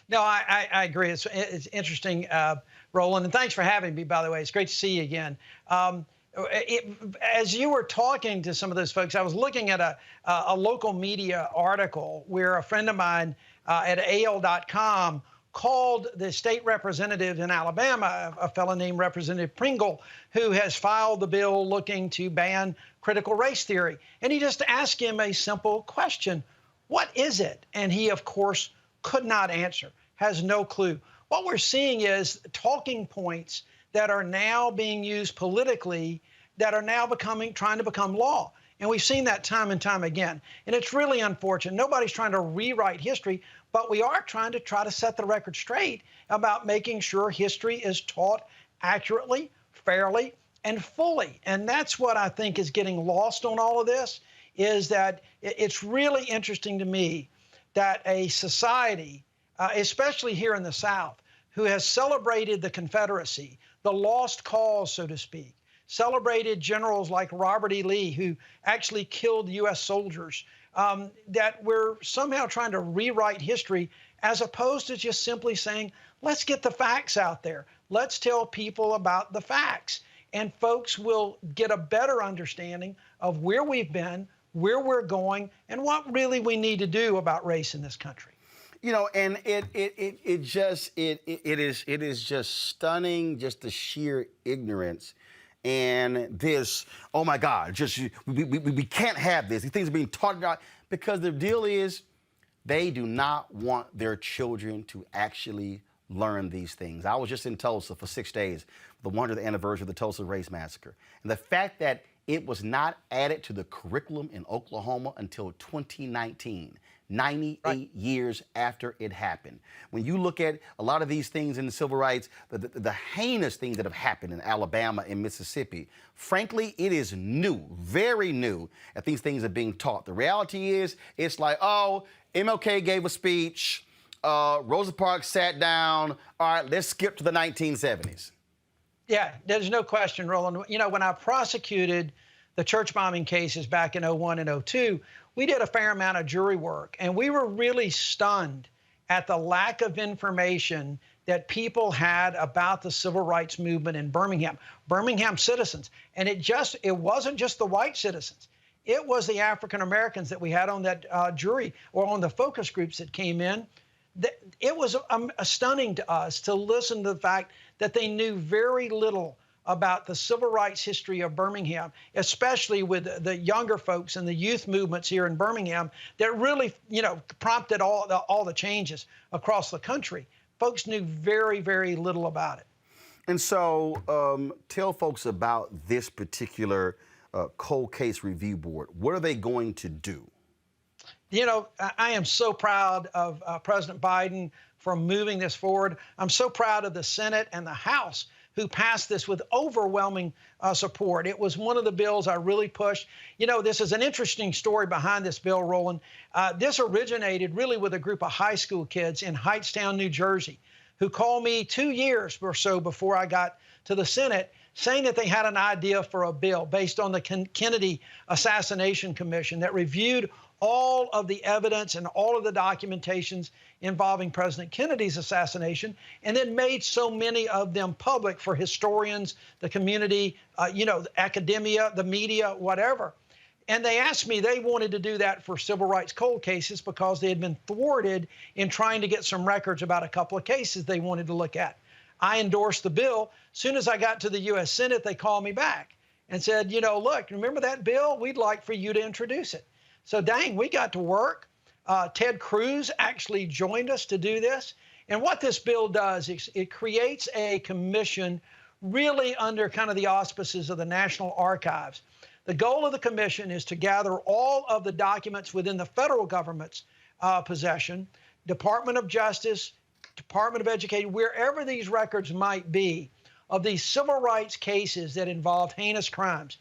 [SPEAKER 18] No, I agree. It's interesting, Roland, and thanks for having me, by the way. It's great to see you again. As you were talking to some of those folks, I was looking at a local media article where a friend of mine at AL.com called the state representative in Alabama, a fellow named Representative Pringle, who has filed the bill looking to ban critical race theory. And he just asked him a simple question: what is it? And he, of course, could not answer, has no clue. What we're seeing is talking points that are now being used politically that are now trying to become law. And we've seen that time and time again. And it's really unfortunate. Nobody's trying to rewrite history, but we are trying to set the record straight about making sure history is taught accurately, fairly, and fully. And that's what I think is getting lost on all of this, is that it's really interesting to me that a society, especially here in the South, who has celebrated the Confederacy, the lost cause, so to speak, celebrated generals like Robert E. Lee, who actually killed U.S. soldiers, that we're somehow trying to rewrite history as opposed to just simply saying, let's get the facts out there. Let's tell people about the facts. And folks will get a better understanding of where we've been, where we're going, and what really we need to do about race in this country.
[SPEAKER 1] And it is just stunning, just the sheer ignorance. And this, oh my God, we can't have this. These things are being taught about, because the deal is they do not want their children to actually learn these things. I was just in Tulsa for 6 days, the 100th anniversary of the Tulsa Race Massacre. And the fact that it was not added to the curriculum in Oklahoma until 2019. 98 years after it happened. When you look at a lot of these things in the civil rights, the heinous things that have happened in Alabama and Mississippi, frankly, it is new, very new, that these things are being taught. The reality is, it's like, oh, MLK gave a speech, Rosa Parks sat down, all right, let's skip to the 1970s.
[SPEAKER 18] Yeah, there's no question, Roland. When I prosecuted the church bombing cases back in 01 and 02, we did a fair amount of jury work, and we were really stunned at the lack of information that people had about the civil rights movement in Birmingham citizens. And it wasn't just the white citizens. It was the African Americans that we had on that jury, or on the focus groups that came in. it was stunning to us to listen to the fact that they knew very little about the civil rights history of Birmingham, especially with the younger folks and the youth movements here in Birmingham that really, prompted all the changes across the country. Folks knew very, very little about it.
[SPEAKER 1] And so tell folks about this particular cold case review board. What are they going to do?
[SPEAKER 18] I am so proud of President Biden for moving this forward. I'm so proud of the Senate and the House who passed this with overwhelming support. It was one of the bills I really pushed. This is an interesting story behind this bill, Roland. This originated really with a group of high school kids in Hightstown, New Jersey, who called me 2 years or so before I got to the Senate, saying that they had an idea for a bill based on the Kennedy Assassination Commission that reviewed all of the evidence and all of the documentations involving President Kennedy's assassination, and then made so many of them public for historians, the community, academia, the media, whatever. And they asked me, they wanted to do that for civil rights cold cases because they had been thwarted in trying to get some records about a couple of cases they wanted to look at. I endorsed the bill. As soon as I got to the U.S. Senate, they called me back and said, look, remember that bill? We'd like for you to introduce it. So dang, we got to work. Ted Cruz actually joined us to do this. And what this bill does is it creates a commission really under kind of the auspices of the National Archives. The goal of the commission is to gather all of the documents within the federal government's possession, Department of Justice, Department of Education, wherever these records might be, of these civil rights cases that involved heinous crimes.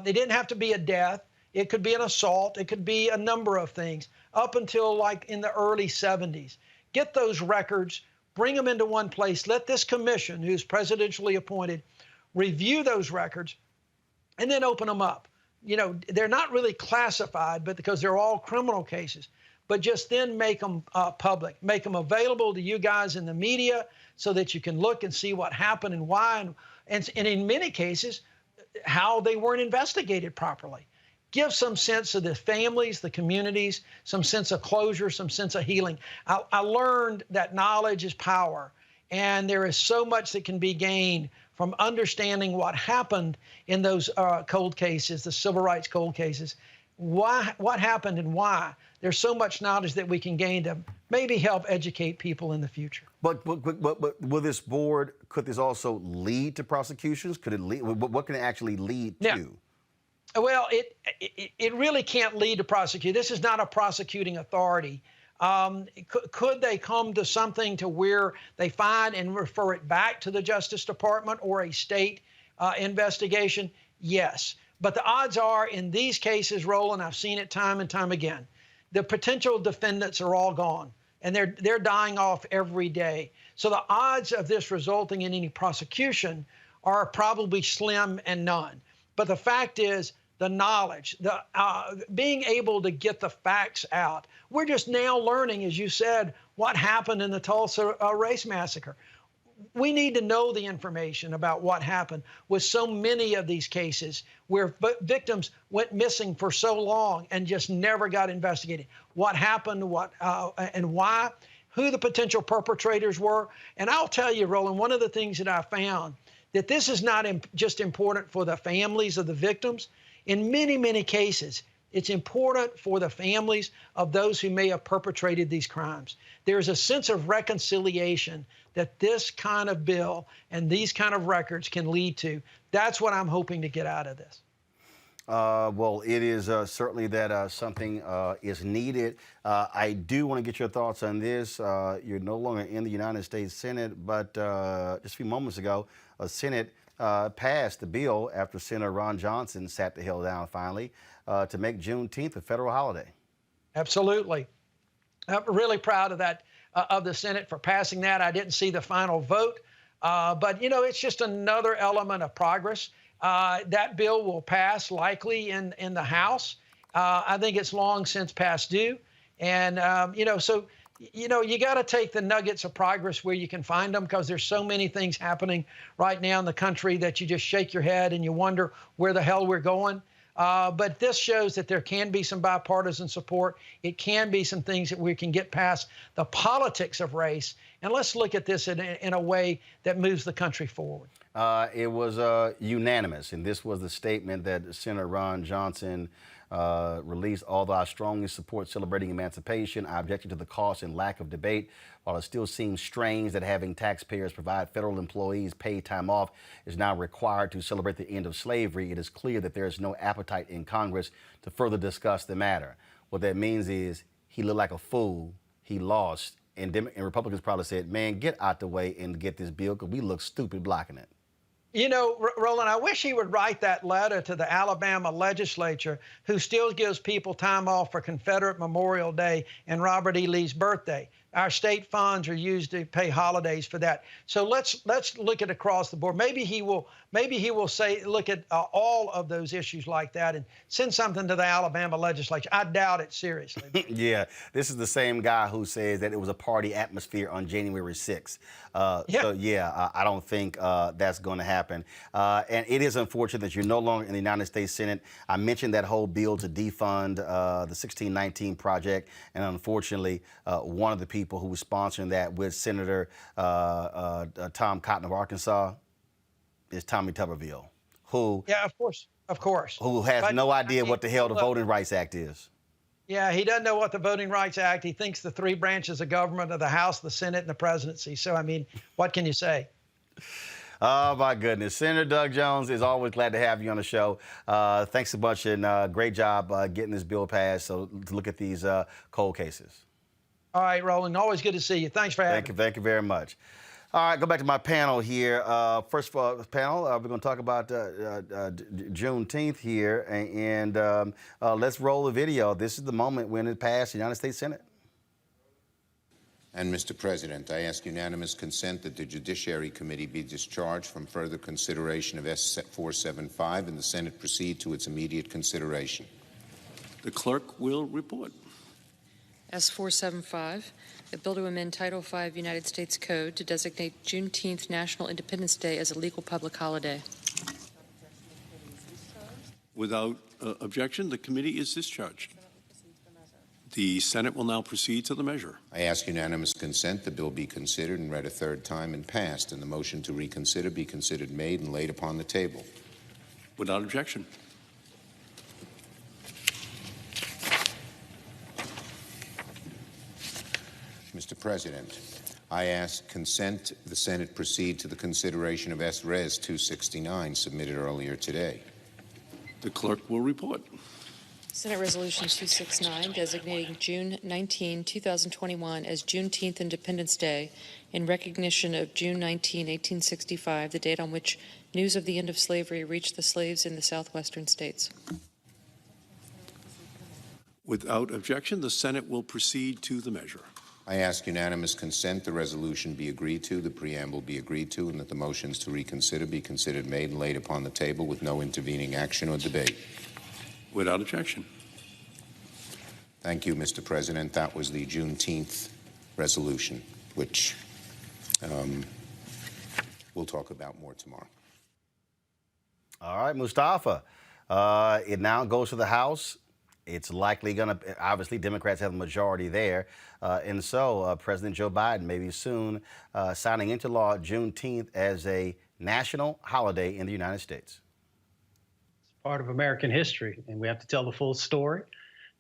[SPEAKER 18] They didn't have to be a death. It could be an assault. It could be a number of things up until like in the early 70s. Get those records, bring them into one place. Let this commission, who's presidentially appointed, review those records and then open them up. They're not really classified, but because they're all criminal cases, but just then make them public, make them available to you guys in the media so that you can look and see what happened and why, and in many cases, how they weren't investigated properly. Give some sense of the families, the communities, some sense of closure, some sense of healing. I learned that knowledge is power, and there is so much that can be gained from understanding what happened in those cold cases, the civil rights cold cases, what happened and why. There's so much knowledge that we can gain to maybe help educate people in the future.
[SPEAKER 1] But will this board, could this also lead to prosecutions? Could it lead, what can it actually lead to?
[SPEAKER 18] Yeah. Well, it really can't lead to prosecution. This is not a prosecuting authority. Could they come to something to where they find and refer it back to the Justice Department or a state investigation? Yes. But the odds are in these cases, Roland, I've seen it time and time again, the potential defendants are all gone and they're dying off every day. So the odds of this resulting in any prosecution are probably slim and none. But the fact is, the knowledge, the being able to get the facts out. We're just now learning, as you said, what happened in the Tulsa race massacre. We need to know the information about what happened with so many of these cases where victims went missing for so long and just never got investigated. What happened, and why, who the potential perpetrators were. And I'll tell you, Roland, one of the things that I found, that this is not just important for the families of the victims. In many, many cases, it's important for the families of those who may have perpetrated these crimes. There's a sense of reconciliation that this kind of bill and these kind of records can lead to. That's what I'm hoping to get out of this.
[SPEAKER 1] Well, it is certainly that something is needed. I do want to get your thoughts on this. You're no longer in the United States Senate, but just a few moments ago, Senate passed the bill after Senator Ron Johnson sat the hell down finally to make Juneteenth a federal holiday.
[SPEAKER 18] Absolutely. I'm really proud of that, of the Senate for passing that. I didn't see the final vote, but it's just another element of progress. That bill will pass likely in the House. I think it's long since past due. And, so, you got to take the nuggets of progress where you can find them, because there's so many things happening right now in the country that you just shake your head and you wonder where the hell we're going. But this shows that there can be some bipartisan support. It can be some things that we can get past the politics of race. And let's look at this in a way that moves the country forward.
[SPEAKER 1] It was unanimous, and this was the statement that Senator Ron Johnson released. Although I strongly support celebrating emancipation, I object to the cost and lack of debate. While it still seems strange that having taxpayers provide federal employees paid time off is now required to celebrate the end of slavery, it is clear that there is no appetite in Congress to further discuss the matter. What that means is he looked like a fool, he lost, and Republicans probably said, man, get out the way and get this bill because we look stupid blocking it.
[SPEAKER 18] You know, Roland, I wish he would write that letter to the Alabama legislature, who still gives people time off for Confederate Memorial Day and Robert E. Lee's birthday. Our state funds are used to pay holidays for that. So let's look at across the board. Maybe he will say, look at all of those issues like that and send something to the Alabama legislature. I doubt it seriously.
[SPEAKER 1] Yeah, this is the same guy who says that it was a party atmosphere on January 6th. So yeah, I don't think that's going to happen. And it is unfortunate that you're no longer in the United States Senate. I mentioned that whole bill to defund the 1619 project, and unfortunately, one of the people who was sponsoring that with Senator Tom Cotton of Arkansas is Tommy Tuberville, who
[SPEAKER 18] of course,
[SPEAKER 1] who has no idea what the hell the Voting Rights Act is.
[SPEAKER 18] Yeah, he doesn't know what the Voting Rights Act. He thinks the three branches of government are the House, the Senate, and the presidency. So, I mean, what can you say?
[SPEAKER 1] Oh, my goodness. Senator Doug Jones, is always glad to have you on the show. Thanks so much, and great job getting this bill passed. So to look at these cold cases.
[SPEAKER 18] All right, Roland, always good to see you. Thanks for having me.
[SPEAKER 1] Thank you very much. All right, go back to my panel here. First of all, panel, we're going to talk about Juneteenth here, and let's roll the video. This is the moment when it passed the United States Senate.
[SPEAKER 19] And, Mr. President, I ask unanimous consent that the Judiciary Committee be discharged from further consideration of S-475 and the Senate proceed to its immediate consideration.
[SPEAKER 20] The clerk will report.
[SPEAKER 21] S-475, a bill to amend Title V United States Code to designate Juneteenth National Independence Day as a legal public holiday.
[SPEAKER 20] Without objection, the committee is discharged. The Senate will now proceed to the measure.
[SPEAKER 19] I ask unanimous consent the bill be considered and read a third time and passed, and the motion to reconsider be considered made and laid upon the table.
[SPEAKER 20] Without objection.
[SPEAKER 19] Mr. President, I ask consent the Senate proceed to the consideration of S-Res 269 submitted earlier today.
[SPEAKER 20] The clerk will report.
[SPEAKER 21] Senate Resolution 269, designating June 19, 2021 as Juneteenth Independence Day in recognition of June 19, 1865, the date on which news of the end of slavery reached the slaves in the southwestern states.
[SPEAKER 20] Without objection, the Senate will proceed to the measure.
[SPEAKER 19] I ask unanimous consent the resolution be agreed to, the preamble be agreed to, and that the motions to reconsider be considered made and laid upon the table with no intervening action or debate.
[SPEAKER 20] Without objection.
[SPEAKER 19] Thank you, Mr. President. That was the Juneteenth resolution, which we'll talk about more tomorrow.
[SPEAKER 1] All right, Mustafa. It now goes to the House. It's likely going to, obviously, Democrats have the majority there. And so President Joe Biden may be soon signing into law Juneteenth as a national holiday in the United States.
[SPEAKER 5] Part of American history, and we have to tell the full story.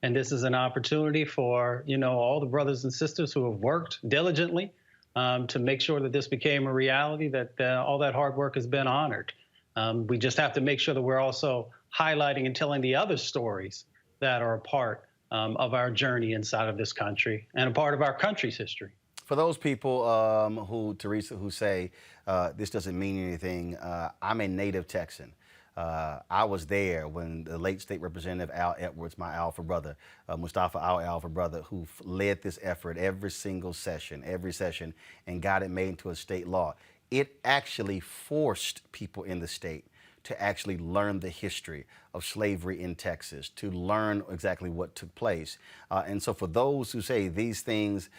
[SPEAKER 5] And this is an opportunity for, all the brothers and sisters who have worked diligently to make sure that this became a reality, that all that hard work has been honored. We just have to make sure that we're also highlighting and telling the other stories that are a part of our journey inside of this country and a part of our country's history.
[SPEAKER 1] For those people who say this doesn't mean anything, I'm a native Texan. I was there when the late State Representative Al Edwards, my Alpha brother, Mustafa Al Alpha brother, who led this effort every session, and got it made into a state law. It actually forced people in the state to actually learn the history of slavery in Texas, to learn exactly what took place. And so for those who say these things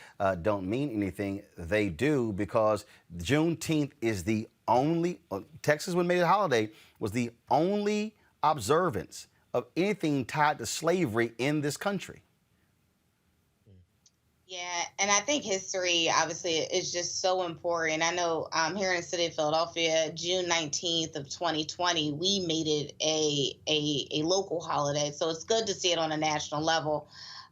[SPEAKER 1] don't mean anything, they do, because Juneteenth is the only, Texas, when made a holiday, was the only observance of anything tied to slavery in this country.
[SPEAKER 4] Yeah, and I think history obviously is just so important. I know here in the city of Philadelphia, June 19th of 2020, we made it a local holiday. So it's good to see it on a national level.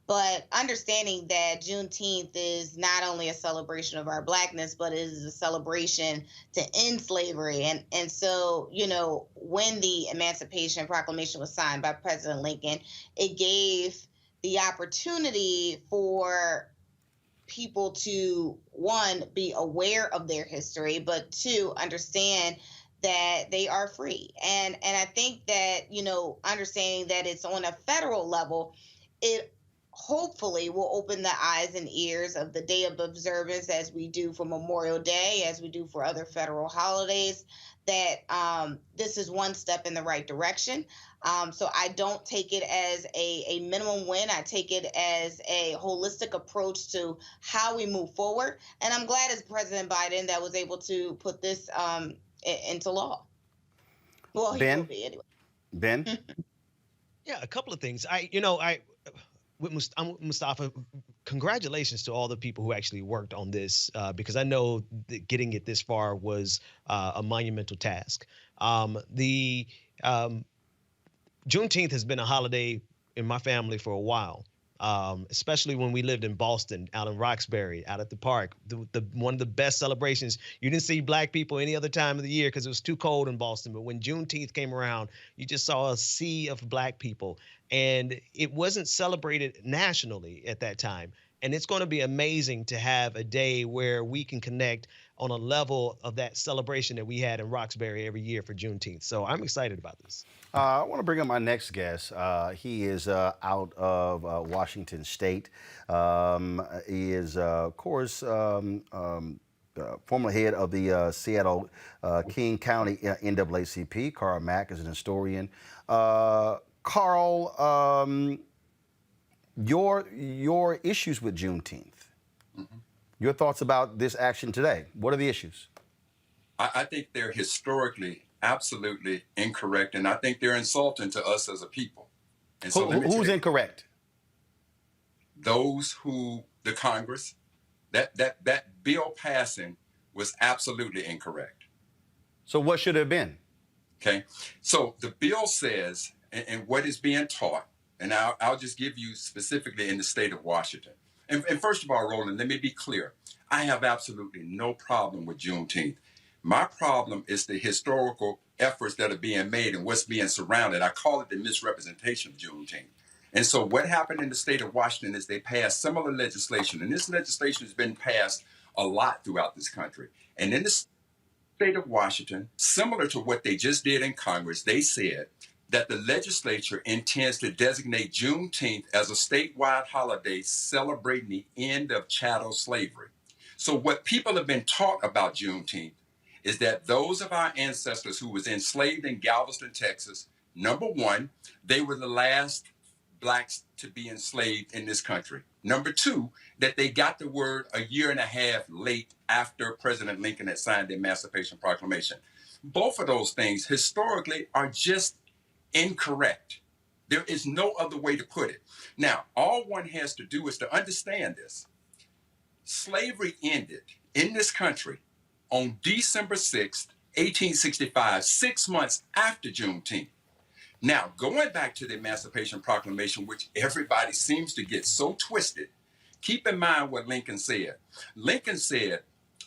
[SPEAKER 4] But understanding that Juneteenth is not only a celebration of our Blackness, but it is a celebration to end slavery. And so, you know, when the Emancipation Proclamation was signed by President Lincoln, it gave the opportunity for people to, one, be aware of their history, but two, understand that they are free. And I think that, you know, understanding that it's on a federal level, it hopefully will open the eyes and ears of the day of observance, as we do for Memorial Day, as we do for other federal holidays, that this is one step in the right direction. So I don't take it as a minimum win. I take it as a holistic approach to how we move forward. And I'm glad as President Biden that was able to put this into law. Well, he will be anyway.
[SPEAKER 1] Ben?
[SPEAKER 3] Yeah, a couple of things. With Mustafa, congratulations to all the people who actually worked on this, because I know that getting it this far was a monumental task. Juneteenth has been a holiday in my family for a while, especially when we lived in Boston, out in Roxbury, out at the park. One of the best celebrations. You didn't see Black people any other time of the year because it was too cold in Boston. But when Juneteenth came around, you just saw a sea of Black people. And it wasn't celebrated nationally at that time. And it's going to be amazing to have a day where we can connect on a level of that celebration that we had in Roxbury every year for Juneteenth. So I'm excited about this.
[SPEAKER 1] I want to bring up my next guest. He is out of Washington State. He is, of course, former head of the Seattle King County NAACP. Carl Mack is an historian. Carl, your issues with Juneteenth.
[SPEAKER 2] Mm-hmm.
[SPEAKER 1] Your thoughts about this action today. What are the issues?
[SPEAKER 2] I think they're historically absolutely incorrect, and I think they're insulting to us as a people. And so
[SPEAKER 1] who's incorrect?
[SPEAKER 2] Those the Congress, that bill passing was absolutely incorrect.
[SPEAKER 1] So what should it have been?
[SPEAKER 2] Okay, so the bill says, and what is being taught, and I'll just give you specifically in the state of Washington. And first of all, Roland, let me be clear. I have absolutely no problem with Juneteenth. My problem is the historical efforts that are being made and what's being surrounded. I call it the misrepresentation of Juneteenth. And so what happened in the state of Washington is they passed similar legislation, and this legislation has been passed a lot throughout this country. And in the state of Washington, similar to what they just did in Congress, they said that the legislature intends to designate Juneteenth as a statewide holiday celebrating the end of chattel slavery. So what people have been taught about Juneteenth is that those of our ancestors who was enslaved in Galveston, Texas, number one, they were the last Blacks to be enslaved in this country. Number two, that they got the word a year and a half late after President Lincoln had signed the Emancipation Proclamation. Both of those things historically are just incorrect. There is no other way to put it. Now, all one has to do is to understand this. Slavery ended in this country on December 6th, 1865, 6 months after Juneteenth. Now, going back to the Emancipation Proclamation, which everybody seems to get so twisted, keep in mind what Lincoln said. Lincoln said,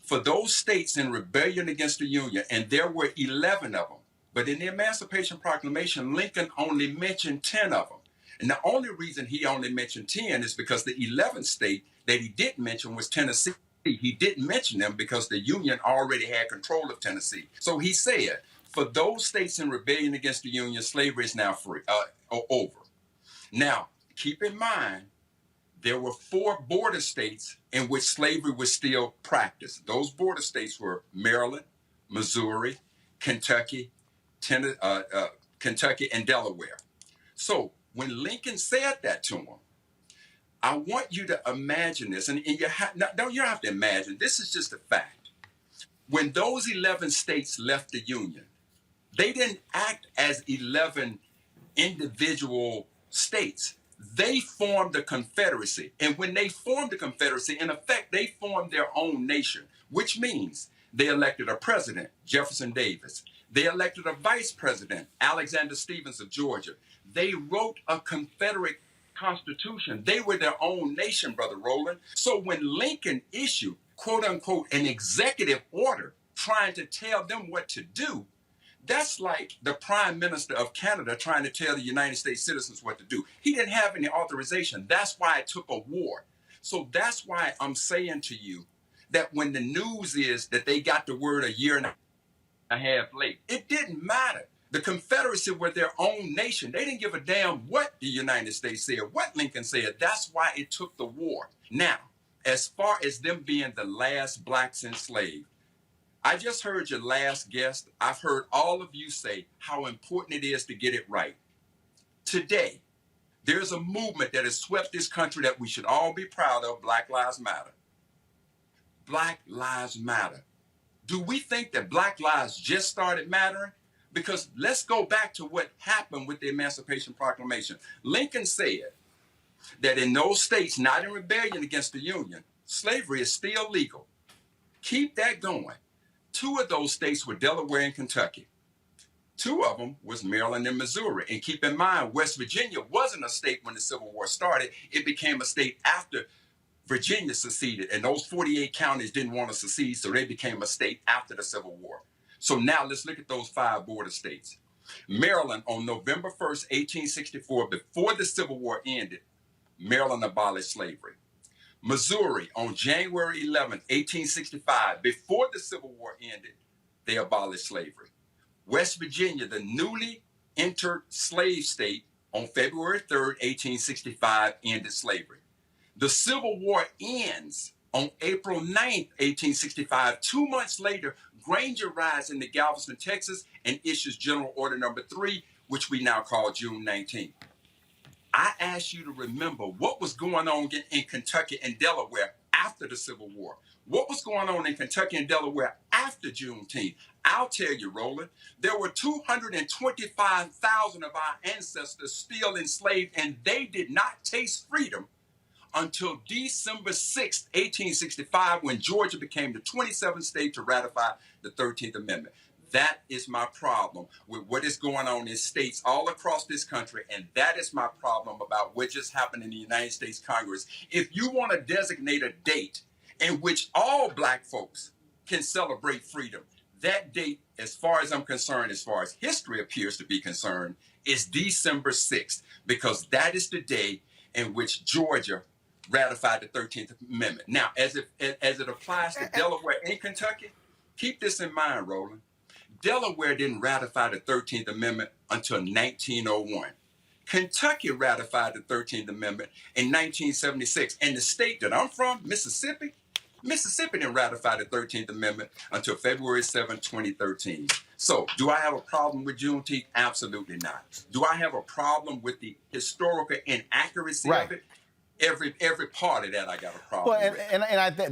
[SPEAKER 2] for those states in rebellion against the Union, and there were 11 of them, but in the Emancipation Proclamation, Lincoln only mentioned 10 of them. And the only reason he only mentioned 10 is because the 11th state that he didn't mention was Tennessee. He didn't mention them because the Union already had control of Tennessee. So he said, for those states in rebellion against the Union, slavery is now over. Now, keep in mind, there were 4 border states in which slavery was still practiced. Those border states were Maryland, Missouri, Kentucky, and Delaware. So when Lincoln said that to him, I want you to imagine this, and you don't have to imagine, this is just a fact. When those 11 states left the Union, they didn't act as 11 individual states. They formed a confederacy. And when they formed a confederacy, in effect, they formed their own nation, which means they elected a president, Jefferson Davis. They elected a vice president, Alexander Stephens of Georgia. They wrote a Confederate Constitution. They were their own nation, Brother Roland. So when Lincoln issued, quote unquote, an executive order trying to tell them what to do, that's like the Prime Minister of Canada trying to tell the United States citizens what to do. He didn't have any authorization. That's why it took a war. So that's why I'm saying to you that when the news is that they got the word a year and a half late, it didn't matter. The Confederacy were their own nation. They didn't give a damn what the United States said, what Lincoln said. That's why it took the war. Now, as far as them being the last blacks enslaved, I just heard your last guest. I've heard all of you say how important it is to get it right. Today, there's a movement that has swept this country that we should all be proud of, Black Lives Matter. Black Lives Matter. Do we think that Black lives just started mattering? Because let's go back to what happened with the Emancipation Proclamation. Lincoln said that in those states not in rebellion against the Union, slavery is still legal. Keep that going. 2 of those states were Delaware and Kentucky. 2 of them was Maryland and Missouri. And keep in mind, West Virginia wasn't a state when the Civil War started. It became a state after Virginia seceded, and those 48 counties didn't want to secede, so they became a state after the Civil War. So now let's look at those 5 border states. Maryland, on November 1st, 1864, before the Civil War ended, Maryland abolished slavery. Missouri, on January 11th, 1865, before the Civil War ended, they abolished slavery. West Virginia, the newly entered slave state, on February 3rd, 1865, ended slavery. The Civil War ends on April 9th, 1865. 2 months later, Granger rides into Galveston, Texas, and issues General Order Number 3, which we now call June 19th. I ask you to remember what was going on in Kentucky and Delaware after the Civil War. What was going on in Kentucky and Delaware after Juneteenth? I'll tell you, Roland, there were 225,000 of our ancestors still enslaved, and they did not taste freedom until December 6th, 1865, when Georgia became the 27th state to ratify the 13th Amendment. That is my problem with what is going on in states all across this country, and that is my problem about what just happened in the United States Congress. If you want to designate a date in which all black folks can celebrate freedom, that date, as far as I'm concerned, as far as history appears to be concerned, is December 6th, because that is the day in which Georgia ratified the 13th Amendment. Now, as it applies to Delaware and Kentucky, keep this in mind, Roland. Delaware didn't ratify the 13th Amendment until 1901. Kentucky ratified the 13th Amendment in 1976. And the state that I'm from, Mississippi didn't ratify the 13th Amendment until February 7, 2013. So, do I have a problem with Juneteenth? Absolutely not. Do I have a problem with the historical inaccuracy of it? Every part of that I got a problem with.
[SPEAKER 1] And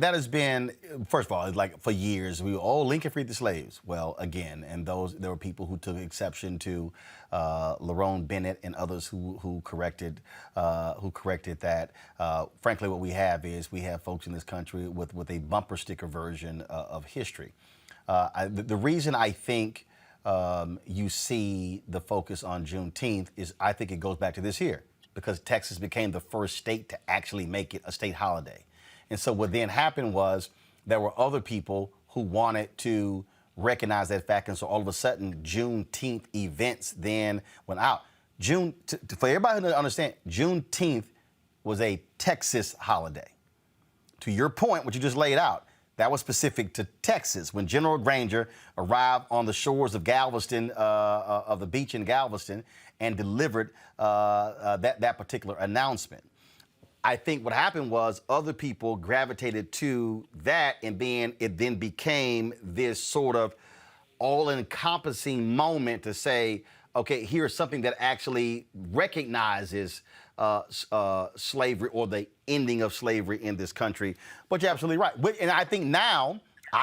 [SPEAKER 1] that has been, first of all, like for years, Lincoln freed the slaves. Well, again, and there were people who took exception to Lerone Bennett and others who corrected that. Frankly, what we have folks in this country with a bumper sticker version of history. The reason I think you see the focus on Juneteenth is I think it goes back to this here, because Texas became the first state to actually make it a state holiday. And so what then happened was there were other people who wanted to recognize that fact, and so all of a sudden Juneteenth events then went out. For everybody to understand, Juneteenth was a Texas holiday. To your point, what you just laid out, that was specific to Texas. When General Granger arrived on the shores of Galveston, of the beach in Galveston, and delivered that particular announcement. I think what happened was other people gravitated to that, and then it became this sort of all-encompassing moment to say, okay, here's something that actually recognizes slavery or the ending of slavery in this country. But you're absolutely right. And I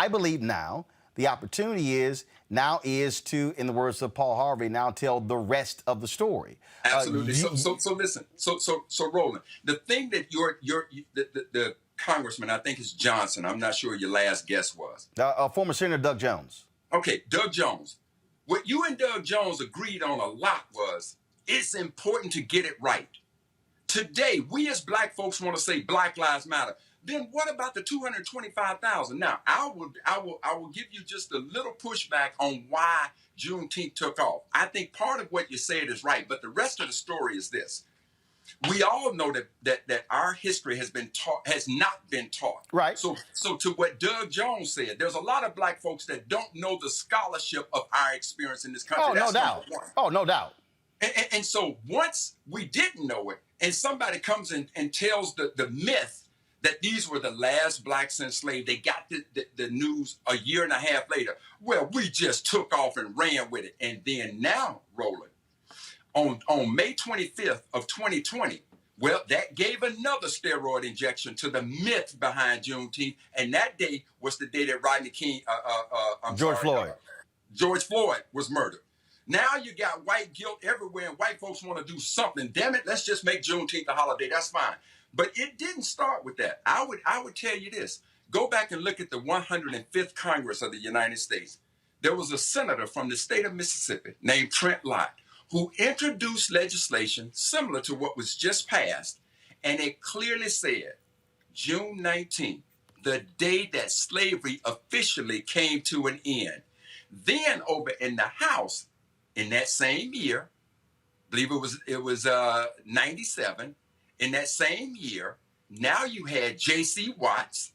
[SPEAKER 1] believe now The opportunity is to, in the words of Paul Harvey, now tell the rest of the story.
[SPEAKER 2] Absolutely. So listen. So Roland, the thing that the congressman, I think it's Johnson. I'm not sure your last guess was.
[SPEAKER 1] Former Senator Doug Jones.
[SPEAKER 2] Okay, Doug Jones. What you and Doug Jones agreed on a lot was it's important to get it right. Today, we as black folks want to say Black Lives Matter. Then what about the 225,000? Now, I will give you just a little pushback on why Juneteenth took off. I think part of what you said is right, but the rest of the story is this. We all know that our history has not been taught.
[SPEAKER 1] Right.
[SPEAKER 2] So to what Doug Jones said, there's a lot of black folks that don't know the scholarship of our experience in this country.
[SPEAKER 1] Oh, no doubt. Oh, no doubt.
[SPEAKER 2] And so once we didn't know it, and somebody comes in and tells the myth that these were the last blacks enslaved, they got the news a year and a half later. Well, we just took off and ran with it. And then now, Roland, on May 25th of 2020, well, that gave another steroid injection to the myth behind Juneteenth. And that day was the day that Rodney King, George Floyd was murdered. Now you got white guilt everywhere and white folks want to do something. Damn it, let's just make Juneteenth a holiday. That's fine. But it didn't start with that. I would tell you this. Go back and look at the 105th Congress of the United States. There was a senator from the state of Mississippi named Trent Lott who introduced legislation similar to what was just passed, and it clearly said June 19th, the day that slavery officially came to an end. Then over in the House, in that same year, I believe it was 97. In that same year, now you had J.C. Watts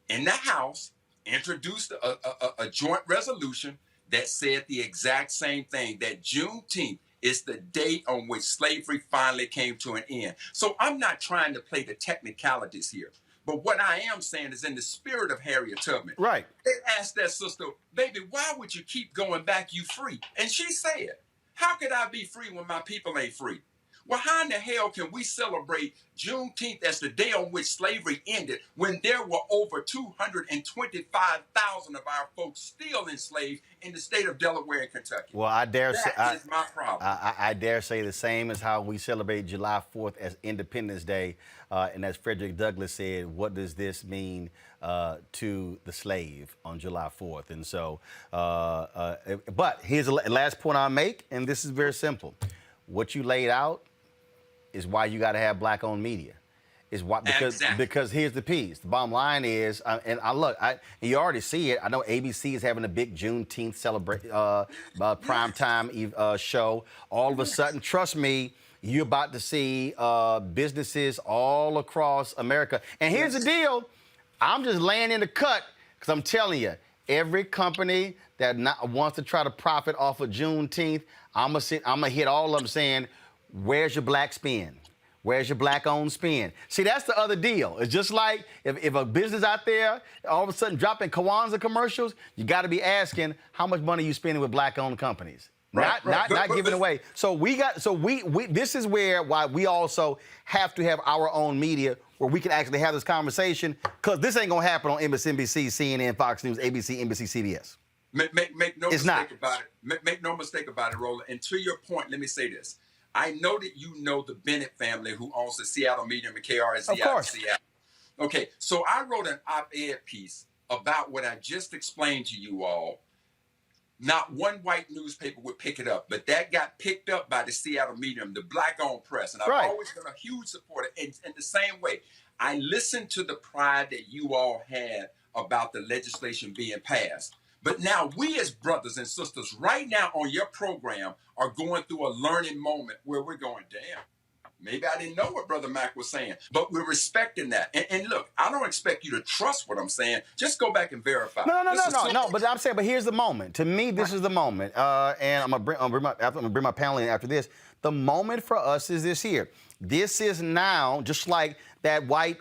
[SPEAKER 2] in the House introduced a joint resolution that said the exact same thing, that Juneteenth is the date on which slavery finally came to an end. So I'm not trying to play the technicalities here. But what I am saying is in the spirit of Harriet Tubman.
[SPEAKER 1] Right.
[SPEAKER 2] They asked that sister, baby, why would you keep going back, you free? And she said, how could I be free when my people ain't free? Well, how in the hell can we celebrate Juneteenth as the day on which slavery ended when there were over 225,000 of our folks still enslaved in the state of Delaware and Kentucky?
[SPEAKER 1] Well, I dare say
[SPEAKER 2] that is my problem.
[SPEAKER 1] I dare say the same as how we celebrate July 4th as Independence Day. And as Frederick Douglass said, what does this mean to the slave on July 4th? And so, but here's the last point I'll make, and this is very simple. What you laid out is why you got to have black-owned media. Is why because here's the piece. The bottom line is, and you already see it. I know ABC is having a big Juneteenth primetime show. All of a sudden, trust me, you're about to see businesses all across America. And here's the deal. I'm just laying in the cut because I'm telling you, every company that wants to try to profit off of Juneteenth, I'm gonna hit all of them saying, where's your black spin? Where's your black-owned spin? See, that's the other deal. It's just like if a business out there all of a sudden dropping Kwanzaa commercials, you got to be asking how much money you spending with black-owned companies. Not giving away. So this is why we also have to have our own media where we can actually have this conversation, because this ain't gonna happen on MSNBC, CNN, Fox News, ABC, NBC, CBS.
[SPEAKER 2] Make no mistake about it. Make no mistake about it, Roland. And to your point, let me say this. I know that you know the Bennett family who owns the Seattle Medium and KRSZ out of Seattle. Okay, so I wrote an op-ed piece about what I just explained to you all. Not one white newspaper would pick it up, but that got picked up by the Seattle Medium, the black-owned press. And I've always been a huge supporter. In the same way, I listened to the pride that you all had about the legislation being passed. But now we as brothers and sisters right now on your program are going through a learning moment where we're going, damn, maybe I didn't know what Brother Mac was saying, but we're respecting that. And look, I don't expect you to trust what I'm saying. Just go back and verify.
[SPEAKER 1] No. But I'm saying, but here's the moment. To me, this is the moment. And I'm gonna bring my panel in after this. The moment for us is this here. This is now, just like that white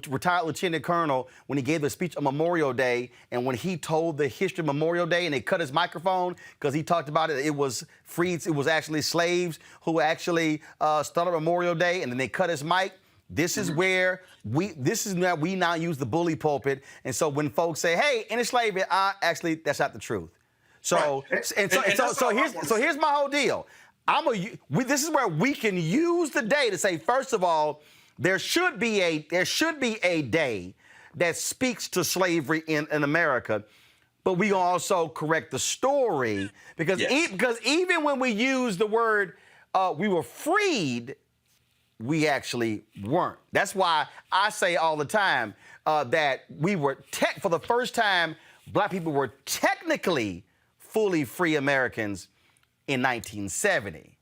[SPEAKER 1] retired lieutenant colonel when he gave the speech on Memorial Day, and when he told the history of Memorial Day, and they cut his microphone because he talked about it. It was freed. It was actually slaves who actually started Memorial Day, and then they cut his mic. This is where we now use the bully pulpit. And so when folks say, hey, end slavery, actually, that's not the truth. So, so here's my whole deal. This is where we can use the day to say, first of all, there should be a day that speaks to slavery in America, but we also correct the story because even when we use the word we were freed, we actually weren't. That's why I say all the time that we were for the first time, black people were technically fully free Americans in 1970.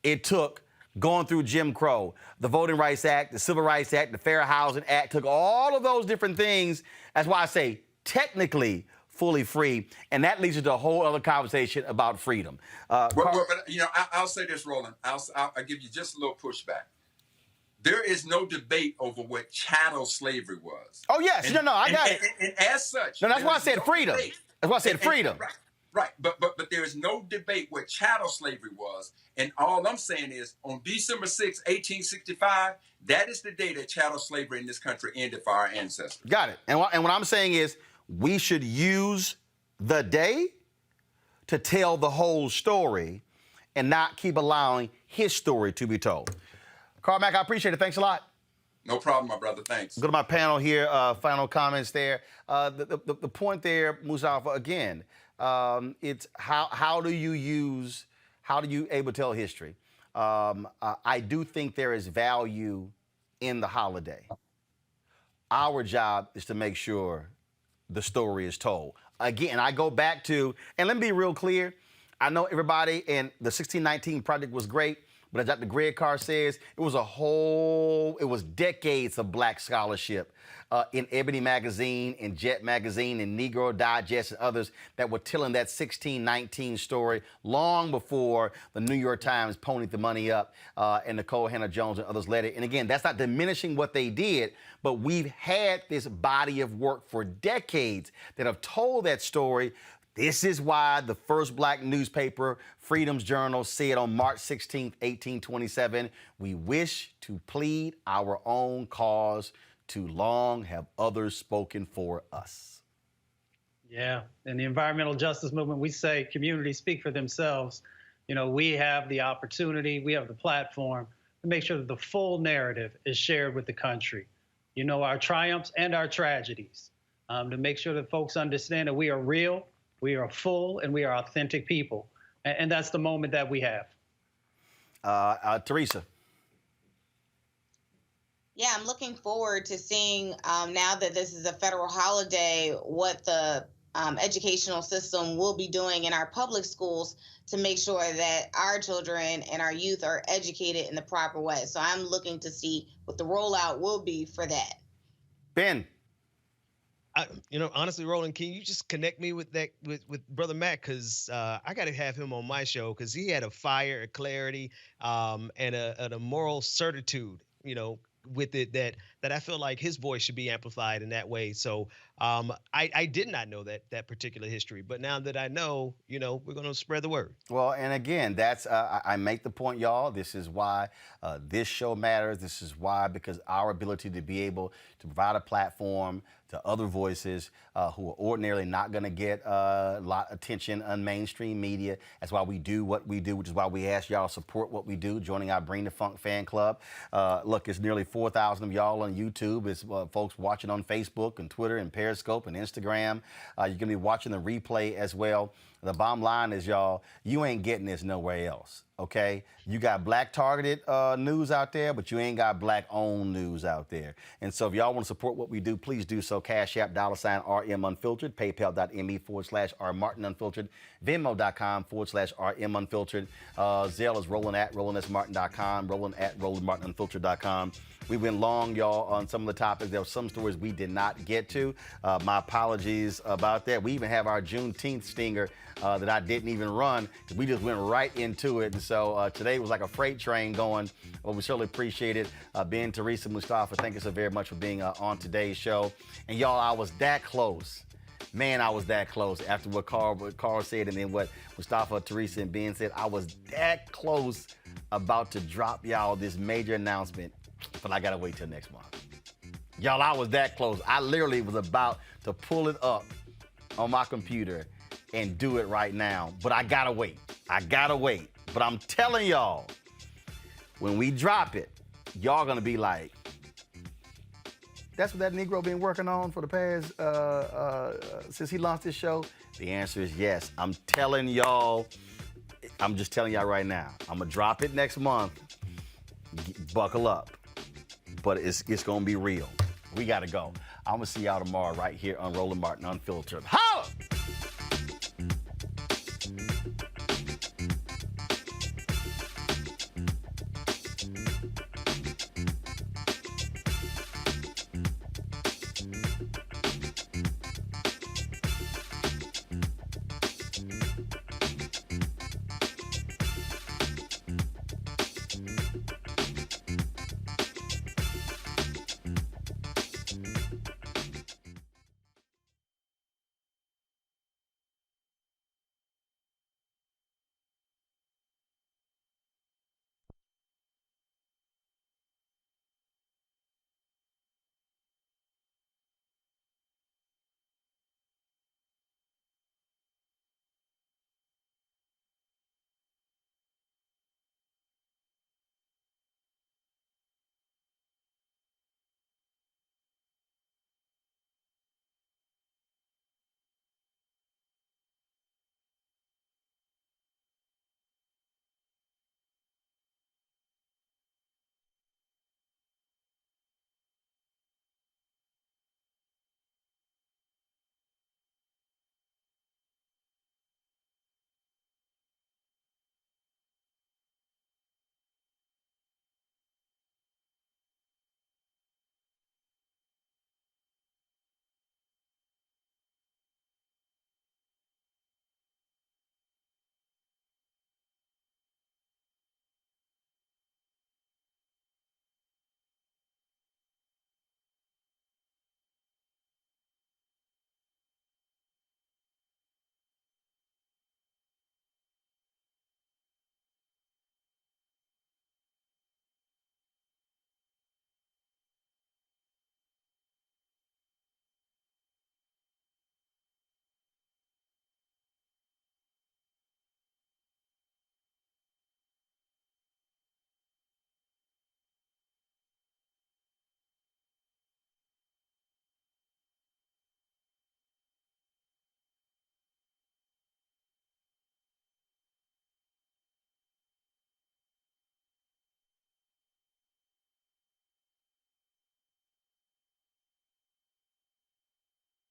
[SPEAKER 1] It took going through Jim Crow, the Voting Rights Act, the Civil Rights Act, the Fair Housing Act, took all of those different things. That's why I say technically fully free, and that leads to a whole other conversation about freedom.
[SPEAKER 2] But I'll say this, Roland. I'll give you just a little pushback. There is no debate over what chattel slavery was.
[SPEAKER 1] Oh yes, I got it.
[SPEAKER 2] And as such,
[SPEAKER 1] that's why I said freedom. That's why I said freedom.
[SPEAKER 2] Right, but there is no debate what chattel slavery was, and all I'm saying is on December 6, 1865, that is the day that chattel slavery in this country ended for our ancestors.
[SPEAKER 1] Got it. And what I'm saying is we should use the day to tell the whole story and not keep allowing his story to be told. Carl Mack, I appreciate it. Thanks a lot.
[SPEAKER 2] No problem, my brother. Thanks.
[SPEAKER 1] Go to my panel here. Final comments there. The point there, Mustafa, again, it's how do you able to tell history? I do think there is value in the holiday. Our job is to make sure the story is told. Again, I go back to, and let me be real clear. I know everybody, and the 1619 Project was great, but as Dr. Greg Carr says, it was decades of black scholarship in Ebony Magazine, in Jet Magazine, in Negro Digest, and others that were telling that 1619 story long before the New York Times ponied the money up and Nicole Hannah-Jones and others led it. And again, that's not diminishing what they did, but we've had this body of work for decades that have told that story. This is why the first black newspaper, Freedom's Journal, said on March 16, 1827, we wish to plead our own cause. Too long have others spoken for us.
[SPEAKER 5] Yeah, in the environmental justice movement, we say communities speak for themselves. We have the opportunity, we have the platform to make sure that the full narrative is shared with the country. Our triumphs and our tragedies, to make sure that folks understand that we are real, we are full, and we are authentic people. And that's the moment that we have.
[SPEAKER 1] Teresa.
[SPEAKER 4] Yeah, I'm looking forward to seeing now that this is a federal holiday, what the educational system will be doing in our public schools to make sure that our children and our youth are educated in the proper way. So I'm looking to see what the rollout will be for that.
[SPEAKER 1] Ben.
[SPEAKER 3] Honestly, Roland, can you just connect me with that with Brother Matt? Because I got to have him on my show because he had a fire, a clarity, and a moral certitude, with it that I feel like his voice should be amplified in that way. So I did not know that particular history, but now that I know, we're going to spread the word.
[SPEAKER 1] Well, and again, that's I make the point, y'all. This is why this show matters. This is why, because our ability to be able to provide a platform to other voices who are ordinarily not going to get a lot of attention on mainstream media. That's why we do what we do, which is why we ask y'all to support what we do, joining our Bring the Funk fan club. Look, it's nearly 4,000 of y'all on YouTube. It's folks watching on Facebook and Twitter and Periscope and Instagram. You're going to be watching the replay as well. The bottom line is, y'all, you ain't getting this nowhere else, okay? You got black-targeted news out there, but you ain't got black-owned news out there. And so if y'all want to support what we do, please do so. Cash App, $RM Unfiltered, PayPal.me/R Martin Unfiltered, Venmo.com/RM Unfiltered. Zelle is Roland@RolandSMartin.com, Roland@RolandMartinUnfiltered.com. We went long, y'all, on some of the topics. There were some stories we did not get to. My apologies about that. We even have our Juneteenth stinger that I didn't even run. We just went right into it. And so today was like a freight train going. Well, we certainly appreciate it. Ben, Teresa, Mustafa, thank you so very much for being on today's show. And y'all, I was that close. Man, I was that close after what Carl said and then what Mustafa, Teresa, and Ben said. I was that close about to drop y'all this major announcement. but I gotta wait till next month. Y'all, I was that close. I literally was about to pull it up on my computer and do it right now, but I gotta wait. But I'm telling y'all, when we drop it, y'all gonna be like, that's what that Negro been working on for the past, since he launched this show? The answer is yes. I'm telling y'all, I'm just telling y'all right now. I'm gonna drop it next month. Buckle up. But it's gonna be real. We gotta go. I'm gonna see y'all tomorrow right here on Roland Martin Unfiltered. Holla!